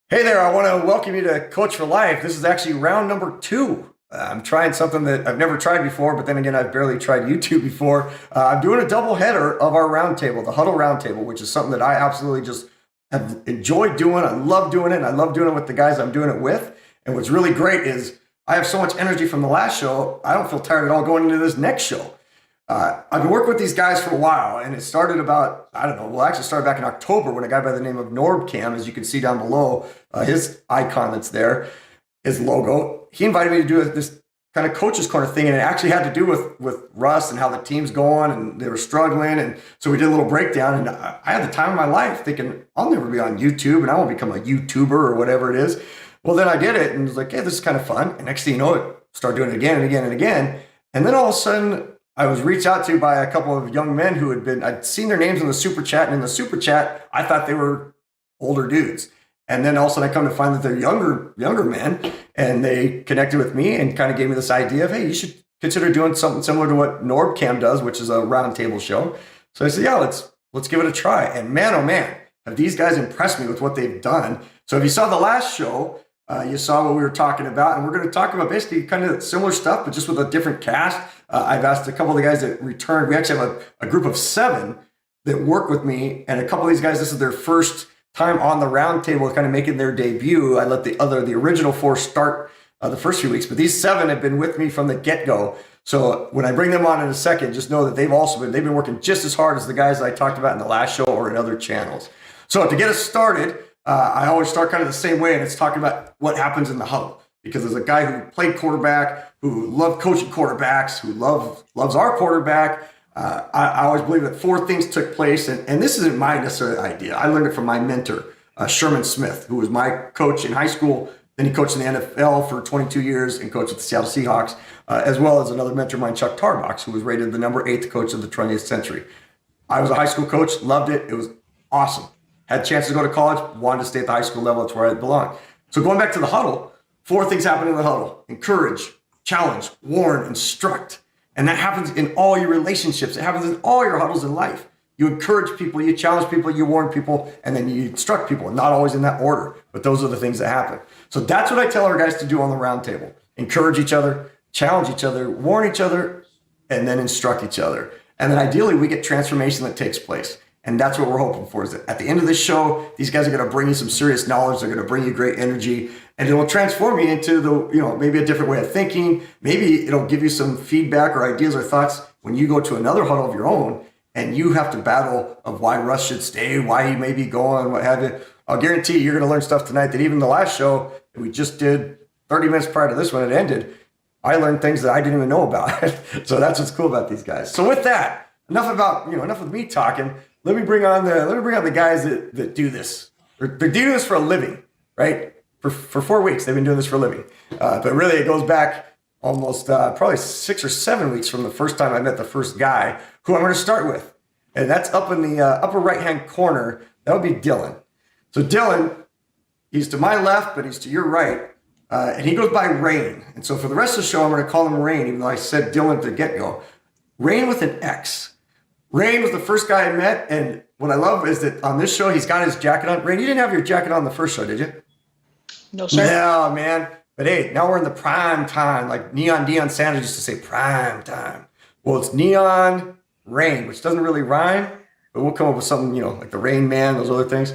Hey there, I want to welcome you to Coach for Life. This is actually round number two. I'm trying something that I've never tried before, but then again, I've barely tried YouTube before. I'm doing a double header of our roundtable, the Huddle Roundtable, which is something that I absolutely just have enjoyed doing. I love doing it, and I love doing it with the guys I'm doing it with. And what's really great is I have so much energy from the last show, I don't feel tired at all going into this next show. I've been working with these guys for a while, and it started about, I don't know, well, actually started back in October when a guy by the name of Norbcam, as you can see down below, his icon that's there, his logo, he invited me to do this kind of coaches corner thing, and it actually had to do with Russ and how the team's going, and they were struggling, and so we did a little breakdown, and I had the time of my life thinking, I'll never be on YouTube, and I won't become a YouTuber or whatever it is. Well, then I did it, and was like, hey, this is kind of fun, and next thing you know, it started doing it again and again and again, and then all of a sudden, I was reached out to by a couple of young men who I'd seen their names in the super chat, and in the super chat, I thought they were older dudes. And then all of a sudden I come to find that they're younger men, and they connected with me and kind of gave me this idea of, hey, you should consider doing something similar to what Norbcam does, which is a roundtable show. So I said, yeah, let's give it a try. And man, oh man, have these guys impressed me with what they've done. So if you saw the last show, you saw what we were talking about, and we're going to talk about basically kind of similar stuff, but just with a different cast. I've asked a couple of the guys that returned. We actually have a group of 7 that work with me, and a couple of these guys, this is their first time on the round table, kind of making their debut. I let the original 4 start the first few weeks, but these 7 have been with me from the get-go. So when I bring them on in a second, just know that they've been working just as hard as the guys I talked about in the last show or in other channels. So to get us started, I always start kind of the same way, and it's talking about what happens in the huddle. Because there's a guy who played quarterback, who loved coaching quarterbacks, who loves our quarterback. I always believe that 4 things took place, and this isn't my necessary idea. I learned it from my mentor, Sherman Smith, who was my coach in high school. Then he coached in the NFL for 22 years and coached with the Seattle Seahawks, as well as another mentor of mine, Chuck Tarbox, who was rated the number 8th coach of the 20th century. I was a high school coach, loved it. It was awesome. Had a chance to go to college, wanted to stay at the high school level. That's where I belong. So going back to the huddle, 4 things happen in the huddle: encourage, challenge, warn, instruct. And that happens in all your relationships. It happens in all your huddles in life. You encourage people, you challenge people, you warn people, and then you instruct people. Not always in that order, but those are the things that happen. So that's what I tell our guys to do on the round table. Encourage each other, challenge each other, warn each other, and then instruct each other. And then ideally, we get transformation that takes place. And that's what we're hoping for, is that at the end of this show, these guys are going to bring you some serious knowledge. They're going to bring you great energy, and it will transform you into maybe a different way of thinking. Maybe it'll give you some feedback or ideas or thoughts when you go to another huddle of your own and you have to battle of why Russ should stay, why he may be going, what have you. I'll guarantee you're going to learn stuff tonight that even the last show that we just did 30 minutes prior to this one, it ended, I learned things that I didn't even know about. So that's what's cool about these guys. So with that, enough with me talking. Let me bring on the guys that do this. They're doing this for a living, right? For 4 weeks, they've been doing this for a living. But really, it goes back almost probably 6 or 7 weeks from the first time I met the first guy, who I'm going to start with. And that's up in the upper right-hand corner. That would be Dylan. So Dylan, he's to my left, but he's to your right. And he goes by Rain. And so for the rest of the show, I'm going to call him Rain, even though I said Dylan at the get-go. Rain with an X. Rain was the first guy I met, and what I love is that on this show, he's got his jacket on. Rain, you didn't have your jacket on the first show, did you? No, sir. No, man. But hey, now we're in the prime time, like Deion Sanders used to say prime time. Well, it's Neon Rain, which doesn't really rhyme, but we'll come up with something, like the Rain Man, those other things.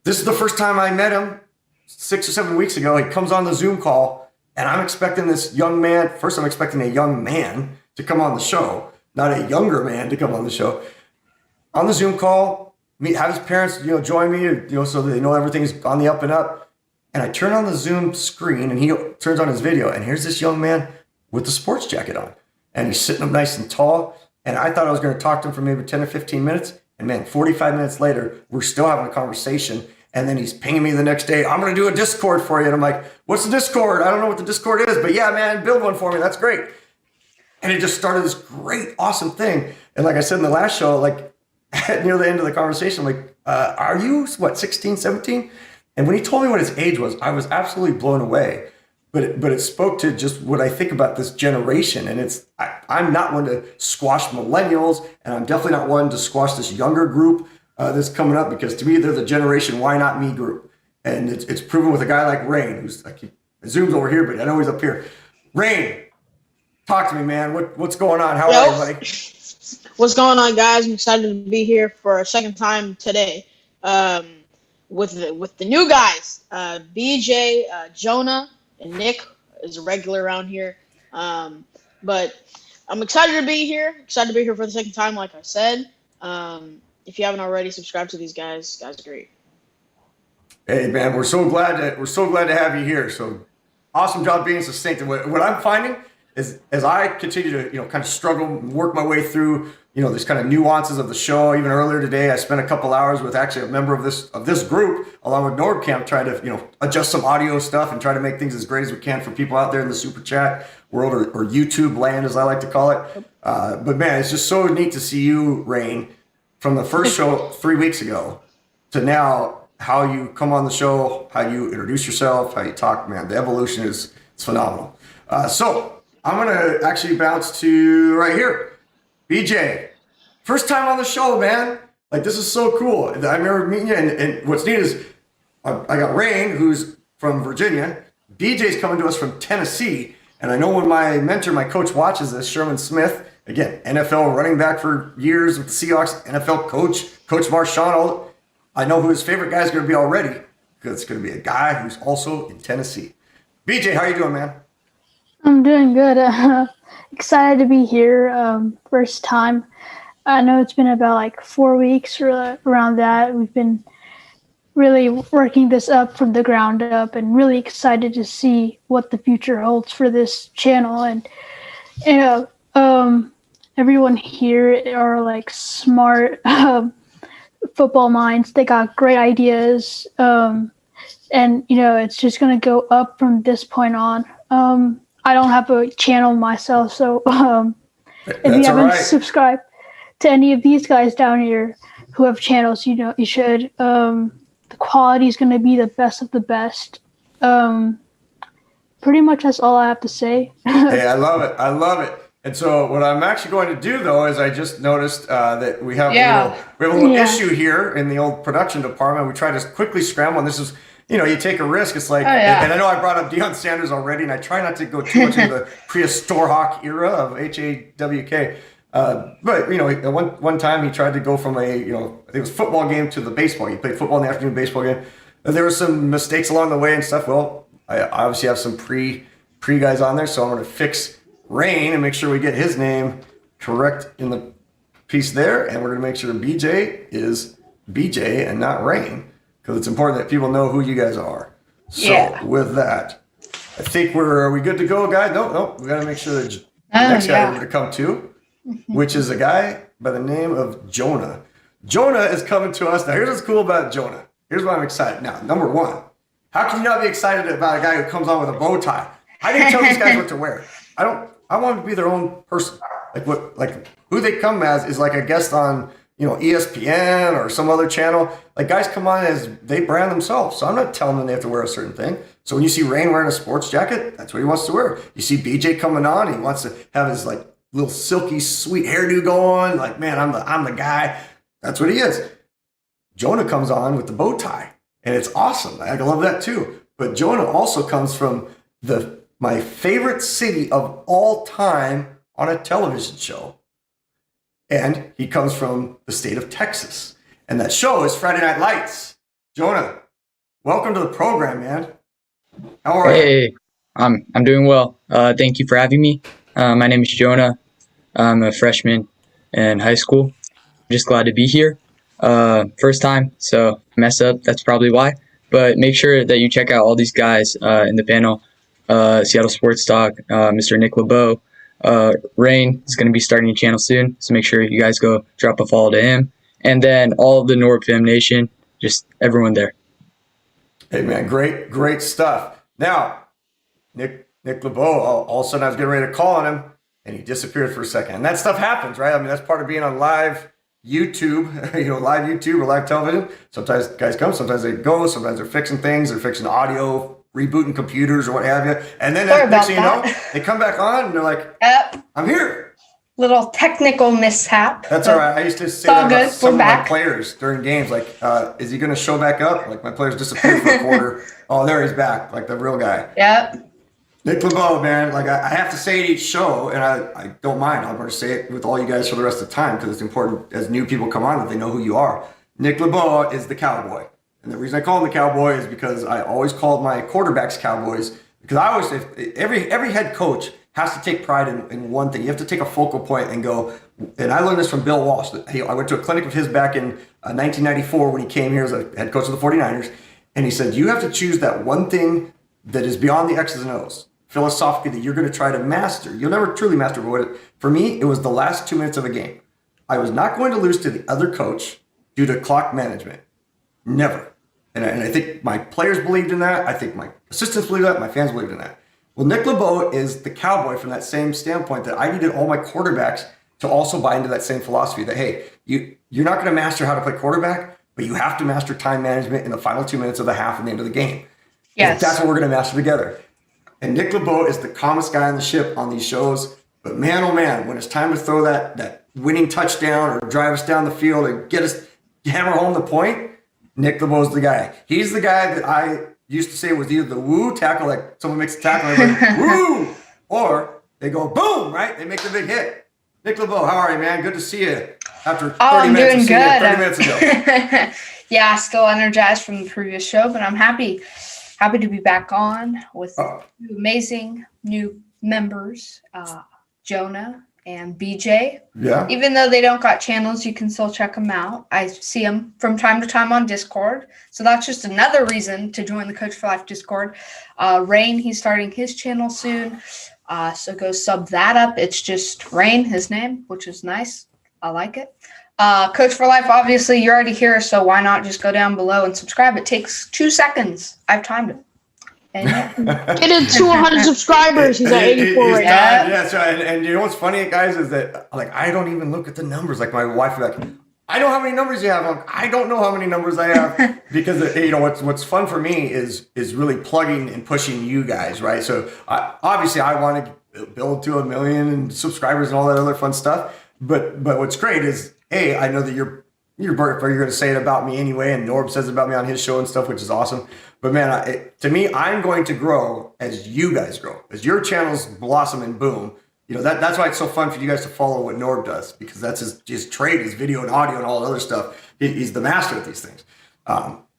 This is the first time I met him 6 or 7 weeks ago. He comes on the Zoom call, and I'm expecting this young man. First, I'm expecting a young man to come on the show, not a younger man to come on the show. On the Zoom call, have his parents, join me, so that they know everything's on the up and up. And I turn on the Zoom screen, and he turns on his video, and here's this young man with the sports jacket on. And he's sitting up nice and tall. And I thought I was going to talk to him for maybe 10 or 15 minutes. And man, 45 minutes later, we're still having a conversation. And then he's pinging me the next day, I'm going to do a Discord for you. And I'm like, what's the Discord? I don't know what the Discord is, but yeah, man, build one for me. That's great. And it just started this great, awesome thing. And like I said in the last show, like near the end of the conversation, I'm like, are you, 16, 17? And when he told me what his age was, I was absolutely blown away. But it spoke to just what I think about this generation. And I'm not one to squash millennials, and I'm definitely not one to squash this younger group that's coming up, because to me, they're the generation why not me group. and it's proven with a guy like Rain, who's like, he zooms over here, but I know he's up here. Rain, talk to me, man. What's going on? How are you, buddy? What's going on, guys? I'm excited to be here for a second time today with the new guys, BJ, Jonah, and Nick is a regular around here. But I'm excited to be here. Excited to be here for the second time, like I said. If you haven't already, subscribe to these guys. Guys are great. Hey, man, we're so glad to have you here. So awesome job being succinct. And what I'm finding is, as I continue to kind of struggle, work my way through these kind of nuances of the show. Even earlier today, I spent a couple hours with actually a member of this group, along with Norbcam, trying to adjust some audio stuff and try to make things as great as we can for people out there in the super chat world, or YouTube land, as I like to call it. But man, it's just so neat to see you, Rain, from the first show 3 weeks ago to now. How you come on the show, how you introduce yourself, how you talk, man. The evolution is phenomenal. So I'm gonna actually bounce to right here. BJ, first time on the show, man. Like, this is so cool. I remember meeting you, and what's neat is I got Rain, who's from Virginia. BJ's coming to us from Tennessee, and I know when my mentor, my coach, watches this, Sherman Smith, again, NFL running back for years with the Seahawks, NFL coach, Coach Marshawn. I know who his favorite guy is going to be already, because it's going to be a guy who's also in Tennessee. BJ, how you doing, man? I'm doing good. Excited to be here. First time. I know it's been about like 4 weeks or around that. We've been really working this up from the ground up, and really excited to see what the future holds for this channel. And everyone here are like smart football minds. They got great ideas, and it's just going to go up from this point on. I don't have a channel myself, so if you haven't subscribed to any of these guys down here who have channels, you should. The quality is going to be the best of the best. Pretty much that's all I have to say. Hey, I love it. And so what I'm actually going to do, though, is I just noticed that we have a little issue here in the old production department. We try to quickly scramble, and this is, you take a risk. It's like, and I know I brought up Deion Sanders already, and I try not to go too much into the prehistoric era of HAWK. But, one time he tried to go from I think it was football game to the baseball. He played football in the afternoon, baseball game. And there were some mistakes along the way and stuff. Well, I obviously have some pre guys on there, so I'm going to fix Rain and make sure we get his name correct in the piece there, and we're going to make sure BJ is BJ and not Rain, because it's important that people know who you guys are. So with that, I think are we good to go, guys? No, we got to make sure that the next guy we're going to come to, which is a guy by the name of Jonah. Jonah is coming to us. Now, here's what's cool about Jonah. Here's why I'm excited. Now, number one, how can you not be excited about a guy who comes on with a bow tie? How do you tell these guys what to wear? I want them to be their own person. Like who they come as is like a guest on, ESPN or some other channel. Like, guys come on as they brand themselves. So I'm not telling them they have to wear a certain thing. So when you see Rain wearing a sports jacket, that's what he wants to wear. You see BJ coming on, he wants to have his like little silky sweet hairdo going. Like, man, I'm the guy. That's what he is. Jonah comes on with the bow tie, and it's awesome. I love that too. But Jonah also comes from my favorite city of all time on a television show. And he comes from the state of Texas. And that show is Friday Night Lights. Jonah, welcome to the program, man. How are you? Hey, I'm doing well. Thank you for having me. My name is Jonah. I'm a freshman in high school. I'm just glad to be here. First time, so mess up. That's probably why. But make sure that you check out all these guys in the panel. Seattle Sports Talk, Mr. Nick Labow. Rain is going to be starting a channel soon, so make sure you guys go drop a follow to him. And then all of the Norbfam-Nation, just everyone there. Hey, man, great stuff. Now, Nick Labow, all of a sudden I was getting ready to call on him, and he disappeared for a second. And that stuff happens, right? I mean, that's part of being on live YouTube, live YouTube or live television. Sometimes guys come, sometimes they go, sometimes they're fixing things, they're fixing audio, rebooting computers or what have you. And then next thing you know, they come back on and they're like, I'm here. little technical mishap. That's all right. I used to say all that about good. some We're of my back. players during games. Like, is he going to show back up? Like, my players disappeared for a quarter. Oh, there he's back. Like the real guy. Yep. Nick Labow, man. Like, I have to say it each show, and I don't mind. I'm going to say it with all you guys for the rest of the time because it's important as new people come on that they know who you are. Nick Labow is the cowboy. And the reason I call him the cowboy is because I always called my quarterbacks cowboys. Because I always say every head coach has to take pride in one thing. You have to take a focal point and go, and I learned this from Bill Walsh. I went to a clinic of his back in 1994 when he came here as a head coach of the 49ers. And he said, you have to choose that one thing that is beyond the X's and O's, philosophically, that you're going to try to master. You'll never truly master, but for me, it was the last 2 minutes of a game. I was not going to lose to the other coach due to clock management. Never. And I think my players believed in that. I think my assistants believed that. My fans believed in that. Well, Nick Labow is the cowboy from that same standpoint that I needed all my quarterbacks to also buy into that same philosophy that, hey, you're not going to master how to play quarterback, but you have to master time management in the final 2 minutes of the half and the end of the game. Yes. That's what we're going to master together. And Nick Labow is the calmest guy on the ship on these shows. But man, oh man, when it's time to throw that winning touchdown or drive us down the field and hammer home the point, Nick Labow's the guy. He's the guy that I used to say was either the woo tackle, like someone makes a tackle and everybody, woo, or they go boom, right? They make the big hit. Nick Labow, how are you, man? Good to see you after 30 I'm minutes doing of seeing you good. 30 minutes ago. Yeah, still energized from the previous show, but I'm happy to be back on with two amazing new members, Jonah and BJ. Yeah. Even though they don't got channels, you can still check them out. I see them from time to time on Discord. So that's just another reason to join the Coach for Life Discord. Rain, he's starting his channel soon. So go sub that up. It's just Rain, his name, which is nice. I like it. Coach for Life, obviously, you're already here, so why not just go down below and subscribe? It takes 2 seconds. I've timed it. And yeah. Get it to 100 subscribers. He's at 84 right now. Yeah. Yeah, so, and you know what's funny, guys, is that like I don't even look at the numbers. Like my wife is like, I know how many numbers you have. I'm like, I don't know how many numbers I have because you know what's fun for me is really plugging and pushing you guys, right? So obviously I want to build to 1 million subscribers and all that other fun stuff. But what's great is, hey, I know that you're going to say it about me anyway, and Norb says it about me on his show and stuff, which is awesome. But man, to me, I'm going to grow as you guys grow, as your channels blossom and boom. You know, that's why it's so fun for you guys to follow what Norb does, because that's his trade, his video and audio and all that other stuff. He's the master at these things.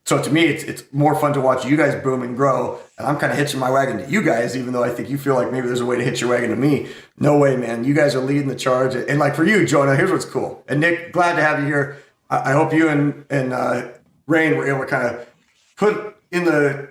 So to me, it's more fun to watch you guys boom and grow. And I'm kind of hitching my wagon to you guys, even though I think you feel like maybe there's a way to hitch your wagon to me. No way, man. You guys are leading the charge. And like for you, Jonah, here's what's cool. And Nick, glad to have you here. I hope you and Rain were able to kind of put in the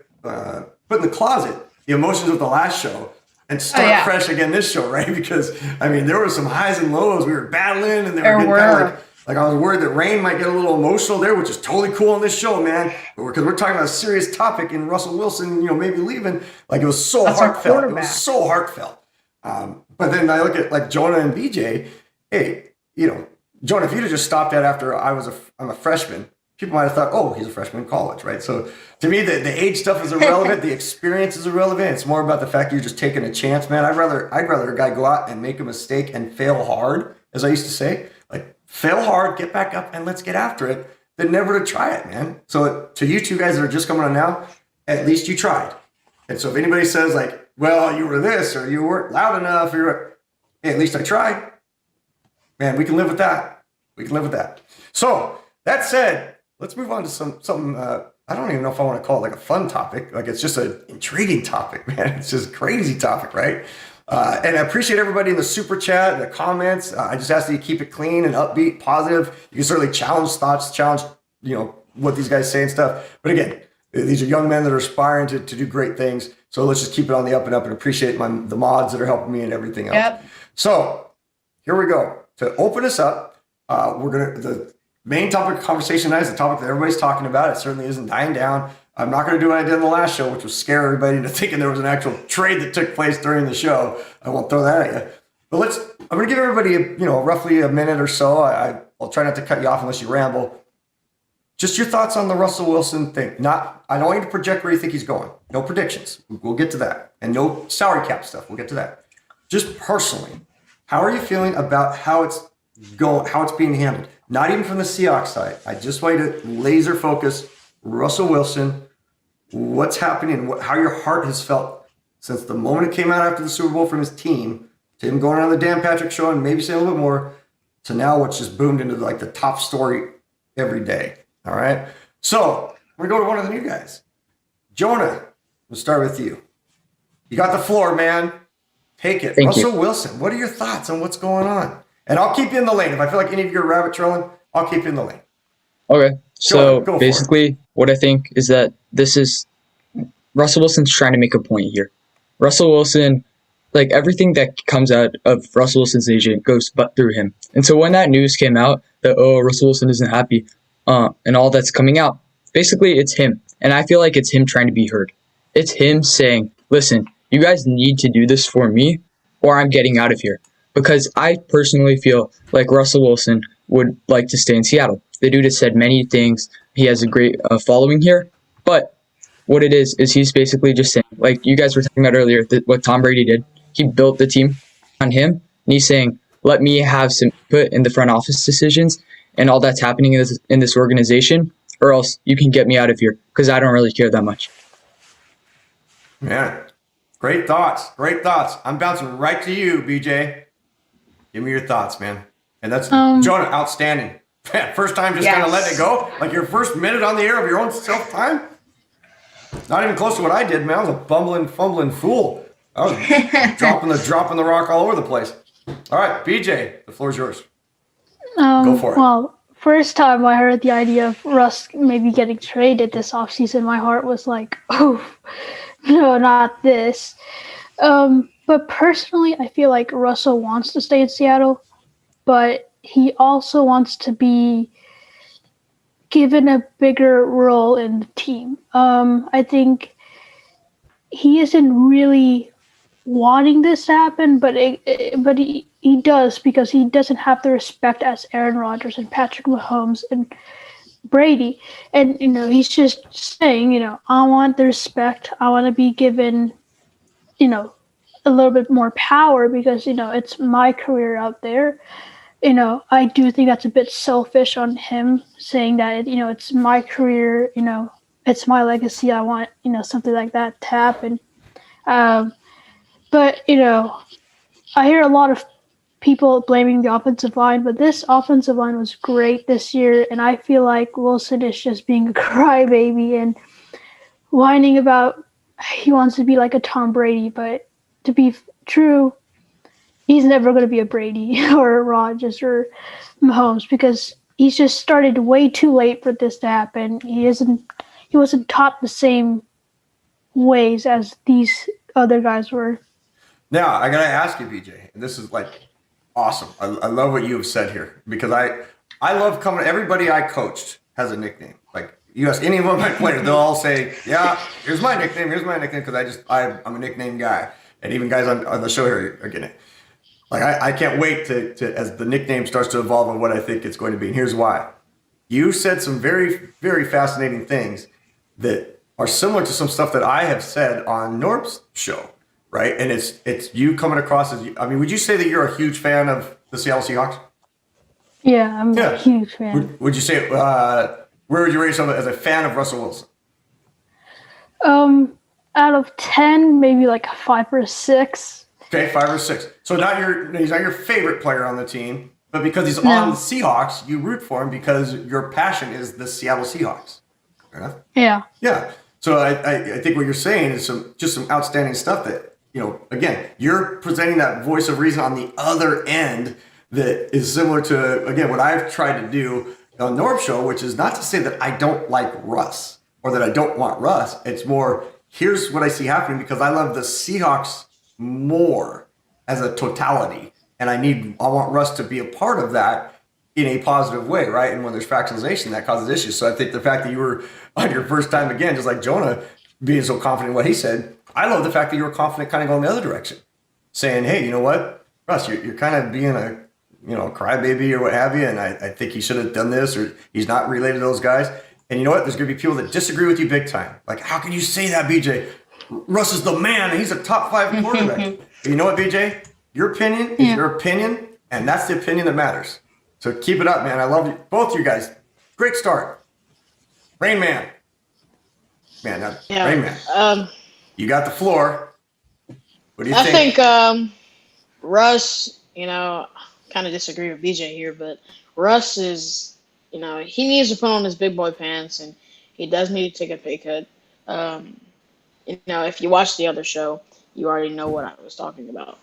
closet the emotions of the last show and start fresh again this show, right? Because I mean, there were some highs and lows. We were battling, and they were getting kind of like I was worried that Rain might get a little emotional there, which is totally cool on this show, man. Because we're talking about a serious topic, and Russell Wilson, maybe leaving. Like it was so heartfelt. It was so heartfelt. But then I look at like Jonah and BJ. Hey, Jonah, if you'd have just stopped that after I'm a freshman, people might have thought, oh, he's a freshman in college, right? So to me, the age stuff is irrelevant. The experience is irrelevant. It's more about the fact you're just taking a chance, man. I'd rather a guy go out and make a mistake and fail hard, as I used to say. Like, fail hard, get back up, and let's get after it, than never to try it, man. So to you two guys that are just coming on now, at least you tried. And so if anybody says like, well, you were this, or you weren't loud enough, hey, at least I tried. Man, we can live with that. We can live with that. So that said, let's move on to something. I don't even know if I want to call it like a fun topic. Like it's just an intriguing topic, man. It's just a crazy topic, right? And I appreciate everybody in the super chat, the comments. I just ask that you keep it clean and upbeat, positive. You can certainly challenge thoughts, challenge what these guys say and stuff. But again, these are young men that are aspiring to do great things. So let's just keep it on the up and up and appreciate the mods that are helping me and everything else. Yep. So here we go. To open us up, the main topic of conversation tonight is the topic that everybody's talking about. It certainly isn't dying down. I'm not going to do what I did in the last show, which was scare everybody into thinking there was an actual trade that took place during the show. I won't throw that at you. But I'm going to give everybody, roughly a minute or so. I'll try not to cut you off unless you ramble. Just your thoughts on the Russell Wilson thing. I don't want you to project where you think he's going. No predictions. We'll get to that. And no salary cap stuff. We'll get to that. Just personally, How are you feeling about how it's being handled? Not even from the Seahawks side. I just want you to laser focus. Russell Wilson, what's happening, how your heart has felt since the moment it came out after the Super Bowl from his team, to him going on the Dan Patrick show and maybe saying a little bit more, to now what's just boomed into like the top story every day. All right. So we're going to go to one of the new guys. Jonah, we'll start with you. You got the floor, man. Take it. Thank you. Russell Wilson, what are your thoughts on what's going on? And I'll keep you in the lane. If I feel like any of you are rabbit trailing, I'll keep you in the lane. Okay. So go for basically, what I think is that this is Russell Wilson's trying to make a point here. Russell Wilson, like everything that comes out of Russell Wilson's agent goes but through him. And so when that news came out that, Russell Wilson isn't happy and all that's coming out, basically it's him. And I feel like it's him trying to be heard. It's him saying, listen, you guys need to do this for me or I'm getting out of here. Because I personally feel like Russell Wilson would like to stay in Seattle. The dude has said many things. He has a great following here. But what it is he's basically just saying, like you guys were talking about earlier, that what Tom Brady did, he built the team on him. And he's saying, let me have some input in the front office decisions and all that's happening in this organization, or else you can get me out of here because I don't really care that much. Man, great thoughts. Great thoughts. I'm bouncing right to you, BJ. Give me your thoughts, man. And that's Jonah, outstanding. First time just kind of letting it go? Like your first minute on the air of your own self-time? Not even close to what I did, man. I was a bumbling, fumbling fool. I was dropping the rock all over the place. All right, BJ, the floor is yours. Go for it. Well, first time I heard the idea of Russ maybe getting traded this offseason, my heart was like, oh, no, not this. But personally, I feel like Russell wants to stay in Seattle, but he also wants to be given a bigger role in the team. I think he isn't really wanting this to happen, but he does, because he doesn't have the respect as Aaron Rodgers and Patrick Mahomes and Brady. And, he's just saying, I want the respect. I want to be given, a little bit more power because, it's my career out there. I do think that's a bit selfish on him saying that, it's my career, it's my legacy. I want, something like that to happen. But, I hear a lot of people blaming the offensive line, but this offensive line was great this year. And I feel like Wilson is just being a crybaby and whining about he wants to be like a Tom Brady, but to be true, he's never going to be a Brady or a Rodgers or Mahomes because he's just started way too late for this to happen. He wasn't taught the same ways as these other guys were. Now, I got to ask you, BJ, and this is like awesome. I love what you have said here because I love coming. Everybody I coached has a nickname. Like you ask any of them my players, they'll all say, yeah, here's my nickname because I'm a nickname guy. And even guys on the show here are getting it. Like I can't wait to as the nickname starts to evolve on what I think it's going to be. And here's why. You said some very, very fascinating things that are similar to some stuff that I have said on Norb's show, right? And it's you coming across as, would you say that you're a huge fan of the Seattle Seahawks? Yeah, I'm a huge fan. Would you say, where would you rate yourself as a fan of Russell Wilson? Out of 10, maybe like a 5 or a 6. Okay, 5 or 6. So he's not your favorite player on the team, but because he's on the Seahawks, you root for him because your passion is the Seattle Seahawks. Fair enough? Yeah. Yeah. So I think what you're saying is some outstanding stuff that, again, you're presenting that voice of reason on the other end that is similar to, again, what I've tried to do on Norb's show, which is not to say that I don't like Russ or that I don't want Russ. It's more, here's what I see happening because I love the Seahawks more as a totality. And I want Russ to be a part of that in a positive way, right? And when there's fractalization, that causes issues. So I think the fact that you were on your first time again, just like Jonah being so confident in what he said, I love the fact that you were confident kind of going the other direction. Saying, hey, you know what, Russ, you're kind of being a crybaby or what have you. And I think he should have done this or he's not related to those guys. And you know what? There's going to be people that disagree with you big time. Like, how can you say that, BJ? Russ is the man, and he's a top 5 quarterback. But you know what, BJ? Your opinion is your opinion, and that's the opinion that matters. So keep it up, man. I love you, both you guys. Great start. Rain Man. Man, Rain Man. You got the floor. What do you think? I think Russ, kind of disagree with BJ here, but Russ is, he needs to put on his big boy pants, and he does need to take a pay cut. If you watch the other show, you already know what I was talking about.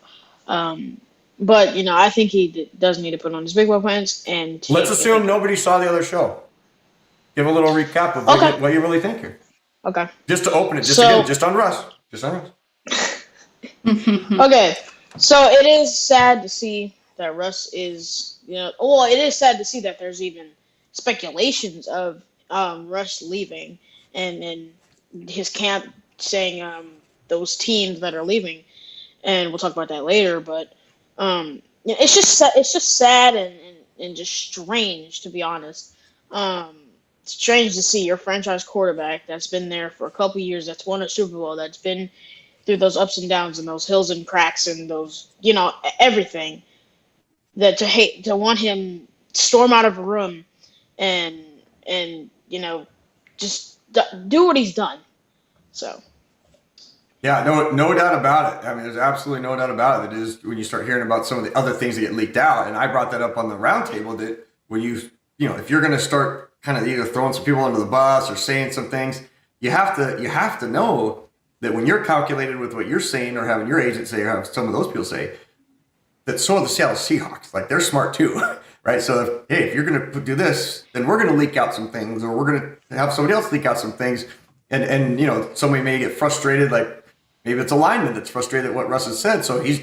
But I think he does need to put on his big boy pants and. Let's assume nobody saw the other show. Give a little recap of what you really think here. Okay. Just to open it, just on Russ. Just on Russ. Okay. So it is sad to see that Russ is, it is sad to see that there's even speculations of Russ leaving and his camp saying those teams that are leaving, and we'll talk about that later. But it's just sad and just strange, to be honest. It's strange to see your franchise quarterback that's been there for a couple years, that's won a Super Bowl, that's been through those ups and downs and those hills and cracks and those, everything, that to want him storm out of a room and just do what he's done. So. Yeah, no doubt about it. I mean, there's absolutely no doubt about it. It is when you start hearing about some of the other things that get leaked out, and I brought that up on the roundtable, that when if you're going to start kind of either throwing some people under the bus or saying some things, you have to know that when you're calculated with what you're saying or having your agent say or have some of those people say, that so are the Seattle Seahawks. Like, they're smart too, right? So if you're going to do this, then we're going to leak out some things, or we're going to have somebody else leak out some things, and somebody may get frustrated, like maybe it's a lineman that's frustrated at what Russ has said, so he's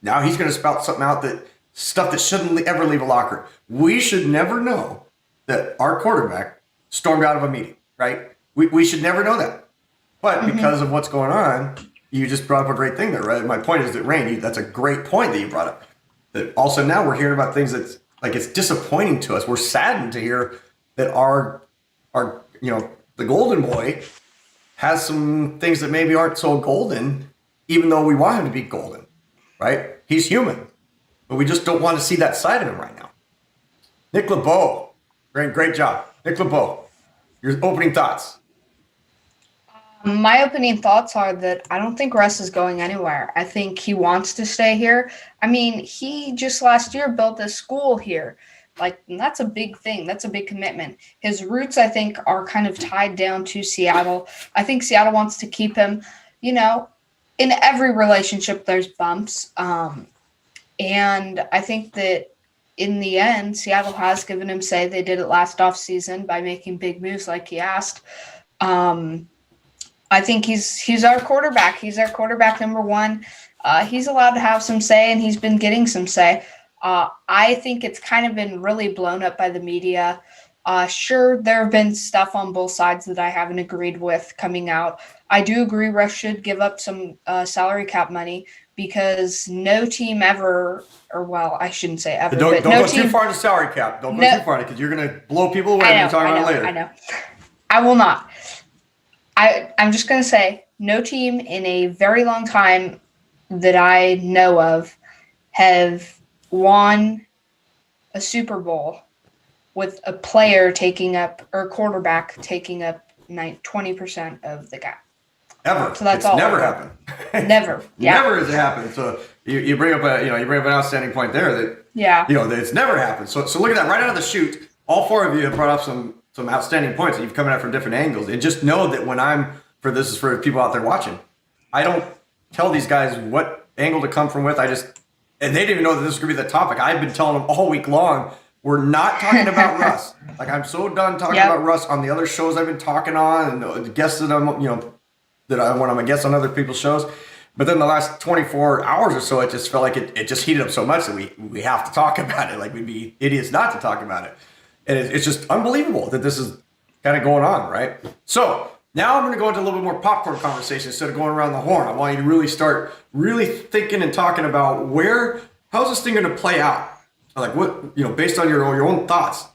going to spout something out, stuff that shouldn't ever leave a locker. We should never know that our quarterback stormed out of a meeting, right? We should never know that. But because of what's going on, you just brought up a great thing there, right? My point is that, Rain, that's a great point that you brought up. That also now we're hearing about things that's like, it's disappointing to us. We're saddened to hear that our the golden boy has some things that maybe aren't so golden, even though we want him to be golden, right? He's human, but we just don't want to see that side of him right now. Nick Labow, great job. Nick Labow, your opening thoughts. My opening thoughts are that I don't think Russ is going anywhere. I think he wants to stay here. I mean, he just last year built a school here. Like, that's a big thing. That's a big commitment. His roots, I think, are kind of tied down to Seattle. I think Seattle wants to keep him. In every relationship, there's bumps. And I think that in the end, Seattle has given him say. They did it last offseason by making big moves like he asked. I think he's our quarterback. He's our quarterback number one. He's allowed to have some say, and he's been getting some say. I think it's kind of been really blown up by the media. Sure, there have been stuff on both sides that I haven't agreed with coming out. I do agree Russ should give up some salary cap money, because no team ever, or well, I shouldn't say ever. Don't go too far into salary cap. Don't go too far, because you're going to blow people away when you talk about it later. I know. I will not. I'm just going to say no team in a very long time that I know of have won a Super Bowl with a player quarterback taking up 20% of the gap. Ever. So that's it's all. Never happened. Never. Yeah. Never has it happened. So you bring up an outstanding point there that that it's never happened. So look at that right out of the chute. All four of you have brought up some outstanding points that you've come at from different angles. And just know that when this is for people out there watching, I don't tell these guys what angle to come from with. And they didn't even know that this was going to be the topic. I've been telling them all week long, we're not talking about Russ. Like, I'm so done talking about Russ on the other shows I've been talking on, and the guests that when I'm a guest on other people's shows. But then the last 24 hours or so, it just felt like it just heated up so much that we have to talk about it. Like, we'd be idiots not to talk about it. And it's just unbelievable that this is kind of going on, right? So now I'm going to go into a little bit more popcorn conversation instead of going around the horn. I want you to really start thinking and talking about how's this thing going to play out? Like, what, based on your own thoughts,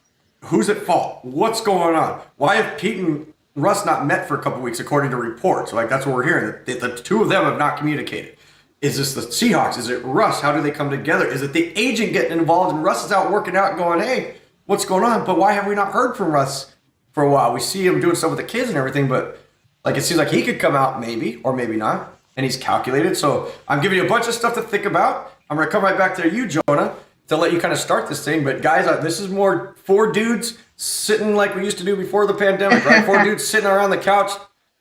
who's at fault? What's going on? Why have Pete and Russ not met for a couple weeks according to reports? Like, that's what we're hearing. The two of them have not communicated. Is this the Seahawks? Is it Russ? How do they come together? Is it the agent getting involved and Russ is out working out and going, hey, what's going on? But why have we not heard from Russ for a while? We see him doing stuff with the kids and everything, but like it seems like he could come out maybe or maybe not, and he's calculated. So I'm giving you a bunch of stuff to think about. I'm going to come right back to you, Jonah, to let you kind of start this thing. But guys, this is more 4 dudes sitting like we used to do before the pandemic, right? 4 dudes sitting around the couch.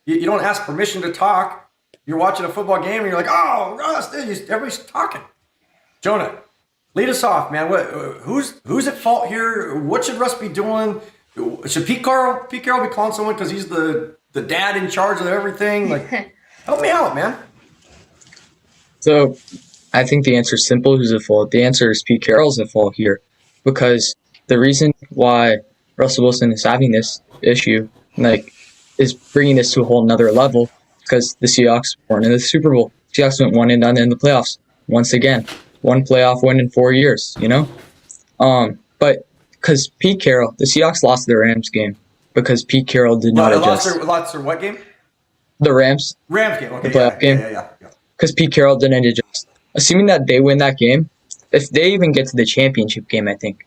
You don't ask permission to talk. You're watching a football game and you're like, oh, Russ, everybody's talking. Jonah, lead us off, man. Who's at fault here? What should Russ be doing? Should Pete Carroll be calling someone because he's the dad in charge of everything? Like, help me out, man. So I think the answer is simple. Who's at fault? The answer is Pete Carroll's at fault here, because the reason why Russell Wilson is having this issue, is bringing this to a whole nother level, because the Seahawks weren't in the Super Bowl. Seahawks went 1-0 in the playoffs once again. 1 playoff win in 4 years, But because Pete Carroll, the Seahawks lost their Rams game because Pete Carroll did not adjust. Lost their what game? The Rams. Rams game. Okay. The playoff game. Yeah. Because Pete Carroll didn't adjust. Assuming that they win that game, if they even get to the championship game, I think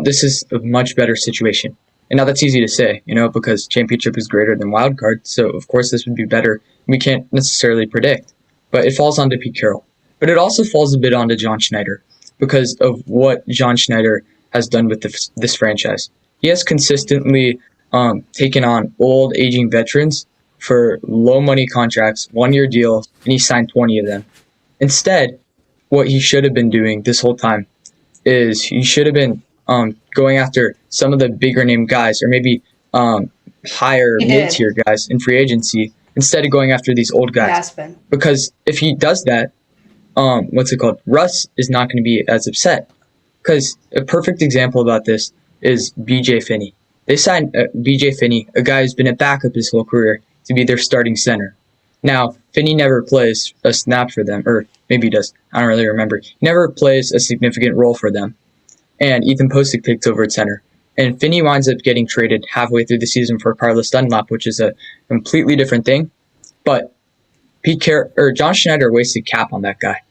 this is a much better situation. And now that's easy to say, because championship is greater than wild card. So, of course, this would be better. We can't necessarily predict. But it falls onto Pete Carroll. But it also falls a bit onto John Schneider because of what John Schneider has done with this franchise. He has consistently taken on old, aging veterans for low-money contracts, 1-year deals, and he signed 20 of them. Instead, what he should have been doing this whole time is he should have been going after some of the bigger name guys, or maybe higher mid-tier guys in free agency, instead of going after these old guys. Because if he does that, Russ is not going to be as upset. Because a perfect example about this is B.J. Finney. They signed B.J. Finney, a guy who's been a backup his whole career, to be their starting center. Now, Finney never plays a snap for them, or maybe he does. I don't really remember. He never plays a significant role for them. And Ethan Posick takes over at center. And Finney winds up getting traded halfway through the season for Carlos Dunlap, which is a completely different thing. But John Schneider wasted cap on that guy.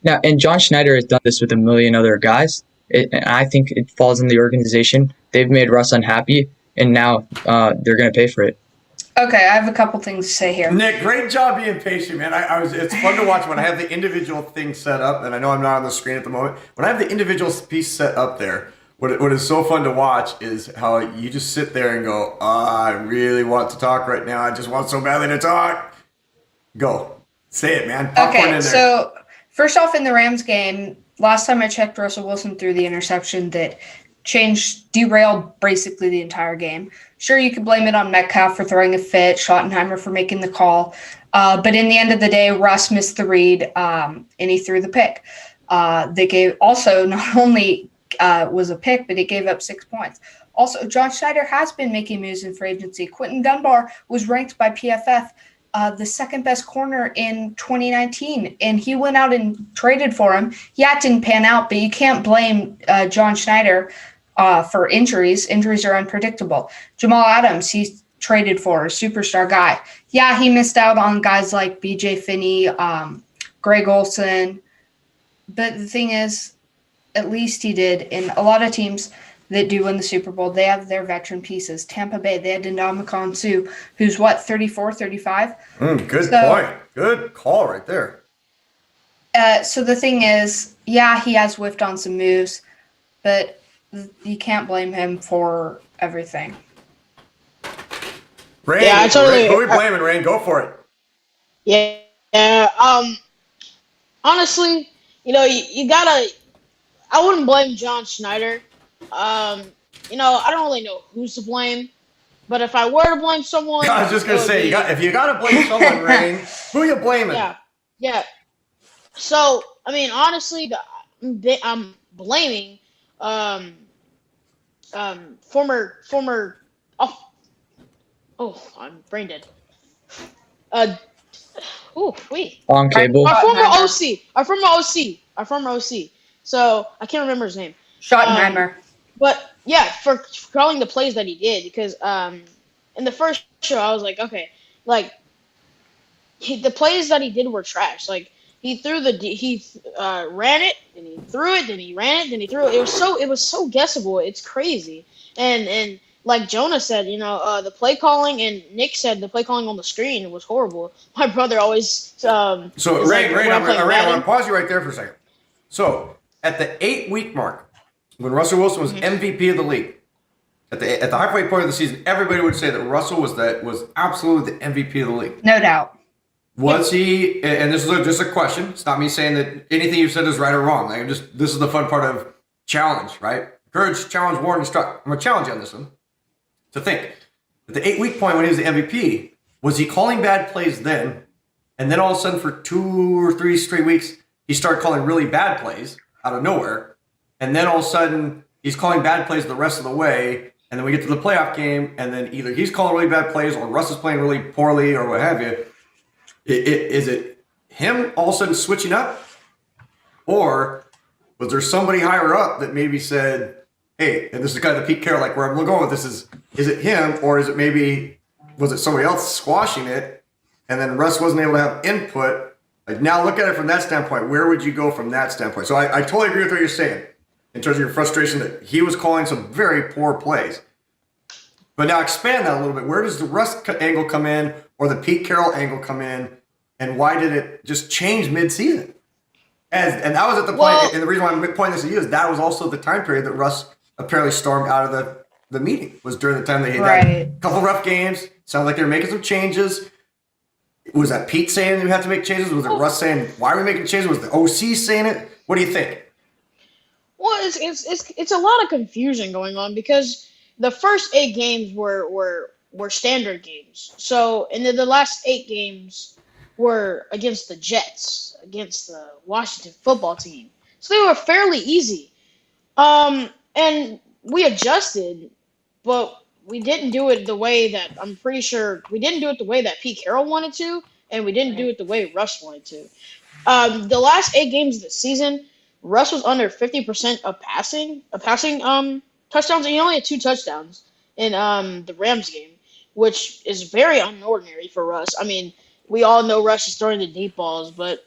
Now, and John Schneider has done this with a million other guys. And I think it falls in the organization. They've made Russ unhappy, and now they're going to pay for it. Okay, I have a couple things to say here. Nick, great job being patient, man. It's fun to watch when I have the individual thing set up, and I know I'm not on the screen at the moment. When I have the individual piece set up there, what is so fun to watch is how you just sit there and go, I really want to talk right now. I just want so badly to talk. Go. Say it, man. Popcorn in Okay, there. so first off, in the Rams game, last time I checked, Russell Wilson threw the interception that derailed basically the entire game. Sure, you could blame it on Metcalf for throwing a fit, Schottenheimer for making the call. But in the end of the day, Russ missed the read, and he threw the pick. They gave also not only was a pick, but it gave up 6 points. Also, John Schneider has been making moves in free agency. Quentin Dunbar was ranked by PFF the second best corner in 2019, and he went out and traded for him. Yeah, it didn't pan out, but you can't blame John Schneider for injuries. Injuries are unpredictable. Jamal Adams, he's traded for, a superstar guy. Yeah, he missed out on guys like B.J. Finney, Greg Olsen. But the thing is, at least he did. And a lot of teams that do win the Super Bowl, they have their veteran pieces. Tampa Bay, they had Ndamukong Suh, who's 34, 35? Good point. Good call right there. So the thing is, yeah, he has whiffed on some moves, but you can't blame him for everything. Rain, Yeah, I totally- who are we blaming, Rain? Go for it. Yeah. Honestly, you gotta. I wouldn't blame John Schneider. I don't really know who's to blame, but if I were to blame someone, I was just gonna it would say, be- if you gotta blame someone, Rain, who are you blaming? Yeah. So, honestly, I'm blaming former I'm brain dead. On cable. Our former OC. So I can't remember his name. Schottenheimer. But yeah, for calling the plays that he did, because in the first show I was like, okay, like the plays that he did were trash. Like he ran it, and he threw it, then he ran it, then he threw it. It was so guessable. It's crazy. And like Jonah said, the play calling, and Nick said the play calling on the screen was horrible. My brother always So is Ray, like, Ray, when I'm I'm playing gonna Madden. pause you right there for a second. So at the 8-week mark, when Russell Wilson was MVP of the league, at the halfway point of the season, everybody would say that Russell was absolutely the MVP of the league. No doubt. Was he? And this is just a question. It's not me saying that anything you said is right or wrong. Like this is the fun part of challenge, right? Courage, challenge, warn, instruct. I'm gonna challenge you on this one. To think at the 8-week point when he was the MVP, was he calling bad plays then, and then all of a sudden for 2 or 3 straight weeks he started calling really bad plays out of nowhere, and then all of a sudden he's calling bad plays the rest of the way, and then we get to the playoff game, and then either he's calling really bad plays or Russ is playing really poorly or what have you. Is it him all of a sudden switching up, or was there somebody higher up that maybe said, hey, and this is kind of the Pete Carroll, like where I'm going with this is it him, or is it was it somebody else squashing it, and then Russ wasn't able to have input? Like now look at it from that standpoint. Where would you go from that standpoint? So I totally agree with what you're saying in terms of your frustration that he was calling some very poor plays. But now expand that a little bit. Where does the Russ angle come in, or the Pete Carroll angle come in, and why did it just change mid-season? And that was at the point, and the reason why I'm pointing this at you is that was also the time period that Russ apparently stormed out of the meeting, was during the time they had a couple rough games. Sounded like they were making some changes. Was that Pete saying you have to make changes? Was it Russ saying, why are we making changes? Was the OC saying it? What do you think? Well, it's a lot of confusion going on because the first 8 games were standard games. So, and then the last 8 games were against the Jets, against the Washington football team. So they were fairly easy. And we adjusted, but we didn't do it the way that I'm pretty sure we didn't do it the way that Pete Carroll wanted to, and we didn't do it the way Russ wanted to. The last 8 games of the season, Russ was under 50% of passing touchdowns, and he only had 2 touchdowns in the Rams game, which is very unordinary for Russ. I mean, we all know Russ is throwing the deep balls, but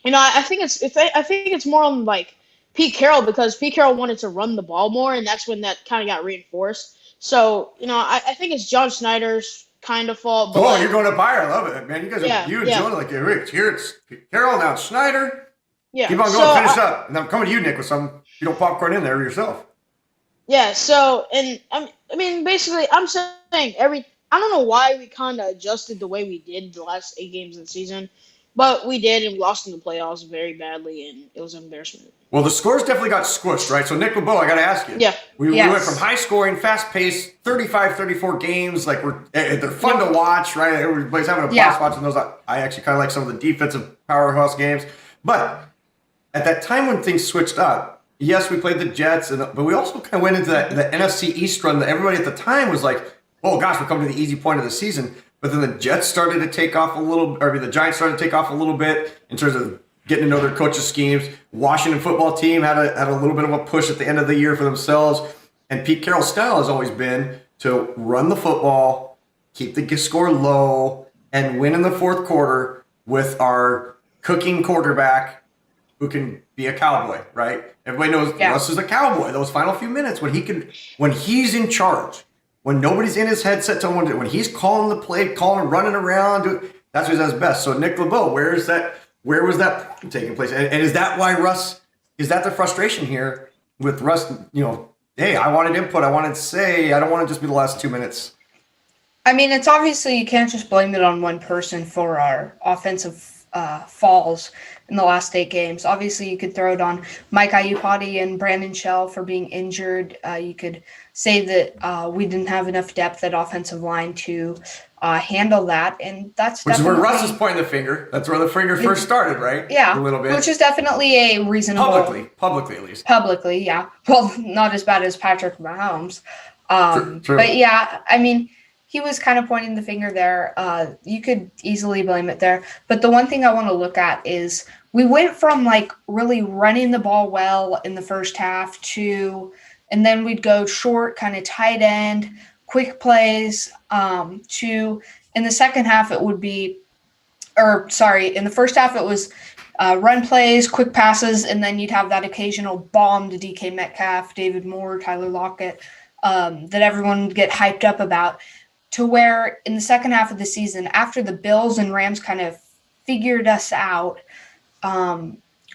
I think it's more on like Pete Carroll, because Pete Carroll wanted to run the ball more, and that's when that kind of got reinforced. So, I think it's John Schneider's kind of fault. But you're going to buy I love it, man. You guys are you and Jonah like here it's Pete Carroll, now it's Schneider. Yeah. Keep on going, finish up. And I'm coming to you, Nick, with some popcorn in there yourself. Yeah, so, and I mean, basically, I'm saying I don't know why we kind of adjusted the way we did the last 8 games of the season, but we did, and we lost in the playoffs very badly, and it was an embarrassment. Well, the scores definitely got squished, right? So, Nick Labow, I got to ask you. Yeah. We went from high-scoring, fast-paced, 35-34 games. Like, they're fun to watch, right? Everybody's having a blast watching those. I actually kind of like some of the defensive powerhouse games. But at that time when things switched up, yes, we played the Jets, but we also kind of went into the NFC East run that everybody at the time was like, oh, gosh, we're coming to the easy point of the season. But then the Jets started to take off the Giants started to take off a little bit in terms of getting to know their coaches' schemes. Washington football team had a little bit of a push at the end of the year for themselves. And Pete Carroll's style has always been to run the football, keep the score low, and win in the fourth quarter with our cooking quarterback who can be a cowboy, right? Everybody knows Russ is a cowboy. Those final few minutes when he's in charge, when nobody's in his headset, when he's calling the play, running around, that's what he does best. So Nick Labow, where was that taking place? And is that why Russ, is that the frustration here with Russ, hey, I wanted input, I wanted to say, I don't want to just be the last 2 minutes. I mean, it's obviously, you can't just blame it on one person for our offensive falls in the last 8 games. Obviously, you could throw it on Mike Iupati and Brandon Shell for being injured. You could say that we didn't have enough depth at offensive line to handle that, and that's which is where Russ is pointing the finger. That's where the finger first started, right? Yeah, a little bit. Which is definitely a reasonable publicly at least. Publicly, yeah. Well, not as bad as Patrick Mahomes. True. But yeah, I mean, he was kind of pointing the finger there. You could easily blame it there. But the one thing I want to look at is we went from like really running the ball well in the first half and then we'd go short, kind of tight end, quick plays, to in the second half it would be in the first half it was run plays, quick passes, and then you'd have that occasional bomb to DK Metcalf, David Moore, Tyler Lockett, that everyone would get hyped up about, to where in the second half of the season, after the Bills and Rams kind of figured us out,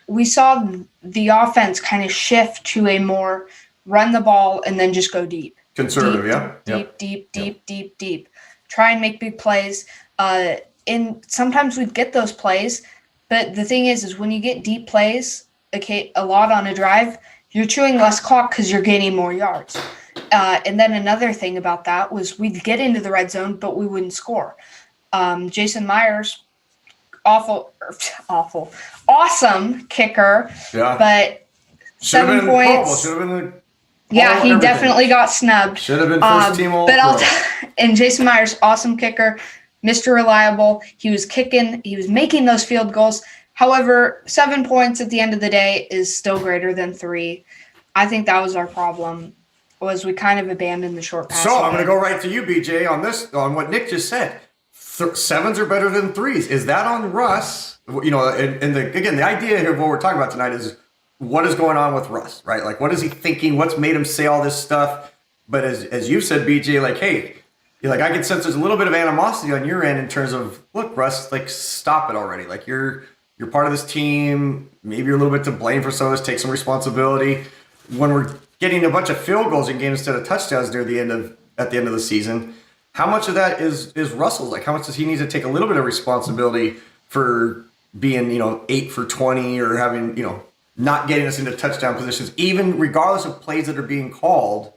we saw the offense kind of shift to a more run the ball and then just go deep. Conservative, Deep. Try and make big plays. And sometimes we'd get those plays, but the thing is when you get deep plays, a lot on a drive, you're chewing less clock because you're gaining more yards. And then another thing about that was we'd get into the red zone, but we wouldn't score. Jason Myers, awesome kicker, but 7 points. Yeah, he definitely got snubbed. Should have been first team all. And Jason Myers, awesome kicker, Mr. Reliable. He was kicking, he was making those field goals. However, 7 points at the end of the day is still greater than 3. I think that was our problem, was we kind of abandoned the short pass. So I'm going to go right to you, BJ, on what Nick just said. 7s are better than 3s. Is that on Russ? You know, and the idea here of what we're talking about tonight is what is going on with Russ, right? Like, what is he thinking? What's made him say all this stuff? But as you said, BJ, like, hey, I can sense there's a little bit of animosity on your end in terms of, look, Russ, like, stop it already. Like, you're part of this team. Maybe you're a little bit to blame for some of this. Take some responsibility. When we're getting a bunch of field goals in games instead of touchdowns at the end of the season, how much of that is Russell's? Like, how much does he need to take a little bit of responsibility for being, 8 for 20 or having, not getting us into touchdown positions, even regardless of plays that are being called?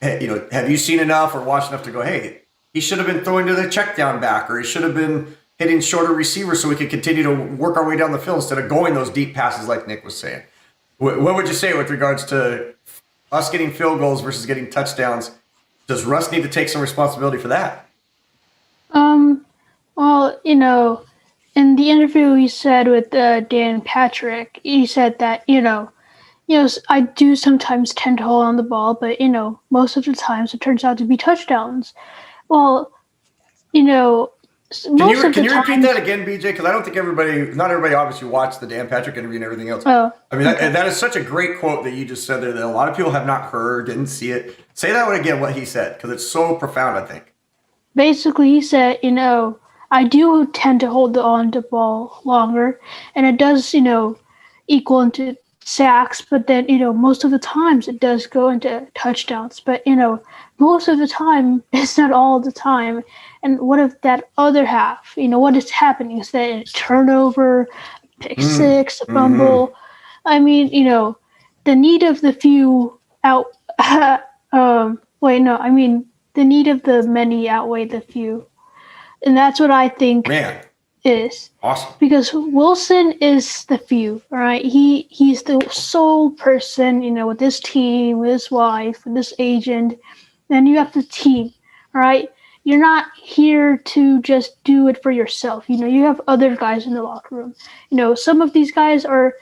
Have you seen enough or watched enough to go, hey, he should have been throwing to the check down back, or he should have been hitting shorter receivers so we could continue to work our way down the field instead of going those deep passes like Nick was saying? What would you say with regards to us getting field goals versus getting touchdowns? Does Russ need to take some responsibility for that? Well, in the interview he said with Dan Patrick, he said that, I do sometimes tend to hold on the ball, but, most of the times it turns out to be touchdowns. Well, Can you repeat that again, BJ? Because I don't think not everybody obviously watched the Dan Patrick interview and everything else. Oh, I mean, that is such a great quote that you just said there that a lot of people have not heard, didn't see it. Say that one again, what he said, because it's so profound, I think. Basically, he said, I do tend to hold on to the ball longer, and it does, equal into sacks, but then, most of the times it does go into touchdowns. But, most of the time, it's not all the time. And what if that other half, what is happening? Is that a turnover, pick six, a fumble? I mean, the need of the few the need of the many outweigh the few. And that's what I think is. Awesome. Because Wilson is the few, all right? He's the sole person, with this team, with his wife, with this agent. Then you have the team, all right? You're not here to just do it for yourself. You have other guys in the locker room. Some of these guys are,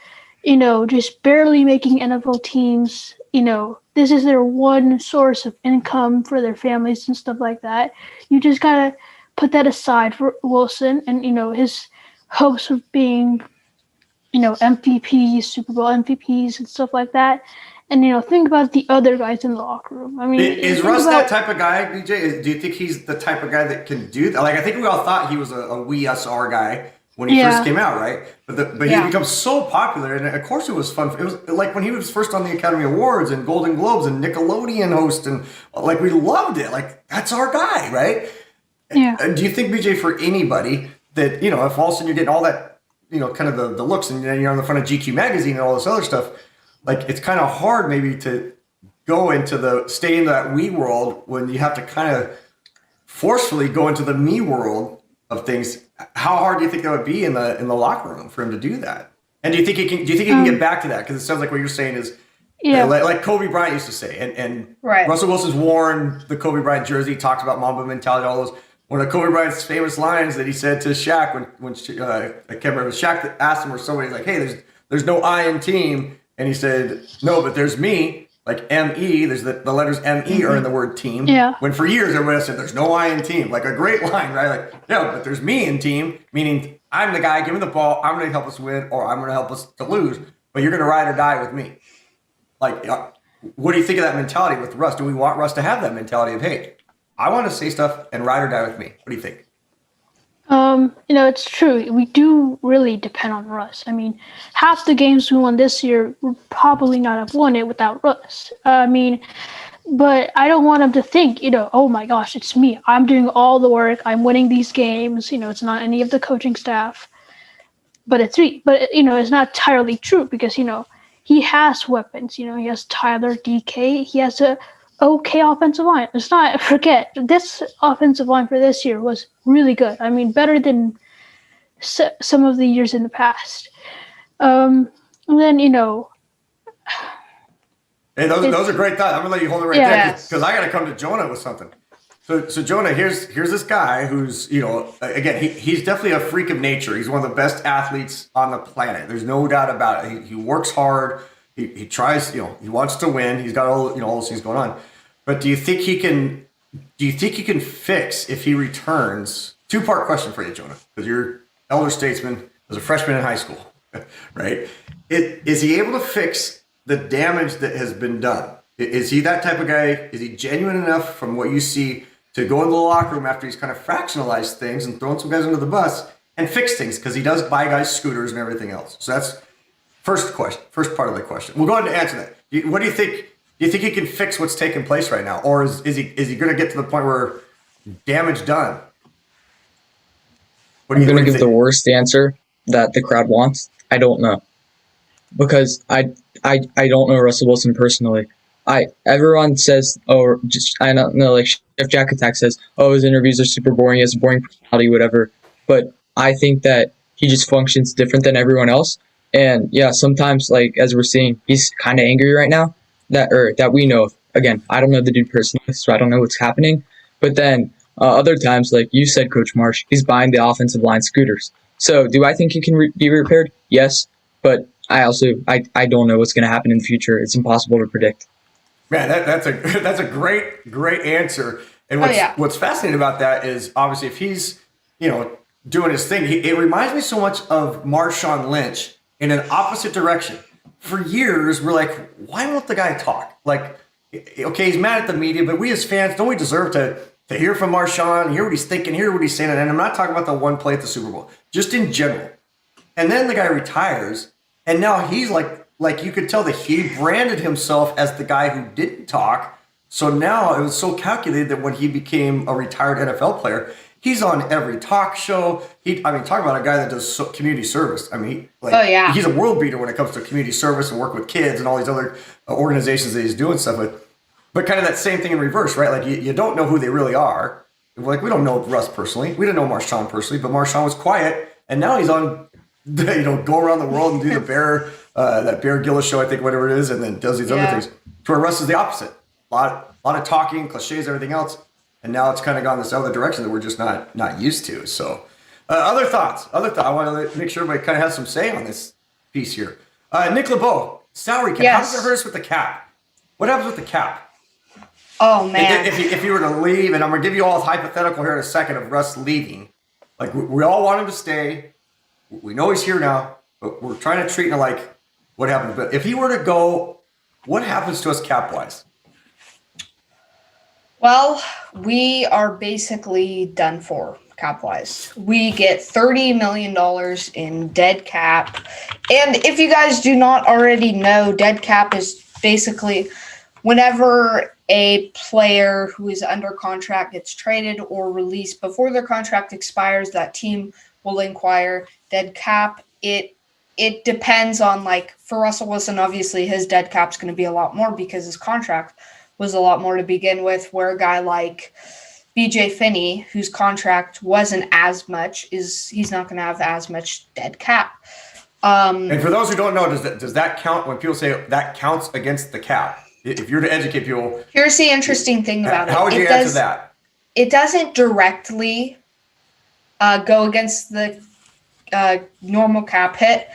just barely making NFL teams. This is their one source of income for their families and stuff like that. You just got to put that aside for Wilson and, his hopes of being, MVPs, Super Bowl MVPs and stuff like that. And, think about the other guys in the locker room. I mean, is Russ that type of guy, BJ? Do you think he's the type of guy that can do that? Like, I think we all thought he was a we, us, our guy when he first came out, right? But he's become so popular. And, of course, it was fun. It was like when he was first on the Academy Awards and Golden Globes and Nickelodeon host. And, like, we loved it. Like, that's our guy, right? Yeah. And do you think, BJ, for anybody that, if all of a sudden you're getting all that, kind of the looks and then you're on the front of GQ magazine and all this other stuff, like, it's kind of hard maybe to stay in that we world when you have to kind of forcefully go into the me world of things. How hard do you think that would be in the locker room for him to do that? And do you think he can get back to that? Because it sounds like what you're saying is, like Kobe Bryant used to say, and right. Russell Wilson's worn the Kobe Bryant jersey, talks about Mamba mentality, all those. One of Kobe Bryant's famous lines that he said to Shaq when I can't remember, it was Shaq that asked him or somebody, like, hey, there's no I in team. And he said, no, but there's me. like M-E, there's the letters M-E are in the word team. Yeah. When for years everybody said there's no I in team. Like a great line, right? Like, yeah, but there's me in team, meaning I'm the guy giving the ball, I'm going to help us win, or I'm going to help us to lose, but you're going to ride or die with me. Like, what do you think of that mentality with Russ? Do we want Russ to have that mentality of, hey, I want to say stuff and ride or die with me? What do you think? It's true. We do really depend on Russ. I mean, half the games we won this year would probably not have won it without Russ. But I don't want him to think, oh my gosh, it's me. I'm doing all the work. I'm winning these games. It's not any of the coaching staff, but it's me. But, it's not entirely true because, he has weapons. He has Tyler, DK. He has a okay offensive line. Let's not forget, this offensive line for this year was really good. I mean, better than some of the years in the past. And then, Hey, those are great thoughts. I'm gonna let you hold it right there because I got to come to Jonah with something. So Jonah, here's this guy who's again he's definitely a freak of nature. He's one of the best athletes on the planet. There's no doubt about it. He works hard. He tries. He wants to win. He's got all those things going on. But do you think he can fix if he returns? Two-part question for you, Jonah, because you're elder statesman as a freshman in high school, right? Is he able to fix the damage that has been done? Is he that type of guy? Is he genuine enough from what you see to go into the locker room after he's kind of fractionalized things and thrown some guys under the bus and fix things? Because he does buy guys scooters and everything else. So that's first part of the question. We'll go ahead and answer that. What do you think? Do you think he can fix what's taking place right now? Or is he going to get to the point where damage done? I'm going to give the worst answer that the crowd wants. I don't know. Because I don't know Russell Wilson personally. Everyone says, I don't know, like Chef Jack Attack says, his interviews are super boring, he has a boring personality, whatever. But I think that he just functions different than everyone else. And yeah, sometimes, like, as we're seeing, he's kind of angry right now that we know of. Again, I don't know the dude personally, so I don't know what's happening. But then other times, like you said, Coach Marsh, he's buying the offensive line scooters. So do I think he can be repaired? Yes. But I don't know what's going to happen in the future. It's impossible to predict. Man, that's a great answer. And what's fascinating about that is obviously if he's doing his thing, it reminds me so much of Marshawn Lynch in an opposite direction. For years, we're like, why won't the guy talk? Like, okay, he's mad at the media, but we as fans, don't we deserve to hear from Marshawn, hear what he's thinking, hear what he's saying? And I'm not talking about the one play at the Super Bowl, just in general. And then the guy retires, and now he's like you could tell that he branded himself as the guy who didn't talk. So now it was so calculated that when he became a retired NFL player, he's on every talk show. Talk about a guy that does community service. He's a world beater when it comes to community service and work with kids and all these other organizations that he's doing stuff with. But kind of that same thing in reverse, right? Like you don't know who they really are. Like we don't know Russ personally. We didn't know Marshawn personally, but Marshawn was quiet, and now he's on, go around the world and do that Bear Gillis show, I think, whatever it is, and then does these other things. To where Russ is the opposite. A lot of talking, cliches, everything else. And now it's kind of gone this other direction that we're just not used to. So other thoughts. I want to make sure everybody kind of has some say on this piece here. Nick Labow, salary cap. Yes. How does it hurt us with the cap? What happens with the cap? Oh, man. If you were to leave, and I'm going to give you all a hypothetical here in a second of Russ leaving. Like, we all want him to stay. We know he's here now, but we're trying to treat him like what happens. But if he were to go, what happens to us cap-wise? Well, we are basically done for cap-wise. We get $30 million in dead cap. And if you guys do not already know, dead cap is basically whenever a player who is under contract gets traded or released before their contract expires, that team will inquire dead cap. It depends on, like, for Russell Wilson, obviously his dead cap's going to be a lot more because his contract was a lot more to begin with, where a guy like BJ Finney, whose contract wasn't as much, he's not going to have as much dead cap. And for those who don't know, does that count when people say that counts against the cap? If you're to educate people, here's the interesting thing about it. How would you answer that? It doesn't directly go against the normal cap hit,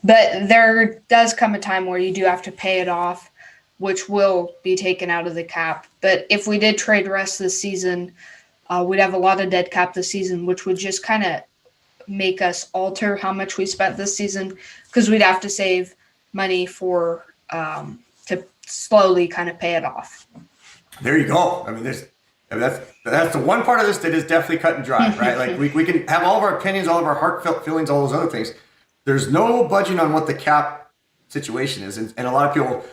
but there does come a time where you do have to pay it off. which will be taken out of the cap. But if we did trade Russ this season, we'd have a lot of dead cap this season, which would just kind of make us alter how much we spent this season, because we'd have to save money for to slowly kind of pay it off. There you go. I mean, that's the one part of this that is definitely cut and dry, right? Like we can have all of our opinions, all of our heartfelt feelings, all those other things. There's no budging on what the cap situation is, and a lot of people,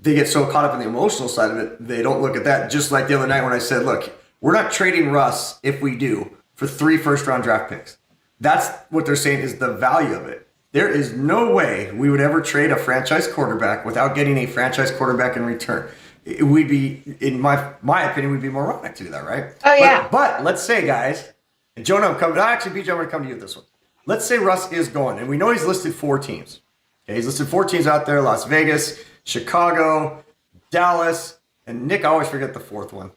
they get so caught up in the emotional side of it, they don't look at that. Just like the other night when I said, look, we're not trading Russ, if we do, for 3 first-round draft picks. That's what they're saying is the value of it. There is no way we would ever trade a franchise quarterback without getting a franchise quarterback in return. We'd be, in my opinion, we'd be moronic to do that, right? Oh, yeah. But let's say, guys, and Jonah, BJ, I'm going to come to you with this one. Let's say Russ is going, and we know he's listed 4 teams. Okay, he's listed 4 teams out there: Las Vegas, Chicago, Dallas, and Nick, I always forget the 4th one.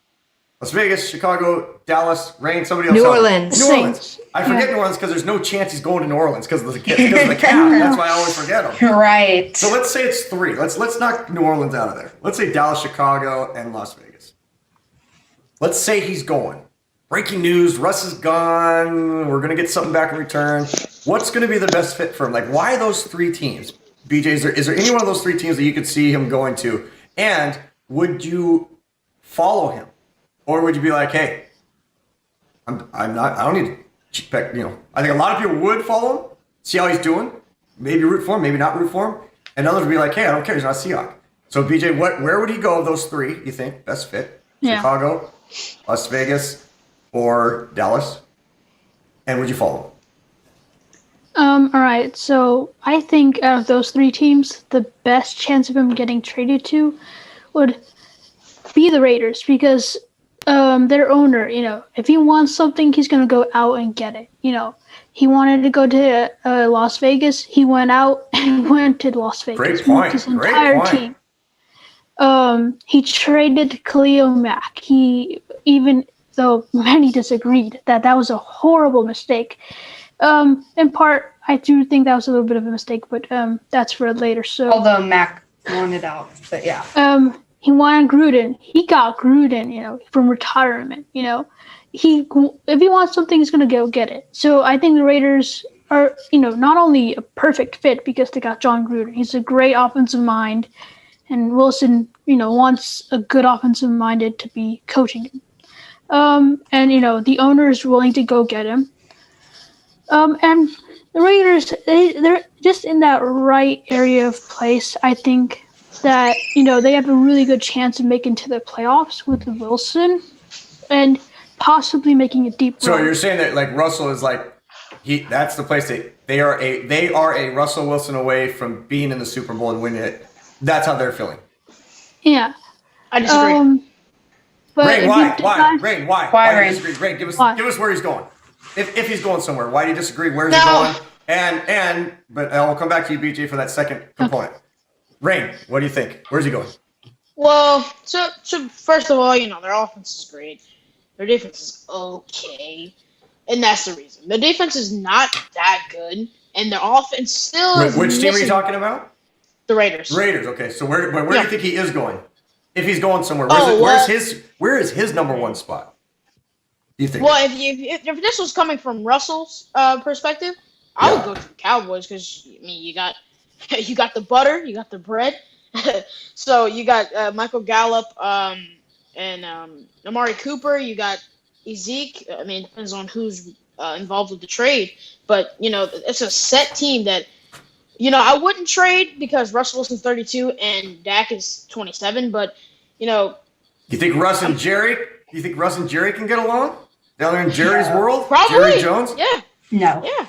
Las Vegas, Chicago, Dallas, Rain, somebody else. New Orleans. New Orleans. I forget New Orleans because there's no chance he's going to New Orleans because of the cap. That's why I always forget him. Right. So let's say it's 3. Let's knock New Orleans out of there. Let's say Dallas, Chicago, and Las Vegas. Let's say he's going. Breaking news, Russ is gone. We're going to get something back in return. What's going to be the best fit for him? Like, why those 3 teams? BJ, is there any one of those 3 teams that you could see him going to? And would you follow him? Or would you be like, hey, I don't need to check, I think a lot of people would follow him, see how he's doing, maybe root for him, maybe not root for him. And others would be like, hey, I don't care, he's not a Seahawk. So BJ, where would he go of those 3, you think, best fit? Yeah. Chicago, Las Vegas, or Dallas? And would you follow him? All right. So I think out of those 3 teams, the best chance of him getting traded to would be the Raiders, because their owner, if he wants something, he's going to go out and get it. He wanted to go to Las Vegas. He went out and went to Las Vegas. Great point. His entire team. He traded Khalil Mack. Even though many disagreed that was a horrible mistake. In part, I do think that was a little bit of a mistake, but that's for later. So, Although Mac wanted out, but yeah. He wanted Gruden. He got Gruden, from retirement. If he wants something, he's gonna go get it. So I think the Raiders are, not only a perfect fit because they got John Gruden. He's a great offensive mind, and Wilson, wants a good offensive minded to be coaching him. And the owner is willing to go get him. And the Raiders, they're just in that right area of place. I think that, they have a really good chance of making to the playoffs with Wilson and possibly making a deep So run. you're saying that like Russell is like that's the place they are a Russell Wilson away from being in the Super Bowl and winning it. That's how they're feeling. Yeah. I disagree. But Rain, if why? you Why? decide- Rain, why? Why, do you Rain? disagree? Rain, give us Why? where he's going. If he's going somewhere, why do you disagree? Where's he No. going? But I'll come back to you, BJ, for that second component. Rain, what do you think? Where's he going? Well, so first of all, their offense is great. Their defense is okay. And that's the reason. The defense is not that good, and their offense still is Which team are you missing talking about? the Raiders. Raiders. Okay, so where do Yeah. you think he is going? If he's going somewhere, Oh, well- where is his number 1 spot? Do you think? Well, if this was coming from Russell's perspective, I would go to the Cowboys because you got the butter, you got the bread, so you got Michael Gallup and Amari Cooper, you got Ezeke. I mean, it depends on who's involved with the trade, but it's a set team that I wouldn't trade because Russell Wilson's 32 and Dak is 27, but you think Russ and Jerry? You think Russ and Jerry can get along down there in Jerry's world? probably Jerry Jones. Yeah. No. Yeah.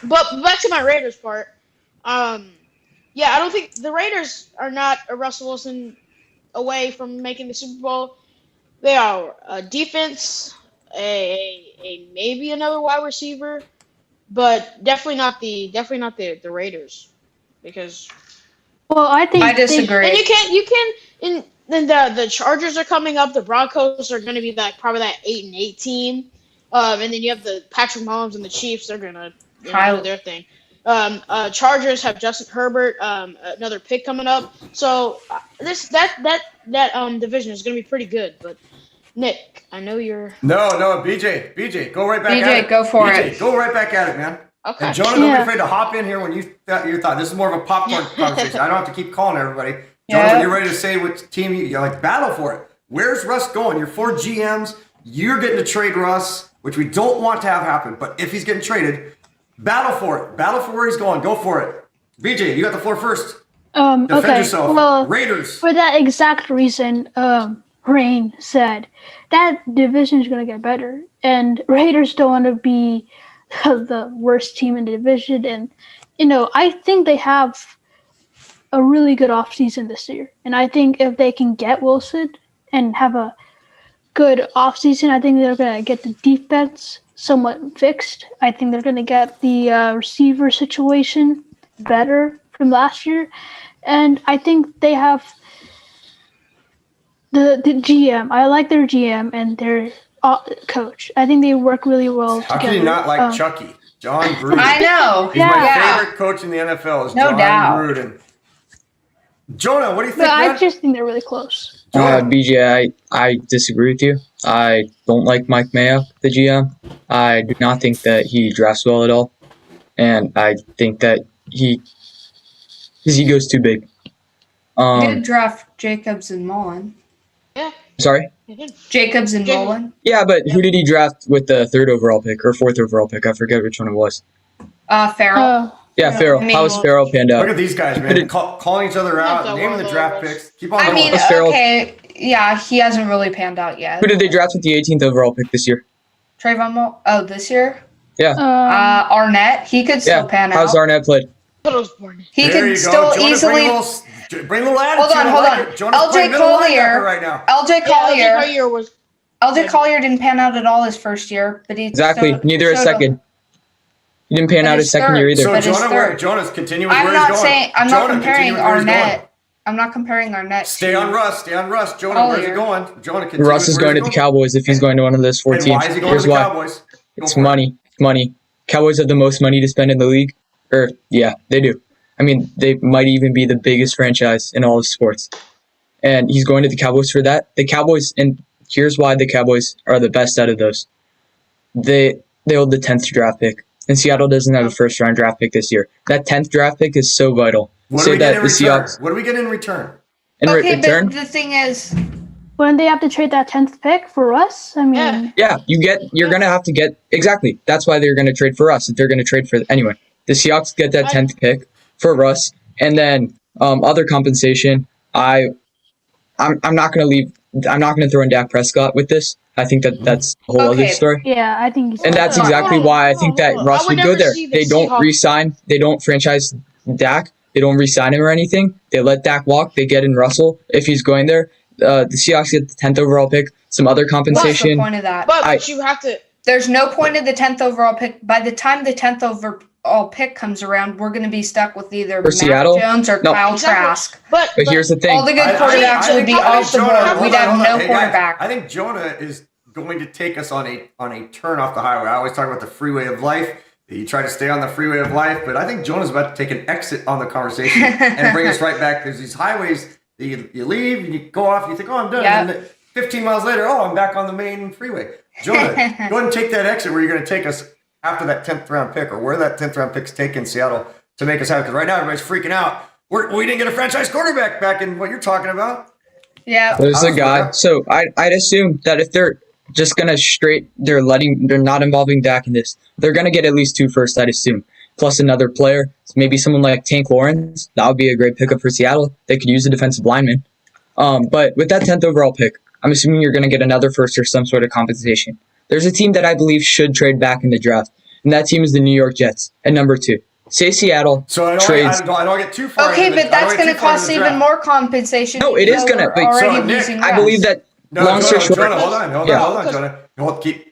But back to my Raiders part. I don't think the Raiders are not a Russell Wilson away from making the Super Bowl. They are a defense, a maybe another wide receiver, but definitely not the Raiders, because Well, I think I disagree. and you can't the Chargers are coming up. The Broncos are going to be probably that 8-8 team, and then you have the Patrick Mahomes and the Chiefs. They're gonna do their thing. Chargers have Justin Herbert, another pick coming up. So that division is going to be pretty good. But Nick, I know you're. No, BJ, go right back at BJ, it. go for BJ, it. go right back at it, man. Okay. And Jonah, don't be Yeah. afraid to hop in here when you thought. This is more of a popcorn conversation. I don't have to keep calling everybody. Jonah, Yeah. when you're ready to say what team you're like, battle for it. Where's Russ going? You're 4 GMs. You're getting to trade Russ, which we don't want to have happen. But if he's getting traded, battle for it. Battle for where he's going. Go for it. BJ, you got the floor first. Defend Okay. yourself. Well, Raiders. for that exact reason, Rain said that division is going to get better, and Raiders don't want to be the worst team in the division. And I think they have a really good offseason this year, and I think if they can get Wilson and have a good offseason, I think they're going to get the defense somewhat fixed. I think they're going to get the receiver situation better from last year, and I think they have the GM. I like their GM and their coach. I think they work really well How together. can you not like Chucky? John Gruden. I know. He's my Yeah. favorite coach in the NFL is No John doubt. Gruden. Jonah, what do you think, But I man? just think they're really close. BJ, I disagree with you. I don't like Mike Mayock, the GM. I do not think that he drafts well at all, and I think that his ego's too big. Did draft Jacobs and Mullen. Yeah. Sorry. Jacobs and Jacob- Mullen. Yeah, but who did he draft with the 3rd overall pick or 4th overall pick? I forget which one it was. Farrell. Yeah, Yeah. Farrell. I mean, How was Farrell panned Look out? at these guys, man. calling each other out, Not that naming the one, draft though. picks. Keep on I going. mean, What's Farrell? okay, yeah, he hasn't really panned out yet. Who did they draft with the 18th overall pick this year? Trayvon Mullen. Oh, this year? Yeah. Arnett. He could still Yeah. pan out. How's Arnett played? But I was born. He There could you still go. Jonah, easily. bring a little attitude. Hold on, I hold like on. it. Jonah's LJ playing middle Collier. linebacker right now. LJ Collier. Yeah, Collier was. LJ Collier didn't pan out at all his first year, but he Exactly. showed- Neither his showed second. He didn't pan But out his his second third. year either. So But his third. Jonah's continuing where I'm he's not going. saying I'm Jonah, not comparing continue where he's going. Arnett. I'm not comparing Arnett. Stay to- on Russ. Jonah, where's he Collier. going? Jonah, continue Russ is where going to he's the Cowboys if he's going to one of those 4 And teams. why is he going Here's to the why. Cowboys? Go It's for it. money. It's money. Cowboys have the most money to spend in the league. Yeah, they do. I mean, they might even be the biggest franchise in all of sports. And he's going to the Cowboys for that. The Cowboys, and here's why the Cowboys are the best out of those. They hold the 10th draft pick. And Seattle doesn't have a first-round draft pick this year. That 10th draft pick is so vital. What do Say we get that in the return? Seahawks What do we get in return? in Okay, return. but the thing is, Wouldn't they have to trade that 10th pick for us? I mean, Yeah. Yeah, you're gonna have to get exactly. That's why they're gonna trade for us. If they're gonna trade for anyway, the Seahawks get that 10th pick for Russ, and then other compensation. I'm not gonna leave. I'm not gonna throw in Dak Prescott with this. I think that's a whole other Okay. story. yeah, I think he's. And that's Hold on, exactly hold on, why I hold think on, that hold on. Russ I would would go never there. see the They don't Seahawks- re-sign. They don't franchise Dak. They don't re-sign him or anything. They let Dak walk. They get in Russell if he's going there. The Seahawks get the 10th overall pick. Some other what's the compensation. point of that? But you have to. There's no point of the 10th overall pick. By the time the 10th overall pick comes around, we're going to be stuck with either For Mac Seattle? Jones or No. Kyle Exactly. Trask. But Here's the thing. All the good I quarterbacks would be think off the Jonah- board. hold We'd on, have hold no on. Hey, guys, quarterback. I think Jonah is going to take us on a turn off the highway. I always talk about the freeway of life. You try to stay on the freeway of life, but I think Jonah's about to take an exit on the conversation and bring us right back. There's these highways that you leave and you go off and you think, oh, I'm done. Yep. And then 15 miles later, oh, I'm back on the main freeway. Jonah, go ahead and take that exit where you're going to take us after that 10th round pick or where that 10th round pick's taken Seattle to make us happy. Because right now everybody's freaking out. We didn't get a franchise quarterback back in what you're talking about. Yeah. There's a How's guy. that? So I'd assume that if they're just gonna they're not involving Dak in this, they're gonna get at least 2 firsts, I'd assume, plus another player. So maybe someone like Tank Lawrence. That would be a great pickup for Seattle. They could use a defensive lineman. But with that 10th overall pick, I'm assuming you're gonna get another first or some sort of compensation. There's a team that I believe should trade back in the draft, and that team is the New York Jets at number 2. Say Seattle So I trades. don't get too far. Okay, into the- but that's I don't going get to too far into cost the even draft. more compensation. No, it even is though gonna- we're wait, already so, Nick, losing I Russ. believe that. No, long story short. Jonah, hold on, Yeah. Jonah.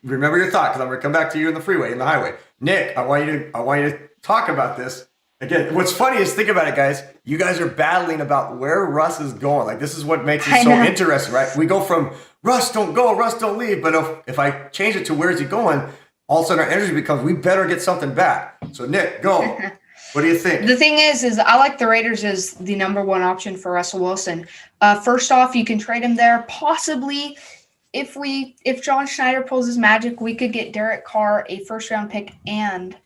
Remember your thought, because I'm going to come back to you in the freeway, in the highway. Nick, I want you to talk about this. Again, what's funny is, think about it, guys. You guys are battling about where Russ is going. Like, this is what makes it I so know. interesting, right? We go from Russ don't go, Russ don't leave. But if I change it to where's he going, all of a sudden our energy becomes, we better get something back. So, Nick, go. What do you think? The thing is I like the Raiders as the number one option for Russell Wilson. First off, you can trade him there. Possibly, if John Schneider pulls his magic, we could get Derek Carr, a first-round pick, and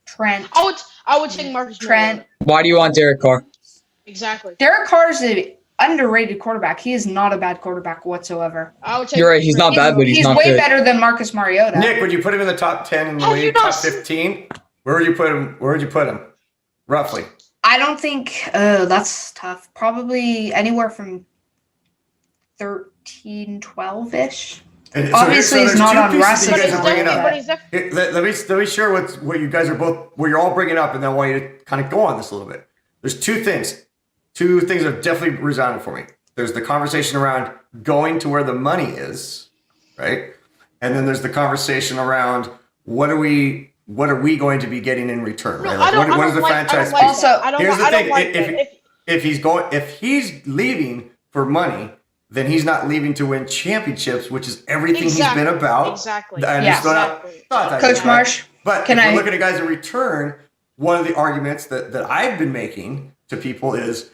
Trent. I would take Marcus Trent. Mariota. Why do you want Derek Carr? Exactly. Derek Carr is an underrated quarterback. He is not a bad quarterback whatsoever. I would take You're right. He's not bad, but he's not way good. better than Marcus Mariota. Nick, would you put him in the top 10 in the Oh, league, you know- top 15? Where would you put him? Roughly. I don't think that's tough. Probably anywhere from 13, 12-ish. And Obviously, there's it's not two on pieces Russ's that you guys are bringing But up. he's def- Here, let me share what you guys are both, what you're all bringing up, and then I want you to kind of go on this a little bit. There's two things that have definitely resounded for me. There's the conversation around going to where the money is, right? And then there's the conversation around what are we going to be getting in return, right? No, I don't what is the like franchise? that. Also, I don't here's the I don't thing: like that. if he's leaving for money, then he's not leaving to win championships, which is everything he's been about. Exactly. I Yeah. just thought that Coach right? Marsh, But can if I- we're looking at guys in return, one of the arguments that I've been making to people is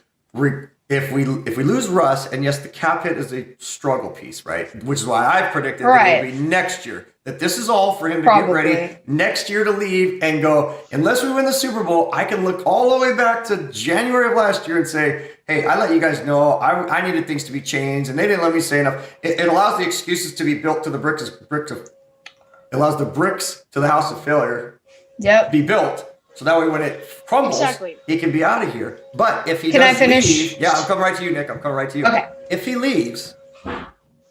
if we lose Russ, and yes, the cap hit is a struggle piece, right? Which is why I've predicted that Right. it'll be next year. That this is all for him to Probably. get ready next year to leave and go, unless we win the Super Bowl, I can look all the way back to January of last year and say, hey, I let you guys know I needed things to be changed, and they didn't let me say enough. It allows the excuses to be built to the it allows the bricks to the house of failure Yep. be built. So that way when it crumbles, Exactly. he can be out of here. But if he Can I does finish? leave, yeah, I'm coming right to you, Nick. I'm coming right to you. Okay. If he leaves,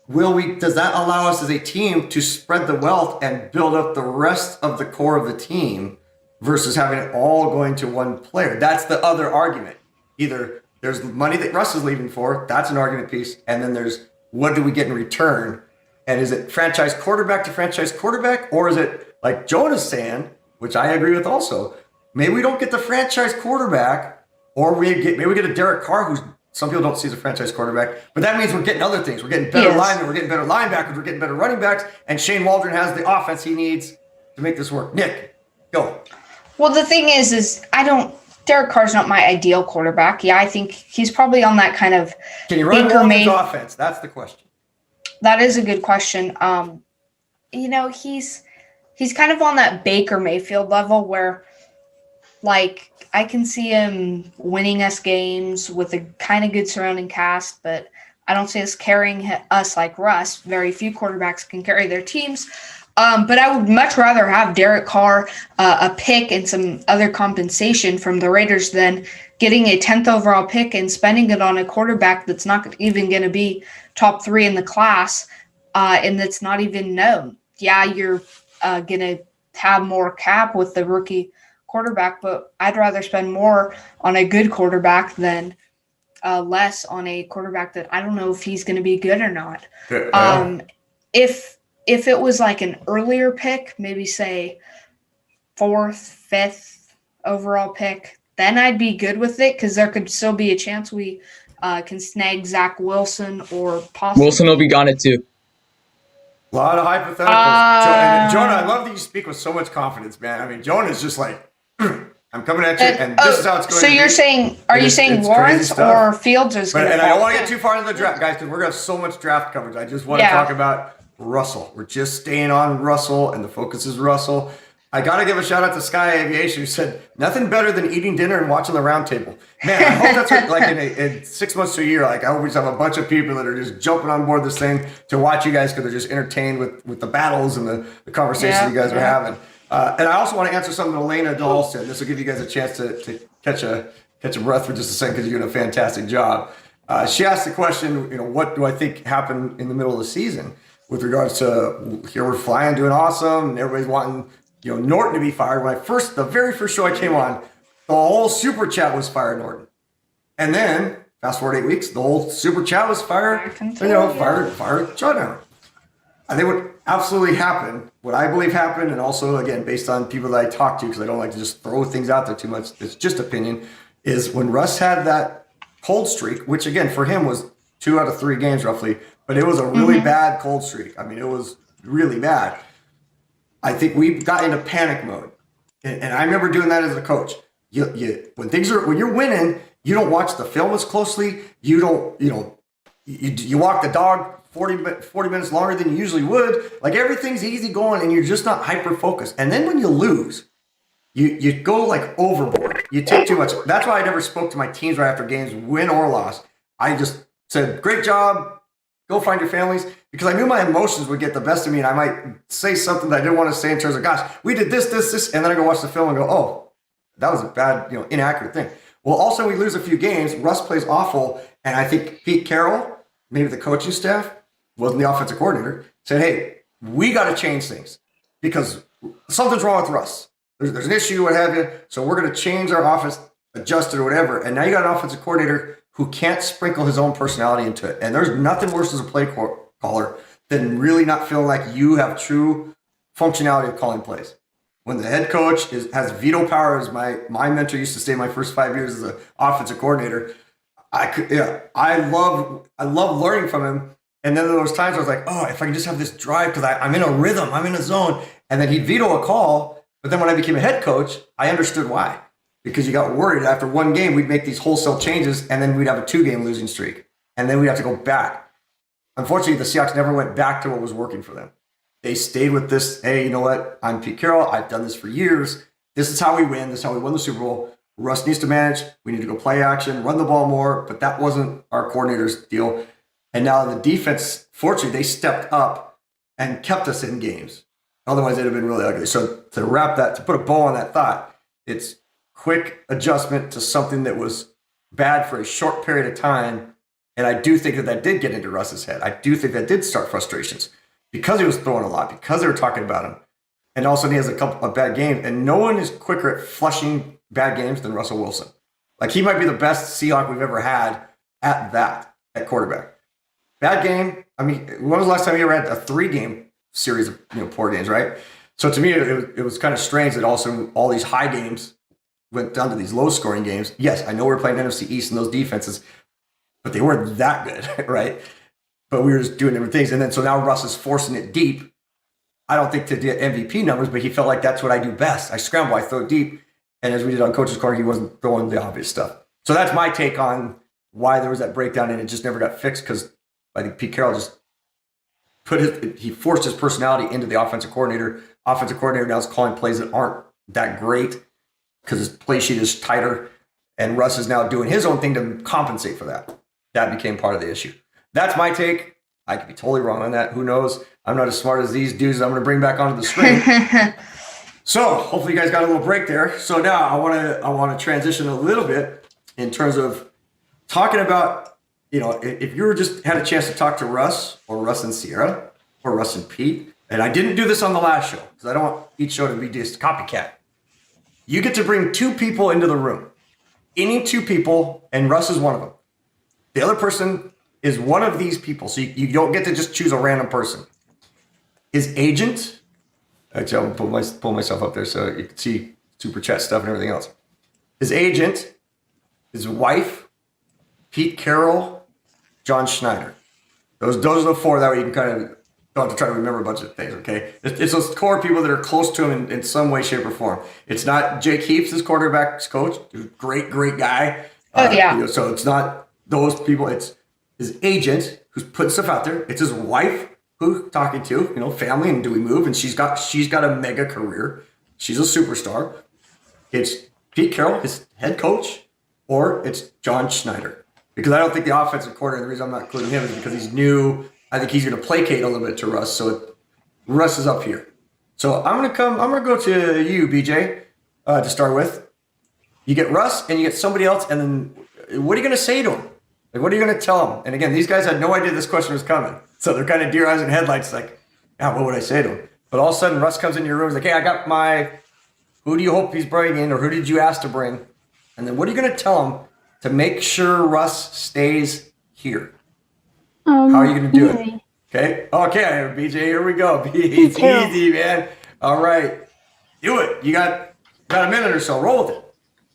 does that allow us as a team to spread the wealth and build up the rest of the core of the team versus having it all going to one player? That's the other argument. Either there's money that Russ is leaving for, that's an argument piece, and then there's what do we get in return? And is it franchise quarterback to franchise quarterback, or is it like Jonah's saying, which I agree with also, maybe we don't get the franchise quarterback, or maybe we get a Derek Carr, who's some people don't see as a franchise quarterback, but that means we're getting other things. We're getting better Yes. linemen, we're getting better linebackers, we're getting better running backs, and Shane Waldron has the offense he needs to make this work. Nick, go. Well, the thing is Derek Carr's not my ideal quarterback. Yeah, I think he's probably on that kind of Can you run Baker Waldron's May- offense? That's the question. That is a good question. He's kind of on that Baker Mayfield level where, like, I can see him winning us games with a kind of good surrounding cast, but I don't see us carrying us like Russ. Very few quarterbacks can carry their teams. But I would much rather have Derek Carr, a pick, and some other compensation from the Raiders than getting a 10th overall pick and spending it on a quarterback that's not even going to be top 3 in the class, and that's not even known. Yeah, you're going to have more cap with the rookie quarterback, but I'd rather spend more on a good quarterback than less on a quarterback that I don't know if he's going to be good or not. If it was like an earlier pick, maybe say 4th, 5th overall pick, then I'd be good with it because there could still be a chance we can snag Zach Wilson or possibly Wilson will be gone at 2. A lot of hypotheticals. Jonah, I love that you speak with so much confidence, man. I mean, Jonah's just like, I'm coming at you, and this is how it's going So to be. you're saying, are you saying it's Lawrence crazy stuff. or Fields is going But, to and I don't want to get too far into the draft, guys, because we're going to have so much draft coverage. I just want to talk about Russell. We're just staying on Russell, and the focus is Russell. I got to give a shout out to Sky Aviation, who said, nothing better than eating dinner and watching the Roundtable. Man, I hope that's what, like in 6 months to a year, like I always have a bunch of people that are just jumping on board this thing to watch you guys because they're just entertained with the battles and the conversations you guys are having. And I also want to answer something Elena Dahl said. This will give you guys a chance to catch a breath for just a second because you're doing a fantastic job. She asked the question, what do I think happened in the middle of the season with regards to here we're flying, doing awesome, and everybody's wanting Norton to be fired. When the very first show I came on, the whole super chat was fire Norton, and then fast forward 8 weeks, the whole super chat was fire John Allen. I think what absolutely happened, what I believe happened, and also, again, based on people that I talk to, because I don't like to just throw things out there too much, it's just opinion, is when Russ had that cold streak, which, again, for him was 2 out of 3 games roughly, but it was a really bad cold streak. I mean, it was really bad. I think we got into panic mode. And I remember doing that as a coach. when you're winning, you don't watch the film as closely. You don't, you walk the dog 40 minutes longer than you usually would. Like everything's easy going and you're just not hyper focused. And then when you lose, you go like overboard. You take too much. That's why I never spoke to my teams right after games, win or loss. I just said, great job. Go find your families, because I knew my emotions would get the best of me and I might say something that I didn't want to say in terms of, gosh, we did this, and then I go watch the film and go, oh, that was a bad, inaccurate thing. Well, also we lose a few games. Russ plays awful, and I think Pete Carroll, maybe the coaching staff, wasn't the offensive coordinator, said, hey, we got to change things because something's wrong with Russ. There's an issue, what have you, so we're going to change our offense, adjust it or whatever. And now you got an offensive coordinator who can't sprinkle his own personality into it. And there's nothing worse as a play caller than really not feeling like you have true functionality of calling plays. When the head coach has veto power, as my mentor used to say my first 5 years as an offensive coordinator, I love learning from him. And then there was times I was like, oh, if I can just have this drive because I'm in a rhythm, I'm in a zone. And then he'd veto a call. But then when I became a head coach, I understood why. Because you got worried after one game, we'd make these wholesale changes and then we'd have a 2-game losing streak. And then we'd have to go back. Unfortunately, the Seahawks never went back to what was working for them. They stayed with this, hey, you know what? I'm Pete Carroll. I've done this for years. This is how we win. This is how we won the Super Bowl. Russ needs to manage. We need to go play action, run the ball more. But that wasn't our coordinator's deal. And now the defense, fortunately, they stepped up and kept us in games. Otherwise, it'd have been really ugly. So to wrap that, to put a bow on that thought, it's quick adjustment to something that was bad for a short period of time. And I do think that did get into Russ's head. I do think that did start frustrations because he was throwing a lot, because they were talking about him. And all of a sudden he has a couple of bad games. And no one is quicker at flushing bad games than Russell Wilson. Like he might be the best Seahawk we've ever had at quarterback. Bad game. I mean, when was the last time you ever had a 3-game series of poor games, right? So to me, it was kind of strange that also all these high games went down to these low-scoring games. Yes, I know we're playing NFC East and those defenses, but they weren't that good, right? But we were just doing different things. And then so now Russ is forcing it deep. I don't think to get MVP numbers, but he felt like that's what I do best. I scramble, I throw deep. And as we did on Coach's Corner, he wasn't throwing the obvious stuff. So that's my take on why there was that breakdown and it just never got fixed, because I think Pete Carroll just he forced his personality into the offensive coordinator. Offensive coordinator now is calling plays that aren't that great because his play sheet is tighter, and Russ is now doing his own thing to compensate for that. That became part of the issue. That's my take. I could be totally wrong on that. Who knows? I'm not as smart as these dudes I'm going to bring back onto the screen. So hopefully you guys got a little break there. So now I want to transition a little bit in terms of talking about, if you just had a chance to talk to Russ or Russ and Sierra or Russ and Pete, and I didn't do this on the last show because I don't want each show to be just copycat. You get to bring 2 people into the room, any 2 people, and Russ is one of them. The other person is one of these people, so you don't get to just choose a random person. His agent, actually I'll pull myself up there so you can see super chat stuff and everything else. His agent, his wife, Pete Carroll, John Schneider. Those are the 4. That way you can kind of don't have to try to remember a bunch of things, okay? It's those core people that are close to him in some way, shape, or form. It's not Jake Heaps, his quarterback's coach. Great guy. Oh, yeah. So it's not those people. It's his agent who's putting stuff out there. It's his wife who's talking to, family, and do we move? And she's got a mega career. She's a superstar. It's Pete Carroll, his head coach, or it's John Schneider. Because I don't think the offensive coordinator, the reason I'm not including him is because he's new. I think he's going to placate a little bit to Russ. So Russ is up here. So I'm going to go to you, BJ, to start with. You get Russ and you get somebody else. And then what are you going to say to him? Like, what are you going to tell him? And again, these guys had no idea this question was coming. So they're kind of deer eyes and headlights. Like, what would I say to him? But all of a sudden Russ comes into your room. He's like, hey, I got who do you hope he's bringing, or who did you ask to bring? And then what are you going to tell him to make sure Russ stays here? How are you going to do it? Okay, BJ, here we go. It's easy, man. All right, do it. You got a minute or so. Roll with it.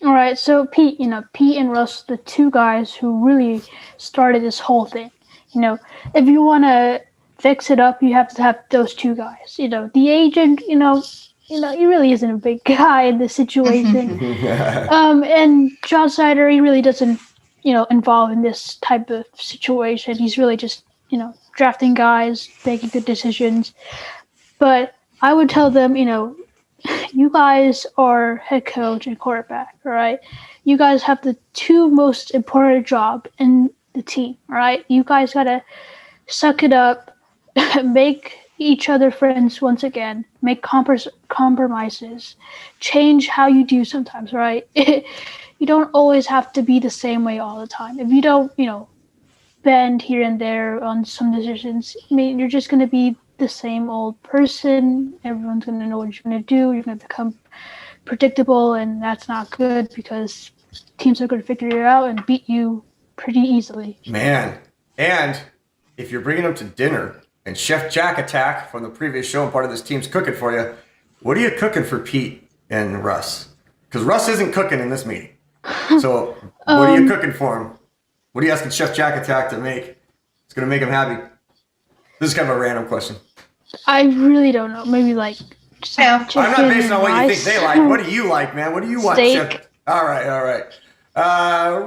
All right, so Pete and Russ, the 2 guys who really started this whole thing. If you want to fix it up, you have to have those 2 guys. The agent, he really isn't a big guy in this situation. And John Snyder, he really doesn't, involve in this type of situation. He's really just, drafting guys, making good decisions. But I would tell them, you guys are head coach and quarterback, all right? You guys have the two most important job in the team, all right? You guys got to suck it up, make each other friends once again, make compromises, change how you do sometimes, right? You don't always have to be the same way all the time. If you don't, bend here and there on some decisions, you're just going to be the same old person. Everyone's going to know what you're going to do. You're going to become predictable, and that's not good because teams are going to figure it out and beat you pretty easily. Man, and if you're bringing them to dinner and Chef Jack Attack from the previous show and part of this team's cooking for you, what are you cooking for Pete and Russ? Because Russ isn't cooking in this meeting. So what are you cooking for him? What are you asking Chef Jack Attack to make? It's going to make him happy. This is kind of a random question. I really don't know. Maybe like I'm not basing on what you think they like. What do you like, man? What do you want, Chef? All right.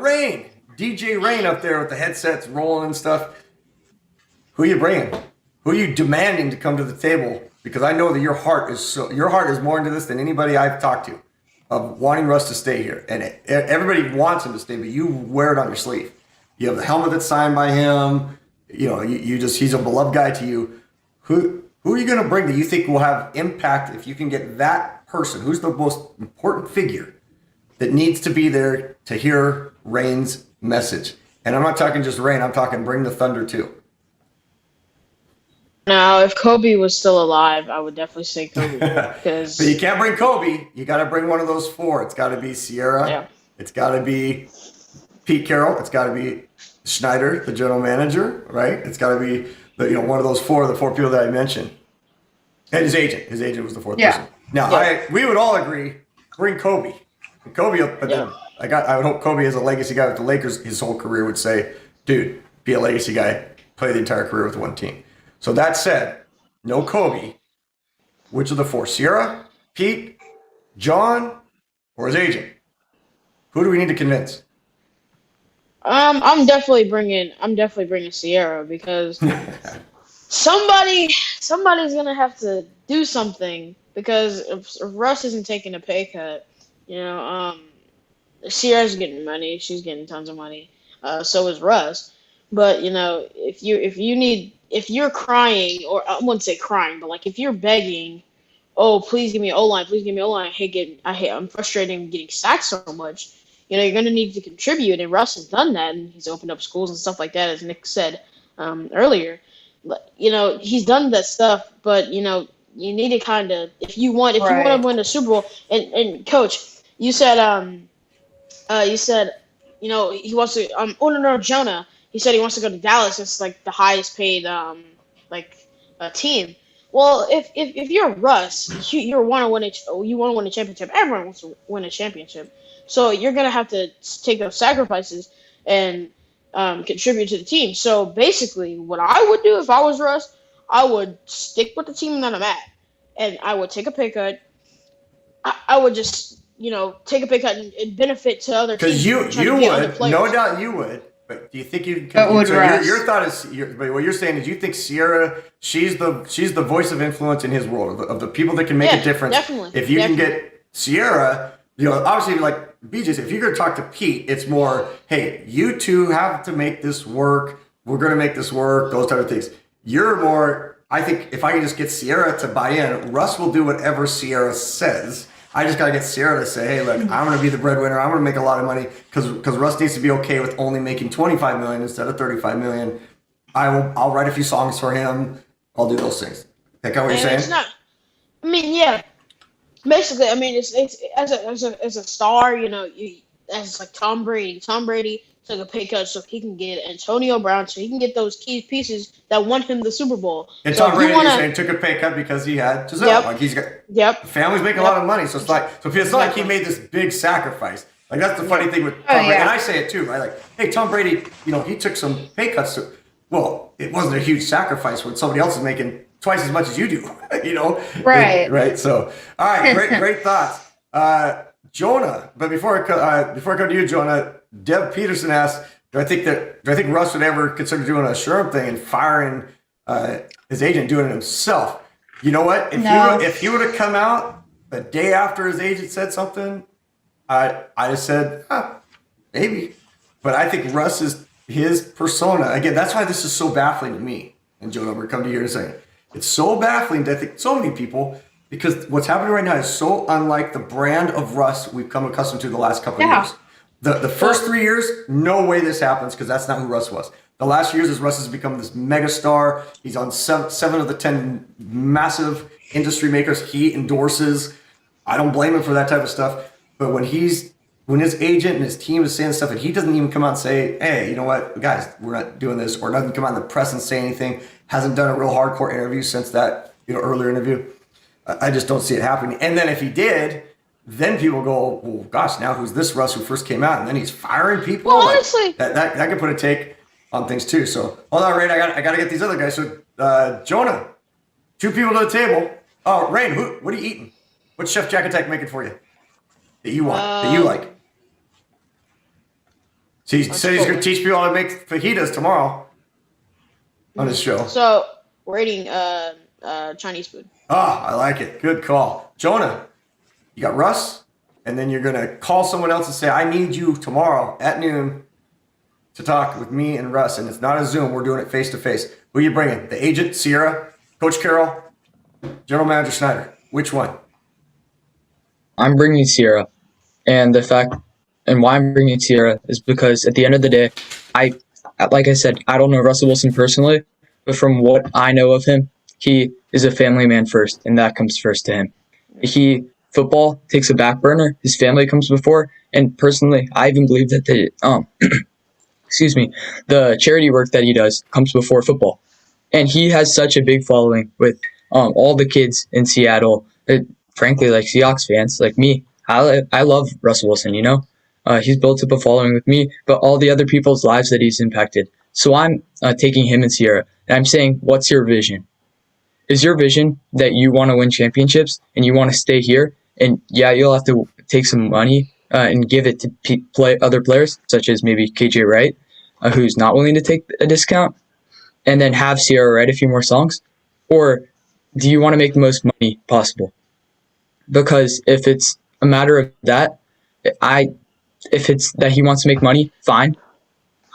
Rain. DJ Rain up there with the headsets rolling and stuff. Who are you bringing? Who are you demanding to come to the table? Because I know that your heart is more into this than anybody I've talked to, of wanting Russ to stay here. And everybody wants him to stay, but you wear it on your sleeve. You have the helmet that's signed by him. He's a beloved guy to you. Who are you going to bring that you think will have impact if you can get that person? Who's the most important figure that needs to be there to hear Rain's message? And I'm not talking just Rain. I'm talking bring the thunder too. Now, if Kobe was still alive, I would definitely say Kobe. But you can't bring Kobe. You got to bring one of those four. It's got to be Sierra. Yeah. It's got to be Pete Carroll. It's got to be Schneider, the general manager, right? It's got to be one of the four people that I mentioned, and his agent. His agent was the fourth person. Now, we would all agree, bring Kobe. Then I would hope Kobe as a legacy guy with the Lakers, his whole career would say, dude, be a legacy guy, play the entire career with one team. So that said, no Kobe. Which of the four? Sierra, Pete, John, or his agent? Who do we need to convince? I'm definitely bringing Sierra because somebody's gonna have to do something because if Russ isn't taking a pay cut, Sierra's getting money. She's getting tons of money. So is Russ. But if you're crying, or I wouldn't say crying, but like if you're begging, oh please give me an O-line, please give me an O-line. I'm frustrated and getting sacked so much. You're going to need to contribute, and Russ has done that, and he's opened up schools and stuff like that, as Nick said earlier. But, he's done that stuff, but, you need to kind of, if you want to win a Super Bowl, and Coach, you said, he wants to, Jonah, he said he wants to go to Dallas. It's like the highest paid, team. Well, if you're Russ, you want to win a championship. Everyone wants to win a championship. So you're going to have to take those sacrifices and contribute to the team. So basically what I would do if I was Russ, I would stick with the team that I'm at. And I would take a pay cut. I would just, take a pay cut and benefit to other teams. Because you would. No doubt you would. But do you think you can? Would Russ. Your thought is, but what you're saying is you think Sierra, she's the voice of influence in his world, of the people that can make a difference. Definitely. If you can get Sierra, obviously like BJ, if you're going to talk to Pete, it's more, hey, you two have to make this work. We're going to make this work. Those type of things. You're more, I think if I can just get Sierra to buy in, Russ will do whatever Sierra says. I just got to get Sierra to say, hey, look, I'm going to be the breadwinner. I'm going to make a lot of money because Russ needs to be okay with only making $25 million instead of $35 million. I'll write a few songs for him. I'll do those things. That kind of what you're saying? It's not. I mean, yeah. Basically, I mean, it's as a star, as like Tom Brady. Tom Brady took a pay cut so he can get Antonio Brown, so he can get those key pieces that won him the Super Bowl. And so Tom Brady, you're saying, took a pay cut because he had Giselle. Yep. Like he's got. Yep. The family's making a lot of money, so it's not like he made this big sacrifice. Like that's the funny thing with Tom Brady, and I say it too, right? Like, hey, Tom Brady, he took some pay cuts. Well, it wasn't a huge sacrifice when somebody else is making twice as much as you do, Right. Right. So, all right, great thoughts. Jonah, but before I come to you, Jonah, Deb Peterson asked, do I think Russ would ever consider doing a Sherm thing and firing his agent, doing it himself? You know what? If he would have come out the day after his agent said something, I just said, maybe. But I think Russ is his persona. Again, that's why this is so baffling to me. And Jonah, we're coming to you in a second. It's so baffling to I think so many people, because what's happening right now is so unlike the brand of Russ we've come accustomed to the last couple of years. The first 3 years, no way this happens, because that's not who Russ was. The last years, as Russ has become this mega star, he's on seven of the 10 massive industry makers he endorses. I don't blame him for that type of stuff. But when his agent and his team is saying stuff and he doesn't even come out and say, hey, you know what, guys, we're not doing this, or doesn't come out in the press and say anything, hasn't done a real hardcore interview since that earlier interview, I just don't see it happening. And then if he did, then people go, well, gosh, now who's this Russ who first came out? And then he's firing people. Well, honestly, that could put a take on things too. So hold on, Rain, I got to get these other guys. So Jonah, 2 people to the table. Oh, Rain, what are you eating? What's Chef Jack Attack making for you that you want, that you like? So he said he's going to teach people how to make fajitas tomorrow on his show. So we're eating Chinese food. I like it. Good call. Jonah, you got Russ, and then you're going to call someone else and say, I need you tomorrow at noon to talk with me and Russ. And it's not a Zoom. We're doing it face-to-face. Who are you bringing? The agent, Sierra, Coach Carroll, General Manager Schneider? Which one? I'm bringing Sierra. And why I'm bringing Sierra is because at the end of the day, like I said, I don't know Russell Wilson personally, but from what I know of him, he is a family man first, and that comes first to him. Football takes a back burner. His family comes before. And personally, I even believe that the charity work that he does comes before football. And he has such a big following with all the kids in Seattle, frankly, like Seahawks fans, like me. I love Russell Wilson, He's built up a following with me, but all the other people's lives that he's impacted. So I'm taking him and Sierra, and I'm saying, what's your vision? Is your vision that you want to win championships and you want to stay here? And yeah, you'll have to take some money and give it to other players, such as maybe KJ Wright, who's not willing to take a discount, and then have Sierra write a few more songs? Or do you want to make the most money possible? Because if it's a matter of that, if it's that he wants to make money, fine.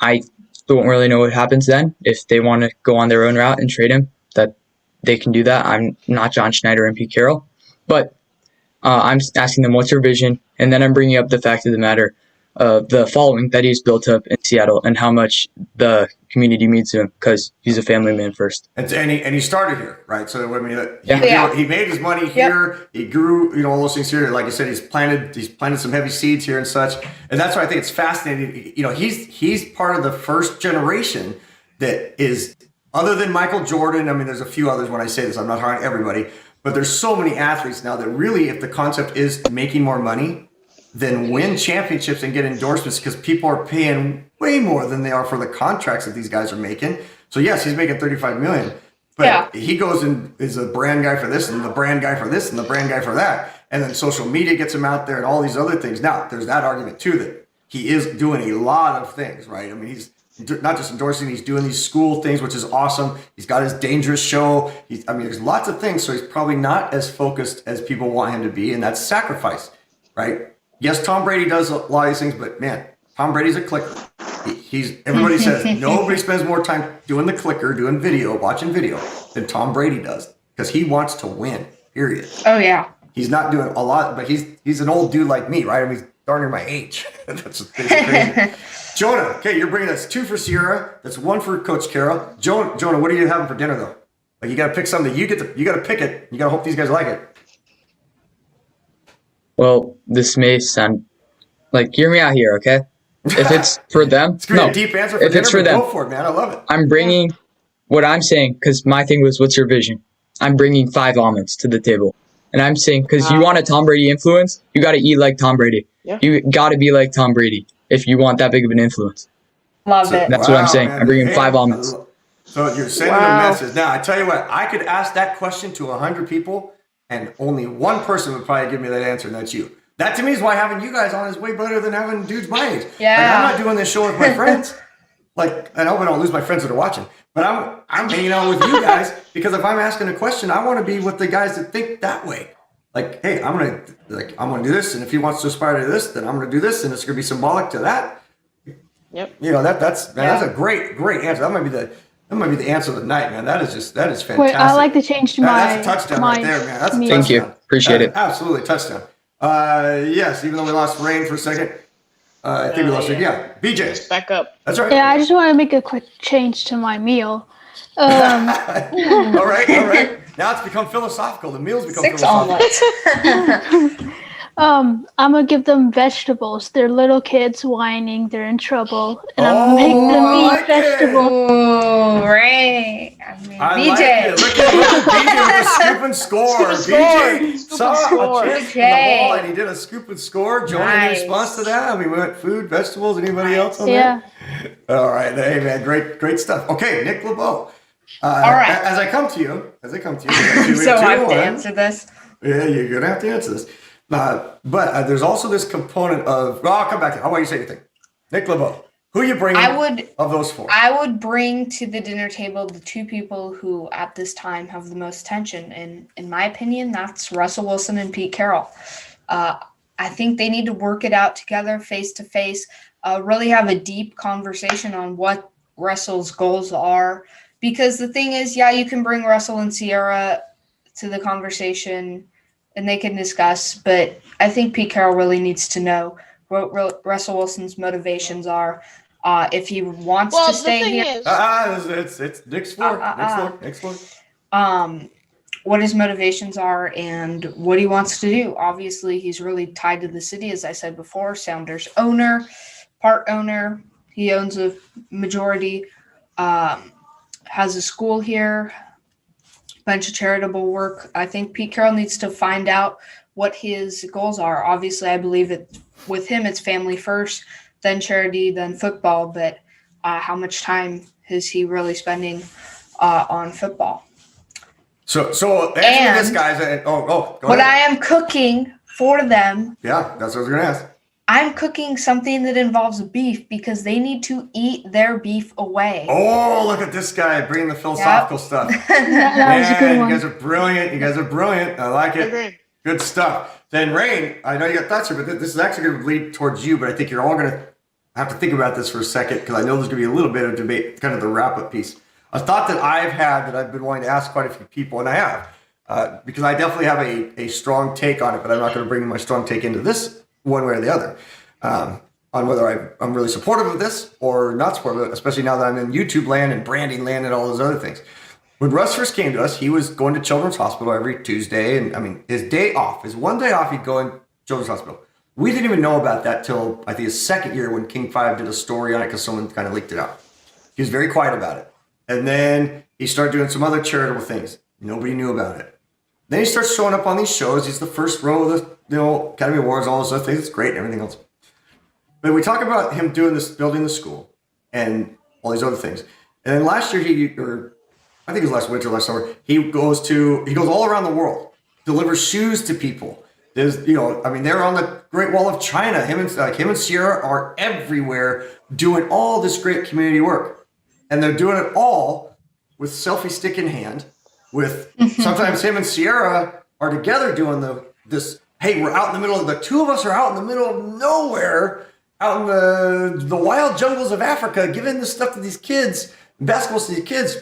I don't really know what happens then. If they want to go on their own route and trade him, that they can do that. I'm not John Schneider and Pete Carroll. But I'm asking them, what's your vision? And then I'm bringing up the fact of the matter of the following that he's built up in Seattle and how much the community means to him, because he's a family man first. And he started here, right? So I mean, he made his money here. He grew, all those things here. Like I said, he's planted some heavy seeds here and such. And that's why I think it's fascinating. He's part of the first generation that is, other than Michael Jordan. I mean, there's a few others. When I say this, I'm not hiring everybody, but there's so many athletes now that really, if the concept is making more money, then win championships and get endorsements, because people are paying way more than they are for the contracts that these guys are making. So yes, he's making $35 million, but he goes and is a brand guy for this and the brand guy for this and the brand guy for that. And then social media gets him out there and all these other things. Now there's that argument too, that he is doing a lot of things, right? I mean, he's not just endorsing, he's doing these school things, which is awesome. He's got his dangerous show. There's lots of things. So he's probably not as focused as people want him to be. And that's sacrifice, right? Yes, Tom Brady does a lot of these things, but man, Tom Brady's a clicker. Everybody says nobody spends more time doing the clicker, doing video, watching video than Tom Brady does, because he wants to win, period. Oh, yeah. He's not doing a lot, but he's an old dude like me, right? I mean, he's darn near my age. That's crazy. Jonah, okay, you're bringing us 2 for Sierra. That's 1 for Coach Carroll. Jonah, what are you having for dinner, though? Like, you got to pick something. You got to pick it. You got to hope these guys like it. Well, this may sound like, hear me out here, okay? If it's for them, it's a deep answer for if dinner, it's for them, go for it, man. I love it. I'm bringing what I'm saying, because my thing was, what's your vision? I'm bringing 5 almonds to the table. And I'm saying, because you want a Tom Brady influence, you got to eat like Tom Brady. Yeah. You got to be like Tom Brady if you want that big of an influence. Love it. That's what I'm saying. Man. I'm bringing 5 almonds. So you're sending a message. Now, I tell you what, I could ask that question to 100 people, and only one person would probably give me that answer, and that's you. That to me is why having you guys on is way better than having dudes my age. Yeah. Like, I'm not doing this show with my friends. Like, I hope I don't lose my friends that are watching, but I'm hanging out with you guys because if I'm asking a question, I want to be with the guys that think that way. Like, hey, I'm gonna do this, and if he wants to aspire to this, then I'm gonna do this, and it's gonna be symbolic to that. Yep. You know, that's a great answer. That might be the answer of the night, man. That is fantastic. Wait, I like to change my. That's a touchdown right there, man. That's a touchdown. Thank you. Appreciate it. Absolutely, touchdown. Yes, even though we lost Rain for a second, I think we lost it. Yeah, BJ. Back up. That's right. Yeah, I just want to make a quick change to my meal. All right. Now it's become philosophical. The meals become 6 philosophical. omelets. I'm gonna give them vegetables. They're little kids whining. They're in trouble, and I'm gonna make them I eat like it. vegetables. Ooh, right. I BJ. like it. Look at BJ with a scoop and score. BJ saw score. a chance in the ball and he did a scoop and score. Jonah, in response to that, we went food, vegetables. Anybody else on Yeah. that? All right. Hey, man. Great stuff. Okay, Nick Labow. All right. As I come to you, So I have to answer this. Yeah, you're going to have to answer this. But there's also this component of, well, I'll come back to it. How about you say your thing? Nick Labow. Who you bring of those 4? I would bring to the dinner table the 2 people who at this time have the most tension. And in my opinion, that's Russell Wilson and Pete Carroll. I think they need to work it out together face to face, really have a deep conversation on what Russell's goals are. Because the thing is, yeah, you can bring Russell and Sierra to the conversation and they can discuss, but I think Pete Carroll really needs to know what Russell Wilson's motivations are. If he wants to stay here. It's Nick's floor. Nick's floor. What his motivations are and what he wants to do. Obviously, he's really tied to the city, as I said before. Sounders owner, part owner. He owns a majority. Has a school here, bunch of charitable work. I think Pete Carroll needs to find out what his goals are. Obviously, I believe that with him, it's family first, then charity, then football. But how much time is he really spending on football? So answer this, guys. Go what ahead. I am cooking for them. Yeah, that's what I was going to ask. I'm cooking something that involves beef because they need to eat their beef away. Oh, look at this guy bringing the philosophical stuff. That was a good one. You guys are brilliant. I like it. Agree. Good stuff. Then Rain, I know you got thoughts here, but this is actually going to lead towards you, but I think you're all going to have to think about this for a second because I know there's going to be a little bit of debate, kind of the wrap-up piece. A thought that I've had that I've been wanting to ask quite a few people, and I have, because I definitely have a strong take on it, but I'm not going to bring my strong take into this one way or the other, on whether I'm really supportive of this or not supportive of it, especially now that I'm in YouTube land and branding land and all those other things. When Russ first came to us, he was going to Children's Hospital every Tuesday, and I mean, his one day off, he'd go in Children's Hospital. We didn't even know about that till I think his second year when King 5 did a story on it because someone kind of leaked it out. He was very quiet about it. And then he started doing some other charitable things. Nobody knew about it. Then he starts showing up on these shows. He's the first row of the Academy Awards, all those other things. It's great and everything else. But we talk about him doing this, building the school and all these other things. And then last year, I think it was last winter, last summer, he goes all around the world, delivers shoes to people. They're on the Great Wall of China. Him and Sierra are everywhere doing all this great community work. And they're doing it all with selfie stick in hand, with sometimes him and Sierra are together doing this. Hey, we're out in the middle of the 2 of us are out in the middle of nowhere, out in the wild jungles of Africa, giving this stuff to these kids, basketballs to these kids.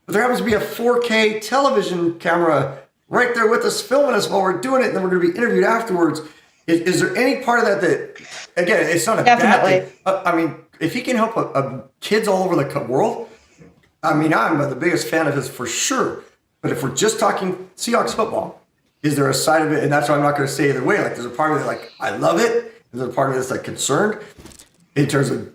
But there happens to be a 4K television camera right there with us, filming us while we're doing it, and then we're going to be interviewed afterwards. Is there any part of that again, it's not a bad thing. If he can help kids all over the world, I'm the biggest fan of his for sure. But if we're just talking Seahawks football, is there a side of it? And that's why I'm not going to say either way. Like, there's a part of it like, I love it. And there's a part of it that's like concerned in terms of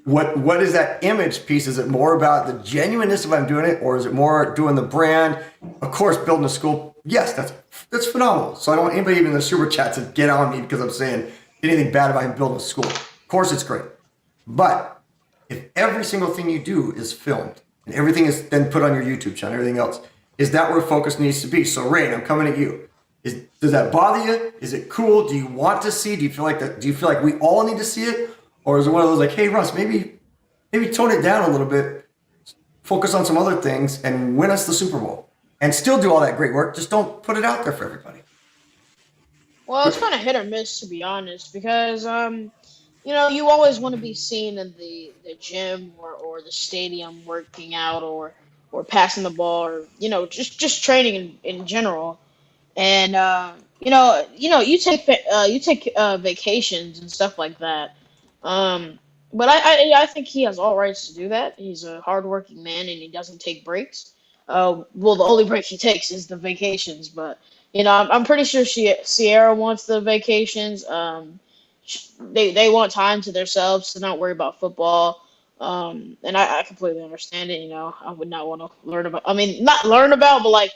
what is that image piece? Is it more about the genuineness of I'm doing it, or is it more doing the brand? Of course, building a school. Yes, that's phenomenal. So I don't want anybody even in the super chat to get on me because I'm saying anything bad about him building a school. Of course, it's great. But if every single thing you do is filmed and everything is then put on your YouTube channel, everything else. Is that where focus needs to be? So Rain, I'm coming at you. Does that bother you? Is it cool? Do you want to see? Do you feel like that? Do you feel like we all need to see it, or is it one of those like, hey Russ, maybe tone it down a little bit, focus on some other things, and win us the Super Bowl, and still do all that great work. Just don't put it out there for everybody. Well, it's kind of hit or miss, to be honest, because you always want to be seen in the gym or the stadium working out or passing the ball or just training in general. And you take vacations and stuff like that. But I think he has all rights to do that. He's a hardworking man and he doesn't take breaks. Well, the only break he takes is the vacations. But I'm pretty sure Sierra wants the vacations. They want time to themselves to not worry about football. And I completely understand it. I would not want to learn about. I mean, not learn about, but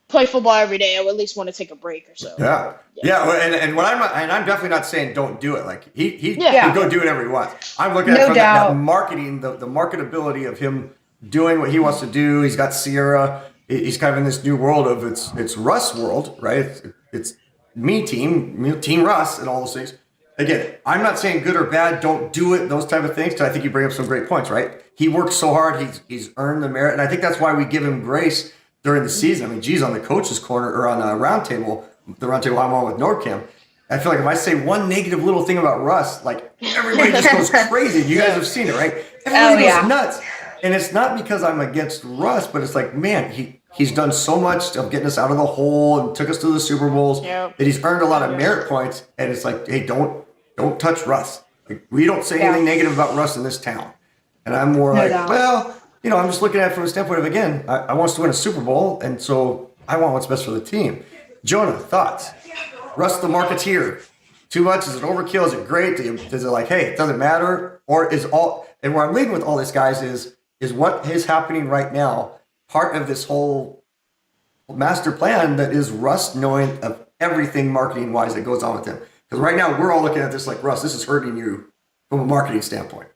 play football every day. I would at least want to take a break or so. Yeah. And what I'm definitely not saying don't do it. Like he can go do it every once. I'm looking at it from that marketing, the marketability of him doing what he wants to do. He's got Sierra. He's kind of in this new world of it's Russ world, right? It's me team Russ and all those things. Again, I'm not saying good or bad. Don't do it. Those type of things. Because I think you bring up some great points, right? He works so hard. He's earned the merit, and I think that's why we give him grace during the season. I mean, geez, on the coach's corner or on a roundtable, the roundtable I'm on with Norbcam, I feel like if I say one negative little thing about Russ, like everybody just goes crazy. You guys have seen it, right? Everybody goes nuts. And it's not because I'm against Russ, but it's like, man, he's done so much of getting us out of the hole and took us to the Super Bowls that he's earned a lot of merit points. And it's like, hey, don't touch Russ. Like, we don't say anything negative about Russ in this town. And I'm more well, I'm just looking at it from a standpoint of, again, I want us to win a Super Bowl, and so I want what's best for the team. Jonah, thoughts? Russ, the market's here. Too much? Is it overkill? Is it great? Is it like, hey, it doesn't matter? Or is all, and where I'm leading with all this, guys, is what is happening right now part of this whole master plan that is Russ knowing of everything marketing-wise that goes on with him? Because right now, we're all looking at this like, Russ, this is hurting you from a marketing standpoint.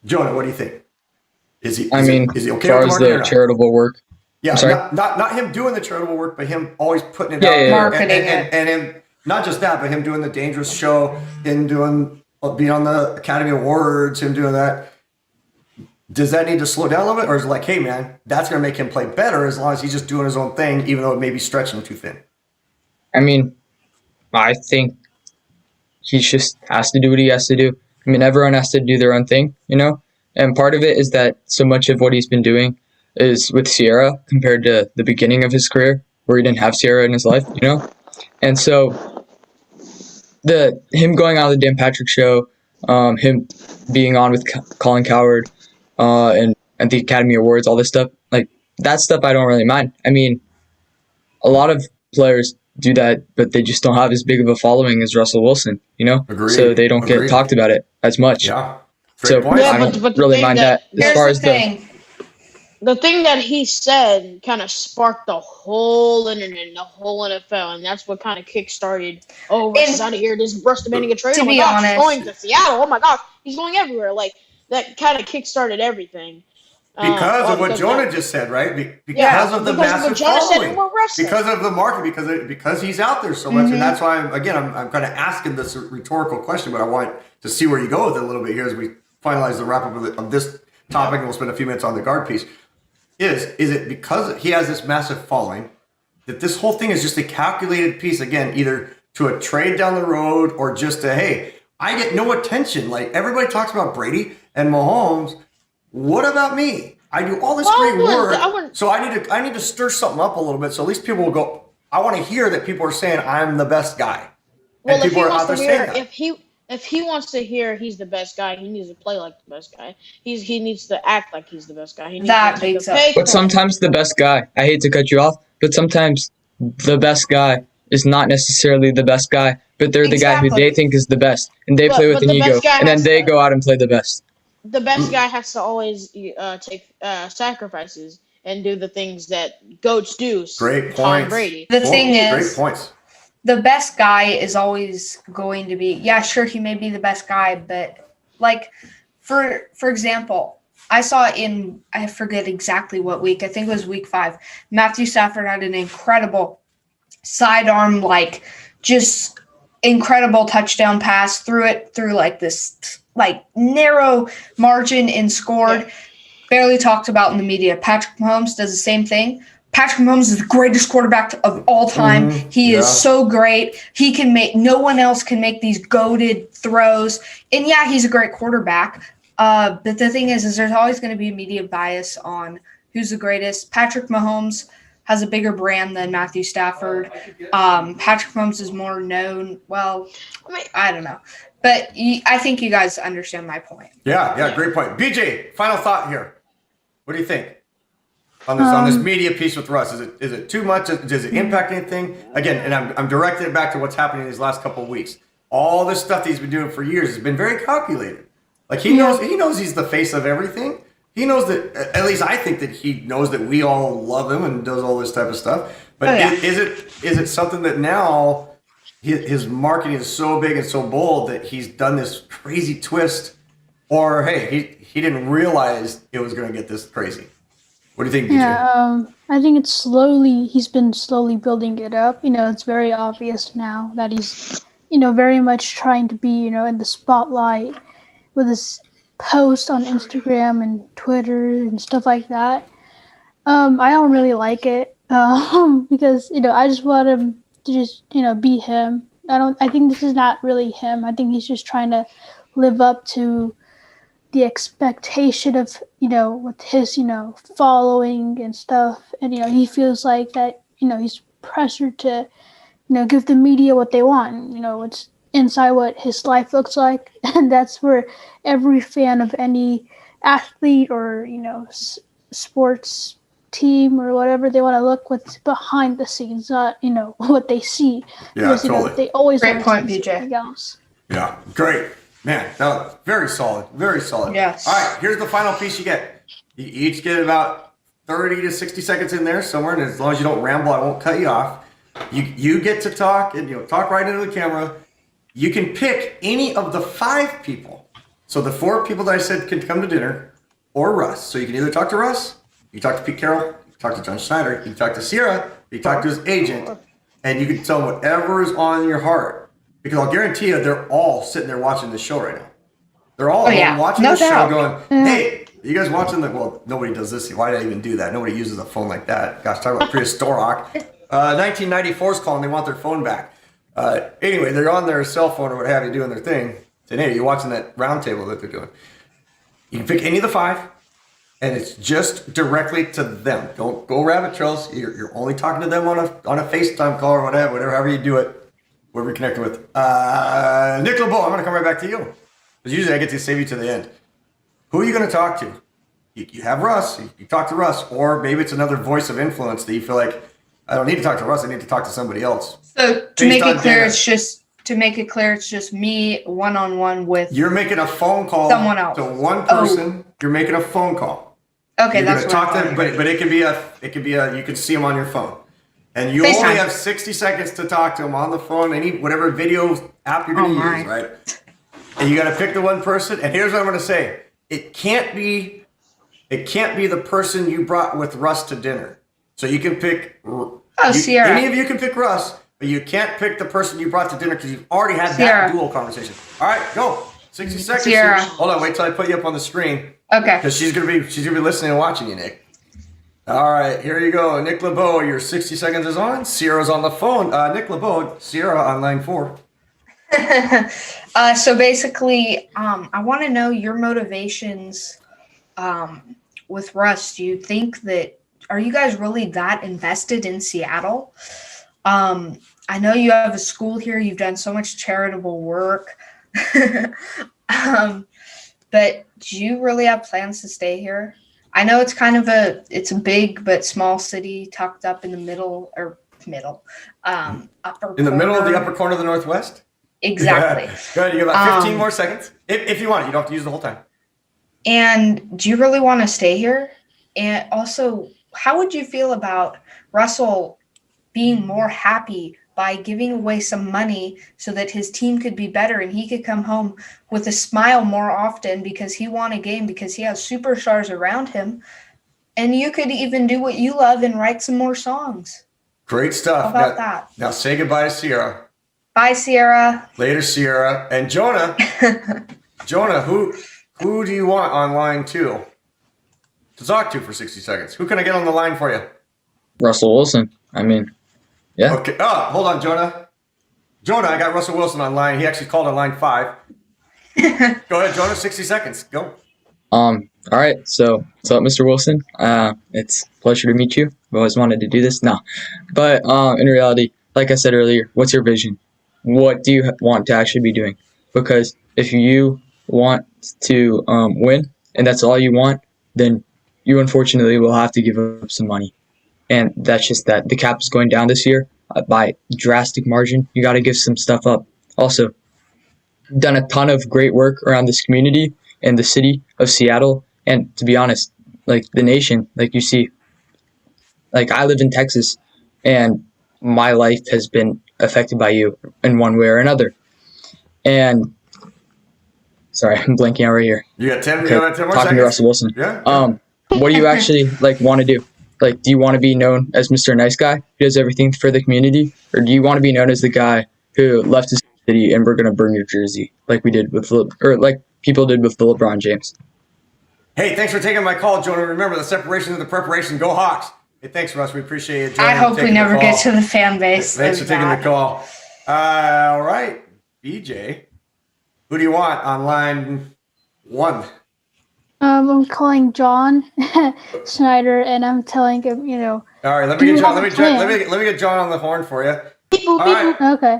Jonah, what do you think? Is he okay as far as the charitable work? Yeah, not him doing the charitable work, but him always putting it out marketing and him, not just that, but him doing the Dangerous Show, being on the Academy Awards, him doing that. Does that need to slow down a little bit, or is it like, hey man, that's going to make him play better as long as he's just doing his own thing, even though it may be stretching him too thin? I mean, I think he just has to do what he has to do. I mean, everyone has to do their own thing, And part of it is that so much of what he's been doing is with Sierra compared to the beginning of his career where he didn't have Sierra in his life, And so him going on the Dan Patrick Show, him being on with Colin Cowherd and the Academy Awards, all this stuff, like that stuff I don't really mind. I mean, a lot of players do that, but they just don't have as big of a following as Russell Wilson, Agreed. So they don't get talked about it as much. Yeah. So I don't really mind that. As far as the thing that he said kind of sparked the whole internet and the whole NFL, and that's what kind of kickstarted. Oh, Russ is out of here. This Russ demanding a trade. To Oh my be gosh, honest, he's going to Seattle. Oh my gosh, he's going everywhere. Like that kind of kickstarted everything. Because of what Jonah just said, right? Because of the massive following. Because of the market, because he's out there so much. And that's why, I'm kind of asking this rhetorical question, but I want to see where you go with it a little bit here as we finalize the wrap up of this topic, and we'll spend a few minutes on the guard piece. Is it because he has this massive following that this whole thing is just a calculated piece, again, either to a trade down the road or just hey, I get no attention. Like everybody talks about Brady and Mahomes. What about me? I do all this great work, so I need to stir something up a little bit, so at least people will go, I want to hear that people are saying I'm the best guy. Well, and people are out there saying that. If he wants to hear he's the best guy, he needs to play like the best guy. He needs to act like he's the best guy. He needs that to makes sense. But sometimes the best guy, I hate to cut you off, but sometimes the best guy is not necessarily the best guy, but they're the guy who they think is the best, and they play with an ego, and then they go out and play the best. The best guy has to always take sacrifices and do the things that goats do. Great points. Tom Brady. The thing is, great points. The best guy is always going to be, sure, he may be the best guy, but like, for example, I saw I forget exactly what week. I think it was week 5. Matthew Stafford had an incredible sidearm, like just incredible touchdown pass, threw it through like this like narrow margin and scored. Yeah. Barely talked about in the media. Patrick Mahomes does the same thing. Patrick Mahomes is the greatest quarterback of all time. He is so great. He can no one else can make these goated throws. And yeah, he's a great quarterback. But the thing is there's always going to be a media bias on who's the greatest. Patrick Mahomes has a bigger brand than Matthew Stafford. Patrick Mahomes is more known. Well, I don't know. But I think you guys understand my point. Yeah, great point. BJ, final thought here. What do you think on this media piece with Russ? Is it too much? Does it impact anything? Again, and I'm directing it back to what's happening in these last couple of weeks. All this stuff that he's been doing for years has been very calculated. Like he knows he's the face of everything. He knows that, at least I think that he knows that we all love him and does all this type of stuff. But is it something that now his marketing is so big and so bold that he's done this crazy twist? Or, hey, he didn't realize it was going to get this crazy? What do you think, BJ? Yeah, I think he's been slowly building it up. It's very obvious now that he's, very much trying to be, in the spotlight with his post on Instagram and Twitter and stuff like that. I don't really like it because I just want him to just be him. I think this is not really him. I think he's just trying to live up to the expectation of with his following and stuff, and he feels like that he's pressured to give the media what they want. What's inside what his life looks like, and that's where every fan of any athlete or sports team or whatever, they want to look what's behind the scenes, not what they see. Yeah, because, totally. They always Great point, see BJ. something else. Yeah, great. Man, that was very solid. Very solid. Yes. All right, here's the final piece you get. You each get about 30 to 60 seconds in there somewhere, and as long as you don't ramble, I won't cut you off. You get to talk, and talk right into the camera. You can pick any of the 5 people. So the 4 people that I said can come to dinner, or Russ. So you can either talk to Russ, you can talk to Pete Carroll, you can talk to John Schneider, you can talk to Sierra, you can talk to his agent, and you can tell him whatever is on your heart. Because I'll guarantee you, they're all sitting there watching this show right now. They're all watching this show going, hey, you guys watching well, nobody does this. Why did I even do that? Nobody uses a phone like that. Gosh, talk about prehistoric. 1994's calling, they want their phone back. Anyway, they're on their cell phone or what have you doing their thing. Saying, hey, you're watching that roundtable that they're doing. You can pick any of the 5, and it's just directly to them. Don't go rabbit trails. You're only talking to them on a FaceTime call or whatever, however you do it. Whoever you're connected with. Nick Labow, I'm going to come right back to you. Because usually I get to save you to the end. Who are you going to talk to? You have Russ. You talk to Russ. Or maybe it's another voice of influence that you feel like, I don't need to talk to Russ. I need to talk to somebody else. So to make it clear, it's just me one-on-one with You're making a phone call someone else. To one person. You're making a phone call. Okay, You're that's going to what talk to them, but it could be a you can see them on your phone. And you FaceTime. only have 60 seconds to talk to them on the phone, whatever video app you're going to use, right? And you got to pick the one person. And here's what I'm going to say: it can't be the person you brought with Russ to dinner. So you can pick. Sierra. Any of you can pick Russ, but you can't pick the person you brought to dinner because you've already had Sierra. that dual conversation. All right, go. 60 seconds. Sierra. Hold on, wait till I put you up on the screen. Okay. Because she's gonna be listening and watching you, Nick. All right, here you go. Nick Labow, your 60 seconds is on. Sierra's on the phone. Nick Labow, Sierra on line 4. So basically, I want to know your motivations with Russ. Do you think are you guys really that invested in Seattle? I know you have a school here. You've done so much charitable work. But do you really have plans to stay here? I know it's kind of it's a big but small city tucked up in the upper In the middle of the corner. upper corner of the Northwest? Exactly. Yeah. Good, you have about 15 more seconds. If you want it, you don't have to use the whole time. And do you really want to stay here? And also, how would you feel about Russell being more happy by giving away some money so that his team could be better and he could come home with a smile more often because he won a game, because he has superstars around him. And you could even do what you love and write some more songs. Great stuff. How about that? Now say goodbye to Sierra. Bye, Sierra. Later, Sierra. And Jonah. Jonah, who do you want on line 2 to talk to for 60 seconds? Who can I get on the line for you? Russell Wilson. I mean, yeah. Okay. Oh, hold on, Jonah. Jonah, I got Russell Wilson on line. He actually called on line 5. Go ahead, Jonah. 60 seconds. Go. All right. So, what's up, Mr. Wilson? It's a pleasure to meet you. I've always wanted to do this. No, but in reality, like I said earlier, what's your vision? What do you want to actually be doing? Because if you want to win, and that's all you want, then you unfortunately will have to give up some money. And that's just that. The cap is going down this year by drastic margin. You got to give some stuff up. Also, done a ton of great work around this community and the city of Seattle. And to be honest, like the nation, like you see, like I live in Texas and my life has been affected by you in one way or another. And sorry, I'm blanking out right here. You got 10, Okay, you got 10 more talking seconds. to Russell Wilson. Yeah. What do you actually like want to do? Like, do you want to be known as Mr. Nice Guy who does everything for the community, or do you want to be known as the guy who left his city and we're gonna burn your jersey like we did with like people did with the LeBron James? Hey, thanks for taking my call, Jonah. Remember, the separation of the preparation. Go Hawks. Hey, thanks, Russ. We appreciate it. I hope we never get to the fan base. Thanks for taking the call. All right, BJ. Who do you want on line 1? I'm calling John Schneider, and I'm telling him, All right, let me Do get you John. have Let a plan? me get John on the horn for you. Beep, boop, All right, okay.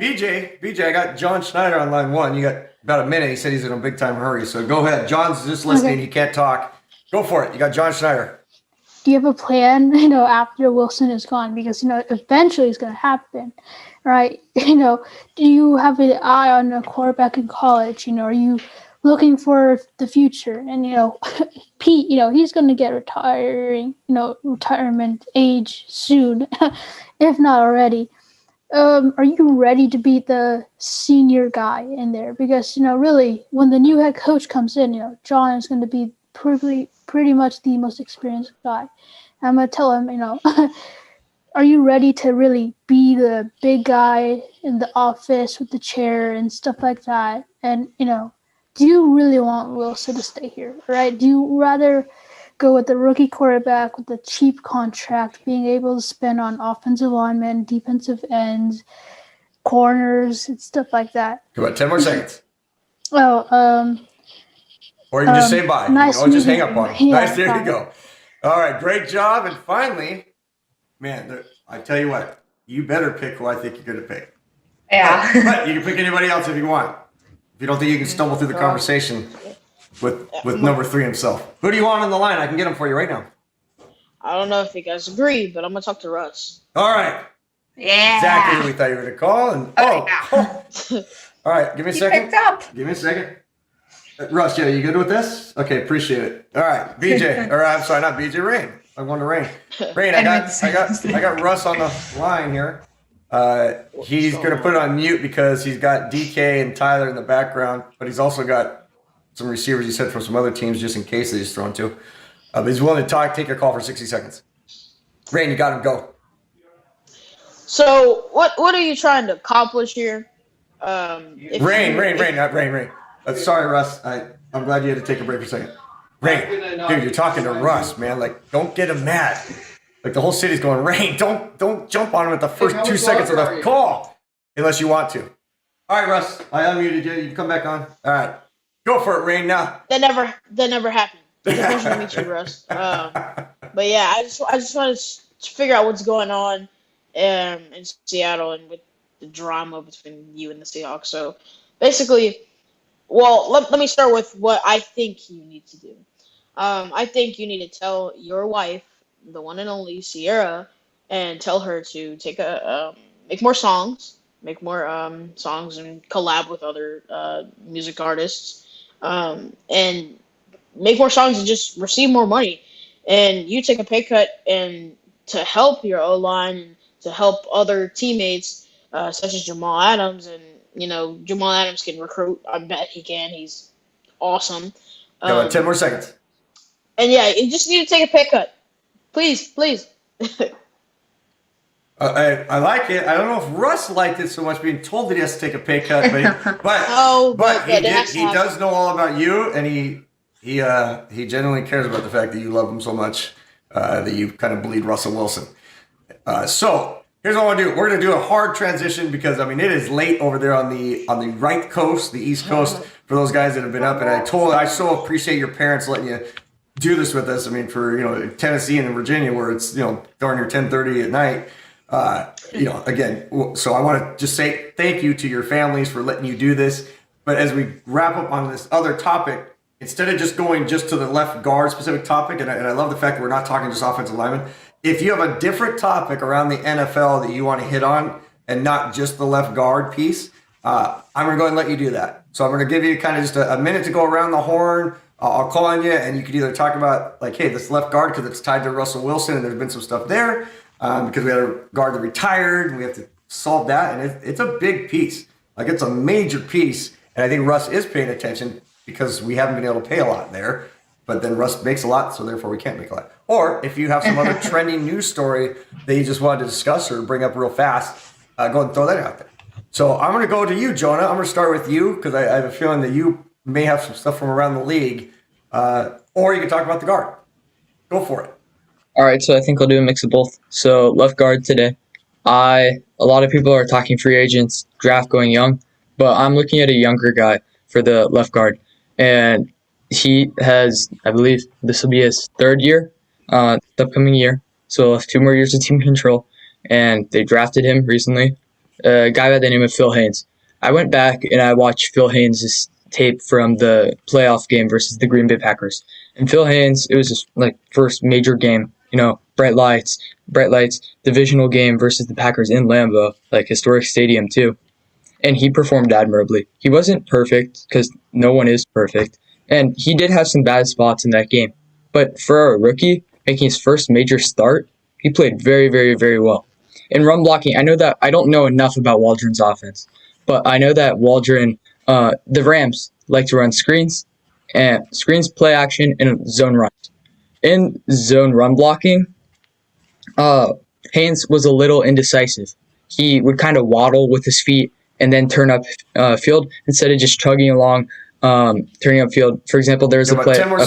BJ, I got John Schneider on line 1. You got about a minute. He said he's in a big time hurry, so go ahead. John's just listening. Okay. He can't talk. Go for it. You got John Schneider. Do you have a plan, after Wilson is gone? Because, eventually it's going to happen, right? Do you have an eye on a quarterback in college? Are you looking for the future? And, Pete, he's going to get retirement age soon, if not already. Are you ready to be the senior guy in there? Because, really, when the new head coach comes in, John is going to be pretty much the most experienced guy. I'm going to tell him, are you ready to really be the big guy in the office with the chair and stuff like that? And, do you really want Wilson to stay here, right? Do you rather go with the rookie quarterback with the cheap contract, being able to spend on offensive linemen, defensive ends, corners, and stuff like that? About 10 more seconds. Oh, Or you can just say bye. Nice Just hang meeting up on you. him. Yeah, Nice, there bye. you go. All right, great job. And finally, man, I tell you what, you better pick who I think you're going to pick. Yeah. But you can pick anybody else if you want. If you don't think you can stumble through the conversation with number 3 himself. Who do you want on the line? I can get him for you right now. I don't know if you guys agree, but I'm gonna talk to Russ. All right. Yeah. Exactly who we thought you were going to call. And all right, give me a He second. picked up. Give me a second. Russ, yeah, you good with this? Okay, appreciate it. All right, BJ, or I'm sorry, not BJ, Rain. I'm going to Rain. Rain, I got Russ on the line here. He's going to put it on mute because he's got DK and Tyler in the background, but he's also got some receivers he said from some other teams just in case that he's thrown to. But he's willing to take your call for 60 seconds. Rain, you got him. Go. So what are you trying to accomplish here? Rain. Sorry, Russ. I'm glad you had to take a break for a second. Rain, dude, you're talking to Russ, man. Like, don't get him mad. Like, the whole city's going, Rain, don't jump on him at the first 2 seconds of the call, unless you want to. All right, Russ, I unmuted you. You can come back on. All right, go for it, Rain. Now. That never happened. It's a pleasure to meet you, Russ. But yeah, I just want to figure out what's going on in Seattle and with the drama between you and the Seahawks. So basically, well, let me start with what I think you need to do. I think you need to tell your wife, the one and only Sierra, and tell her to make more songs, and collab with other music artists, and make more songs and just receive more money. And you take a pay cut and to help your O-line and to help other teammates, such as Jamal Adams. And Jamal Adams can recruit. I bet he can. He's awesome. Got about 10 more seconds. And yeah, you just need to take a pay cut, please. I like it. I don't know if Russ liked it so much being told that he has to take a pay cut, but Oh, but but he it has to happen. does know all about you, and he genuinely cares about the fact that you love him so much that you kind of bleed Russell Wilson. So here's what I want to do. We're going to do a hard transition because it is late over there on the right coast, the East Coast, for those guys that have been up. And I so appreciate your parents letting you do this with us. I mean, for Tennessee and Virginia, where it's darn near 10:30 at night. Again, so I want to just say thank you to your families for letting you do this. But as we wrap up on this other topic, instead of just going just to the left guard specific topic, and I love the fact that we're not talking just offensive linemen. If you have a different topic around the NFL that you want to hit on and not just the left guard piece, I'm going to go ahead and let you do that. So I'm going to give you kind of just a minute to go around the horn. I'll call on you, and you could either talk about, like, hey, this left guard because it's tied to Russell Wilson, and there's been some stuff there. Because we had a guard that retired, and we have to solve that, and it's a big piece. Like, it's a major piece, and I think Russ is paying attention because we haven't been able to pay a lot there, but then Russ makes a lot, so therefore we can't make a lot. Or if you have some other trending news story that you just wanted to discuss or bring up real fast, go ahead and throw that out there. So I'm going to go to you, Jonah. I'm going to start with you because I have a feeling that you may have some stuff from around the league, or you can talk about the guard. Go for it. All right, so I think I'll do a mix of both. So left guard today. A lot of people are talking free agents, draft going young, but I'm looking at a younger guy for the left guard. And he has, I believe this will be his third year, the upcoming year. So he'll have 2 more years of team control. And they drafted him recently, a guy by the name of Phil Haynes. I went back and I watched Phil Haynes' tape from the playoff game versus the Green Bay Packers. And Phil Haynes, it was his first major game. Bright lights, divisional game versus the Packers in Lambeau, historic stadium too. And he performed admirably. He wasn't perfect because no one is perfect. And he did have some bad spots in that game. But for a rookie making his first major start, he played very, very, very well. In run blocking, I don't know enough about Waldron's offense, but I know that Waldron, the Rams like to run screens, play action, and zone runs. In zone run blocking, Haynes was a little indecisive. He would kind of waddle with his feet and then turn up field instead of just chugging along, turning up field. For example, there's a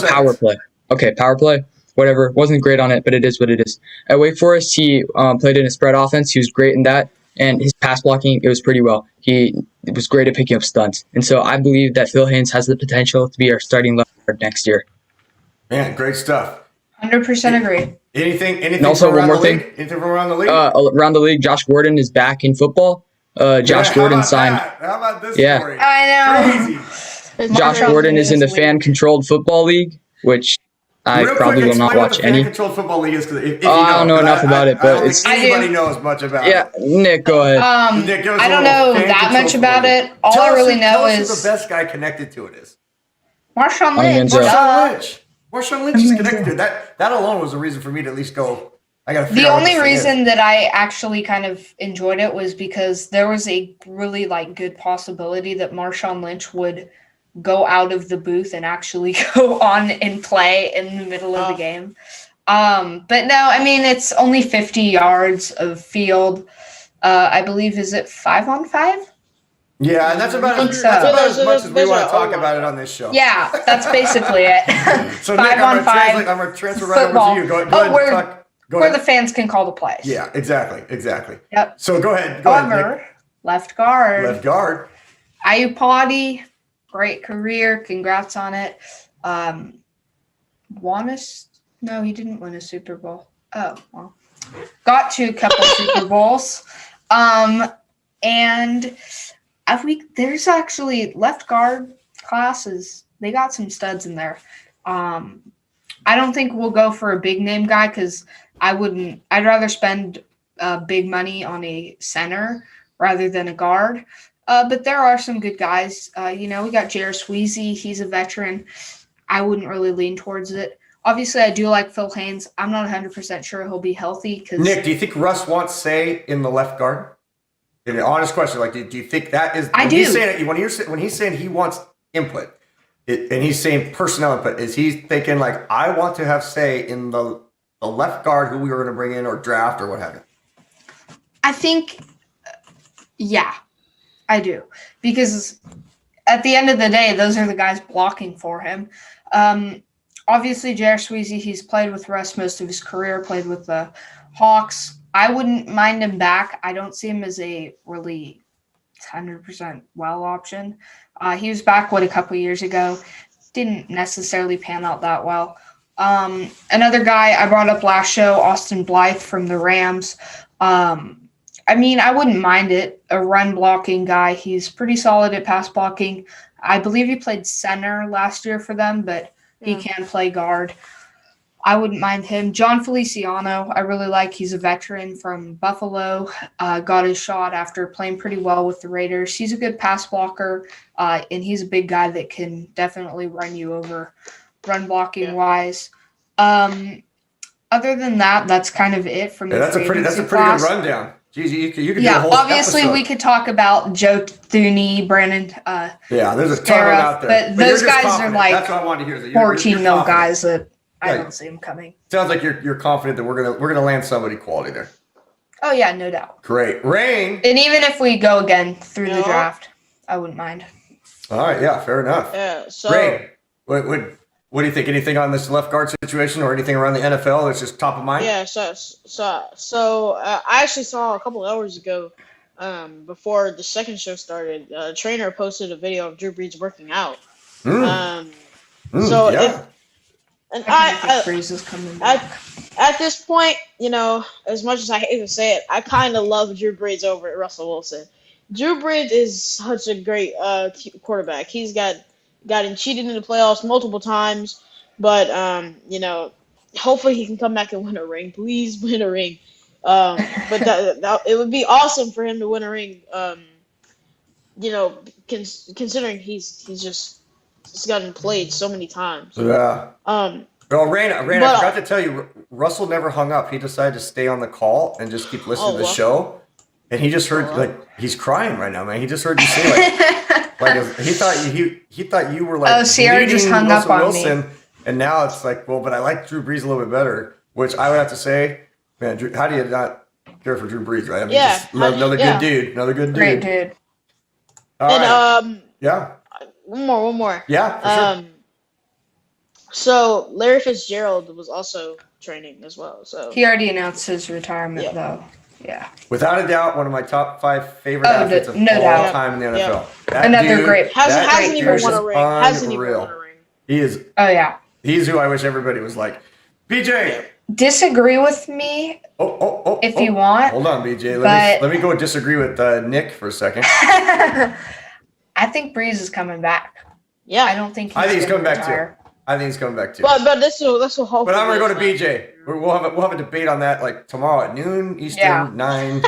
power play. Okay, power play, whatever. Wasn't great on it, but it is what it is. At Wake Forest, he played in a spread offense. He was great in that. And his pass blocking, it was pretty well. He was great at picking up stunts. And so I believe that Phil Haynes has the potential to be our starting left guard next year. Man, great stuff. 100% agree. Anything and also, from one more thing? thing. Anything from around the league? Around the league, Josh Gordon is back in football. Josh Gordon signed. How about this Yeah. story? I know. Crazy. Josh Gordon is in the fan-controlled football league, which I Real probably quick, will not explain what watch the any. fan-controlled football league is, 'cause if I don't know enough about it, but I don't it's. think anybody knows much about Yeah, it. Nick, go ahead. Nick, give us I a don't little know that fan-controlled much about football it. league. All I really know tell us is who the best guy connected to it is. Marshawn Lynch. Manziel. Marshawn Lynch. Marshawn Lynch is connected to it. That alone was a reason for me to at least go. I got to figure The out what only this thing is. reason that I actually kind of enjoyed it was because there was a really good possibility that Marshawn Lynch would go out of the booth and actually go on and play in the middle of the game. But no, I mean, it's only 50 yards of field. I believe, is it 5-on-5? Yeah, and that's about think as so. much as we want to talk about it on this show. Yeah, that's basically it. So Nick, 5-on-5 I'm going to transfer right football. over to you. Go ahead and talk. Go where ahead. the fans can call the plays. Yeah, exactly. Yep. So go ahead. However, Nick. left guard. Left guard. Ayupati, great career. Congrats on it. No, he didn't win a Super Bowl. Oh, well. Got to a couple Super Bowls. And there's actually left guard classes. They got some studs in there. I don't think we'll go for a big name guy because I'd rather spend big money on a center rather than a guard. But there are some good guys. We got Jared Sweezy. He's a veteran. I wouldn't really lean towards it. Obviously, I do like Phil Haynes. I'm not 100% sure he'll be healthy. Nick, do you think Russ wants say in the left guard? An honest question. Like, do you think that is? I do. When he's saying he wants input, and he's saying personnel input, is he thinking like, I want to have say in the left guard who we were going to bring in or draft or what have you? I think, yeah, I do. Because at the end of the day, those are the guys blocking for him. Obviously, J.R. Sweezy, he's played with Russ most of his career, played with the Hawks. I wouldn't mind him back. I don't see him as a really 100% well option. He was back, a couple years ago. Didn't necessarily pan out that well. Another guy I brought up last show, Austin Blythe from the Rams. I mean, I wouldn't mind it. A run blocking guy. He's pretty solid at pass blocking. I believe he played center last year for them, but he can play guard. I wouldn't mind him. John Feliciano, I really like. He's a veteran from Buffalo. Got his shot after playing pretty well with the Raiders. He's a good pass blocker, and he's a big guy that can definitely run you over, run blocking wise. Other than that, that's kind of it from the That's a pretty good rundown. Jeez, you could do a whole obviously episode. We could talk about Joe Thuney, Brandon. There's a ton of them out there. But those guys are like that's what I wanted to hear. 14 mil guys that I don't see them coming. Sounds like you're confident that we're gonna land somebody quality there. Oh yeah, no doubt. Great, Rain. And even if we go again through the draft, I wouldn't mind. All right, yeah, fair enough. Yeah. So Rain, what do you think? Anything on this left guard situation or anything around the NFL that's just top of mind? Yeah. So I actually saw a couple hours ago, before the second show started, a trainer posted a video of Drew Brees working out. Brees is coming back. At this point, as much as I hate to say it, I kind of love Drew Brees over at Russell Wilson. Drew Brees is such a great quarterback. He's gotten cheated in the playoffs multiple times, but hopefully he can come back and win a ring. Please win a ring. But that it would be awesome for him to win a ring. Considering he's gotten played so many times. Yeah. Well, Rain, I forgot to tell you, Russell never hung up. He decided to stay on the call and just keep listening to the show. And he just heard he's crying right now, man. He just heard you say he thought you were like oh, Sierra just hung Russell up on Wilson, me. And now it's like, well, but I like Drew Brees a little bit better, which I would have to say, man, Drew, how do you not care for Drew Brees, right? I mean, another good dude. Great dude. All right. Yeah. One more. Yeah, for sure. So Larry Fitzgerald was also training as well. So he already announced his retirement, though. Yeah. Without a doubt, one of my top 5 favorite athletes of all time in the NFL. Yeah. That Another dude, great. Hasn't even won a ring. Hasn't even won a ring. He is. Oh yeah. He's who I wish everybody was like. BJ. Disagree with me. If you want. Hold on, BJ. Let me go disagree with Nick for a second. I think Brees is coming back. Yeah. I don't think. I think he's coming back too. I think he's coming back too. But this will hopefully. But I'm gonna go to BJ. We'll have a debate on that like tomorrow at noon Eastern, 9,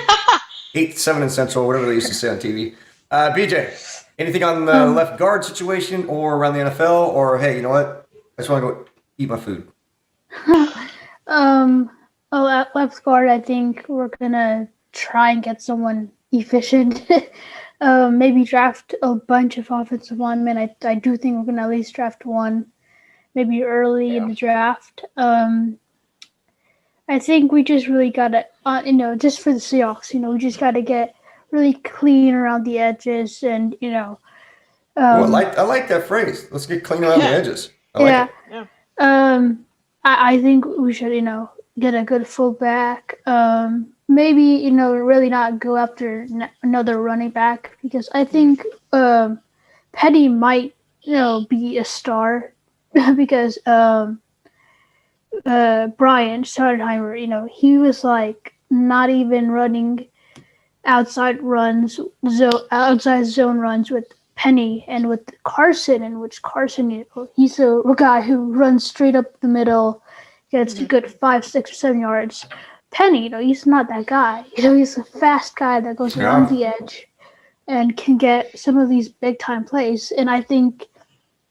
8, 7 in Central, whatever they used to say on TV. BJ, anything on the left guard situation or around the NFL, or hey, you know what? I just want to go eat my food. At left guard, I think we're gonna try and get someone efficient. Maybe draft a bunch of offensive linemen. I do think we're gonna at least draft one, maybe early in the draft. I think we just really gotta, just for the Seahawks, we just gotta get really clean around the edges, and I like that phrase. Let's get clean around the edges. I like it. Yeah. I think we should, get a good fullback. Maybe, really not go after another running back, because I think Petty might, be a star because Brian Schottenheimer, he was like not even running outside zone runs with Penny and with Carson, in which Carson, he's a guy who runs straight up the middle, gets a good 5, 6, or 7 yards. Penny, he's not that guy. He's a fast guy that goes around the edge and can get some of these big time plays. And I think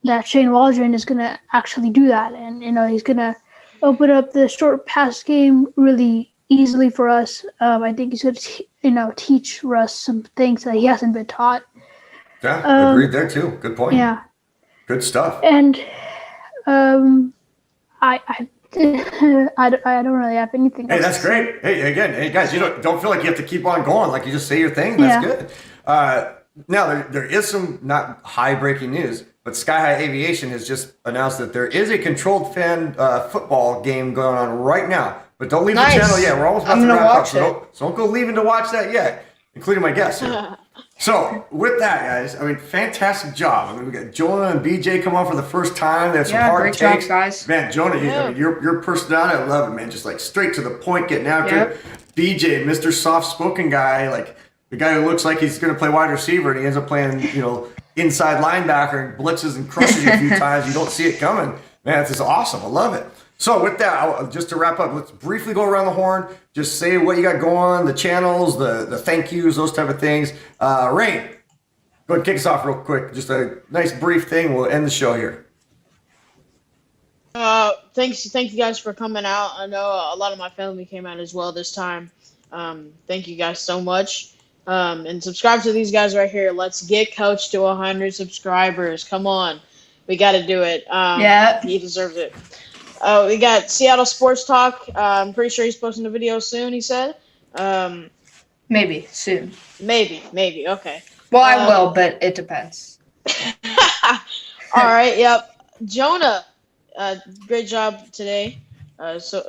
that Shane Waldron is going to actually do that. And, he's going to open up the short pass game really easily for us. I think he's going to, teach Russ some things that he hasn't been taught. Yeah, agreed there too. Good point. Yeah. Good stuff. And I don't really have anything else. Hey, that's great. Hey, guys, you don't feel like you have to keep on going. Like you just say your thing. That's good. Now, there is some not high breaking news, but Sky High Aviation has just announced that there is a controlled fan football game going on right now. But don't leave the channel yet. We're almost about to wrap up. So don't go leaving to watch that yet, including my guests here. So with that, guys, I mean, fantastic job. I mean, we got Jonah and BJ come on for the first time. They have some hard takes. Great job, guys. Man, Jonah, your personality, I love it, man. Just like straight to the point, getting after it. BJ, Mr. Soft-spoken guy, like the guy who looks like he's going to play wide receiver and he ends up playing, inside linebacker and blitzes and crushes you a few times. You don't see it coming. Man, this is awesome. I love it. So with that, just to wrap up, let's briefly go around the horn. Just say what you got going, the channels, the thank yous, those type of things. Rain, go ahead and kick us off real quick. Just a nice brief thing. We'll end the show here. Thank you guys for coming out. I know a lot of my family came out as well this time. Thank you guys so much. And subscribe to these guys right here. Let's get Coach to 100 subscribers. Come on. We got to do it. He deserves it. We got Seattle Sports Talk. I'm pretty sure he's posting a video soon, he said. Maybe soon. Maybe. Okay. Well, I will, but it depends. All right. Yep. Jonah, great job today. So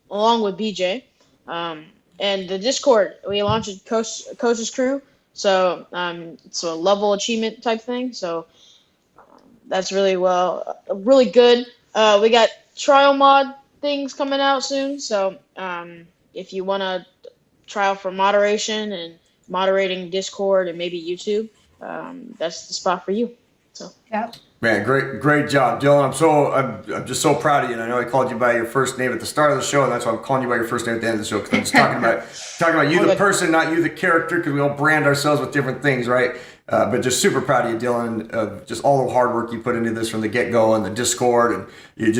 along with BJ, and the Discord, we launched a coach's crew. So it's a level achievement type thing. So that's really good. We got trial mod things coming out soon. So if you want to trial for moderation and moderating Discord and maybe YouTube, that's the spot for you. So yeah. Man, great job, Dylan. I'm just so proud of you. And I know I called you by your first name at the start of the show, and that's why I'm calling you by your first name at the end of the show, because I'm just talking about you, the person, not you, the character, because we all brand ourselves with different things, right? But just super proud of you, Dylan, of just all the hard work you put into this from the get-go and the Discord, and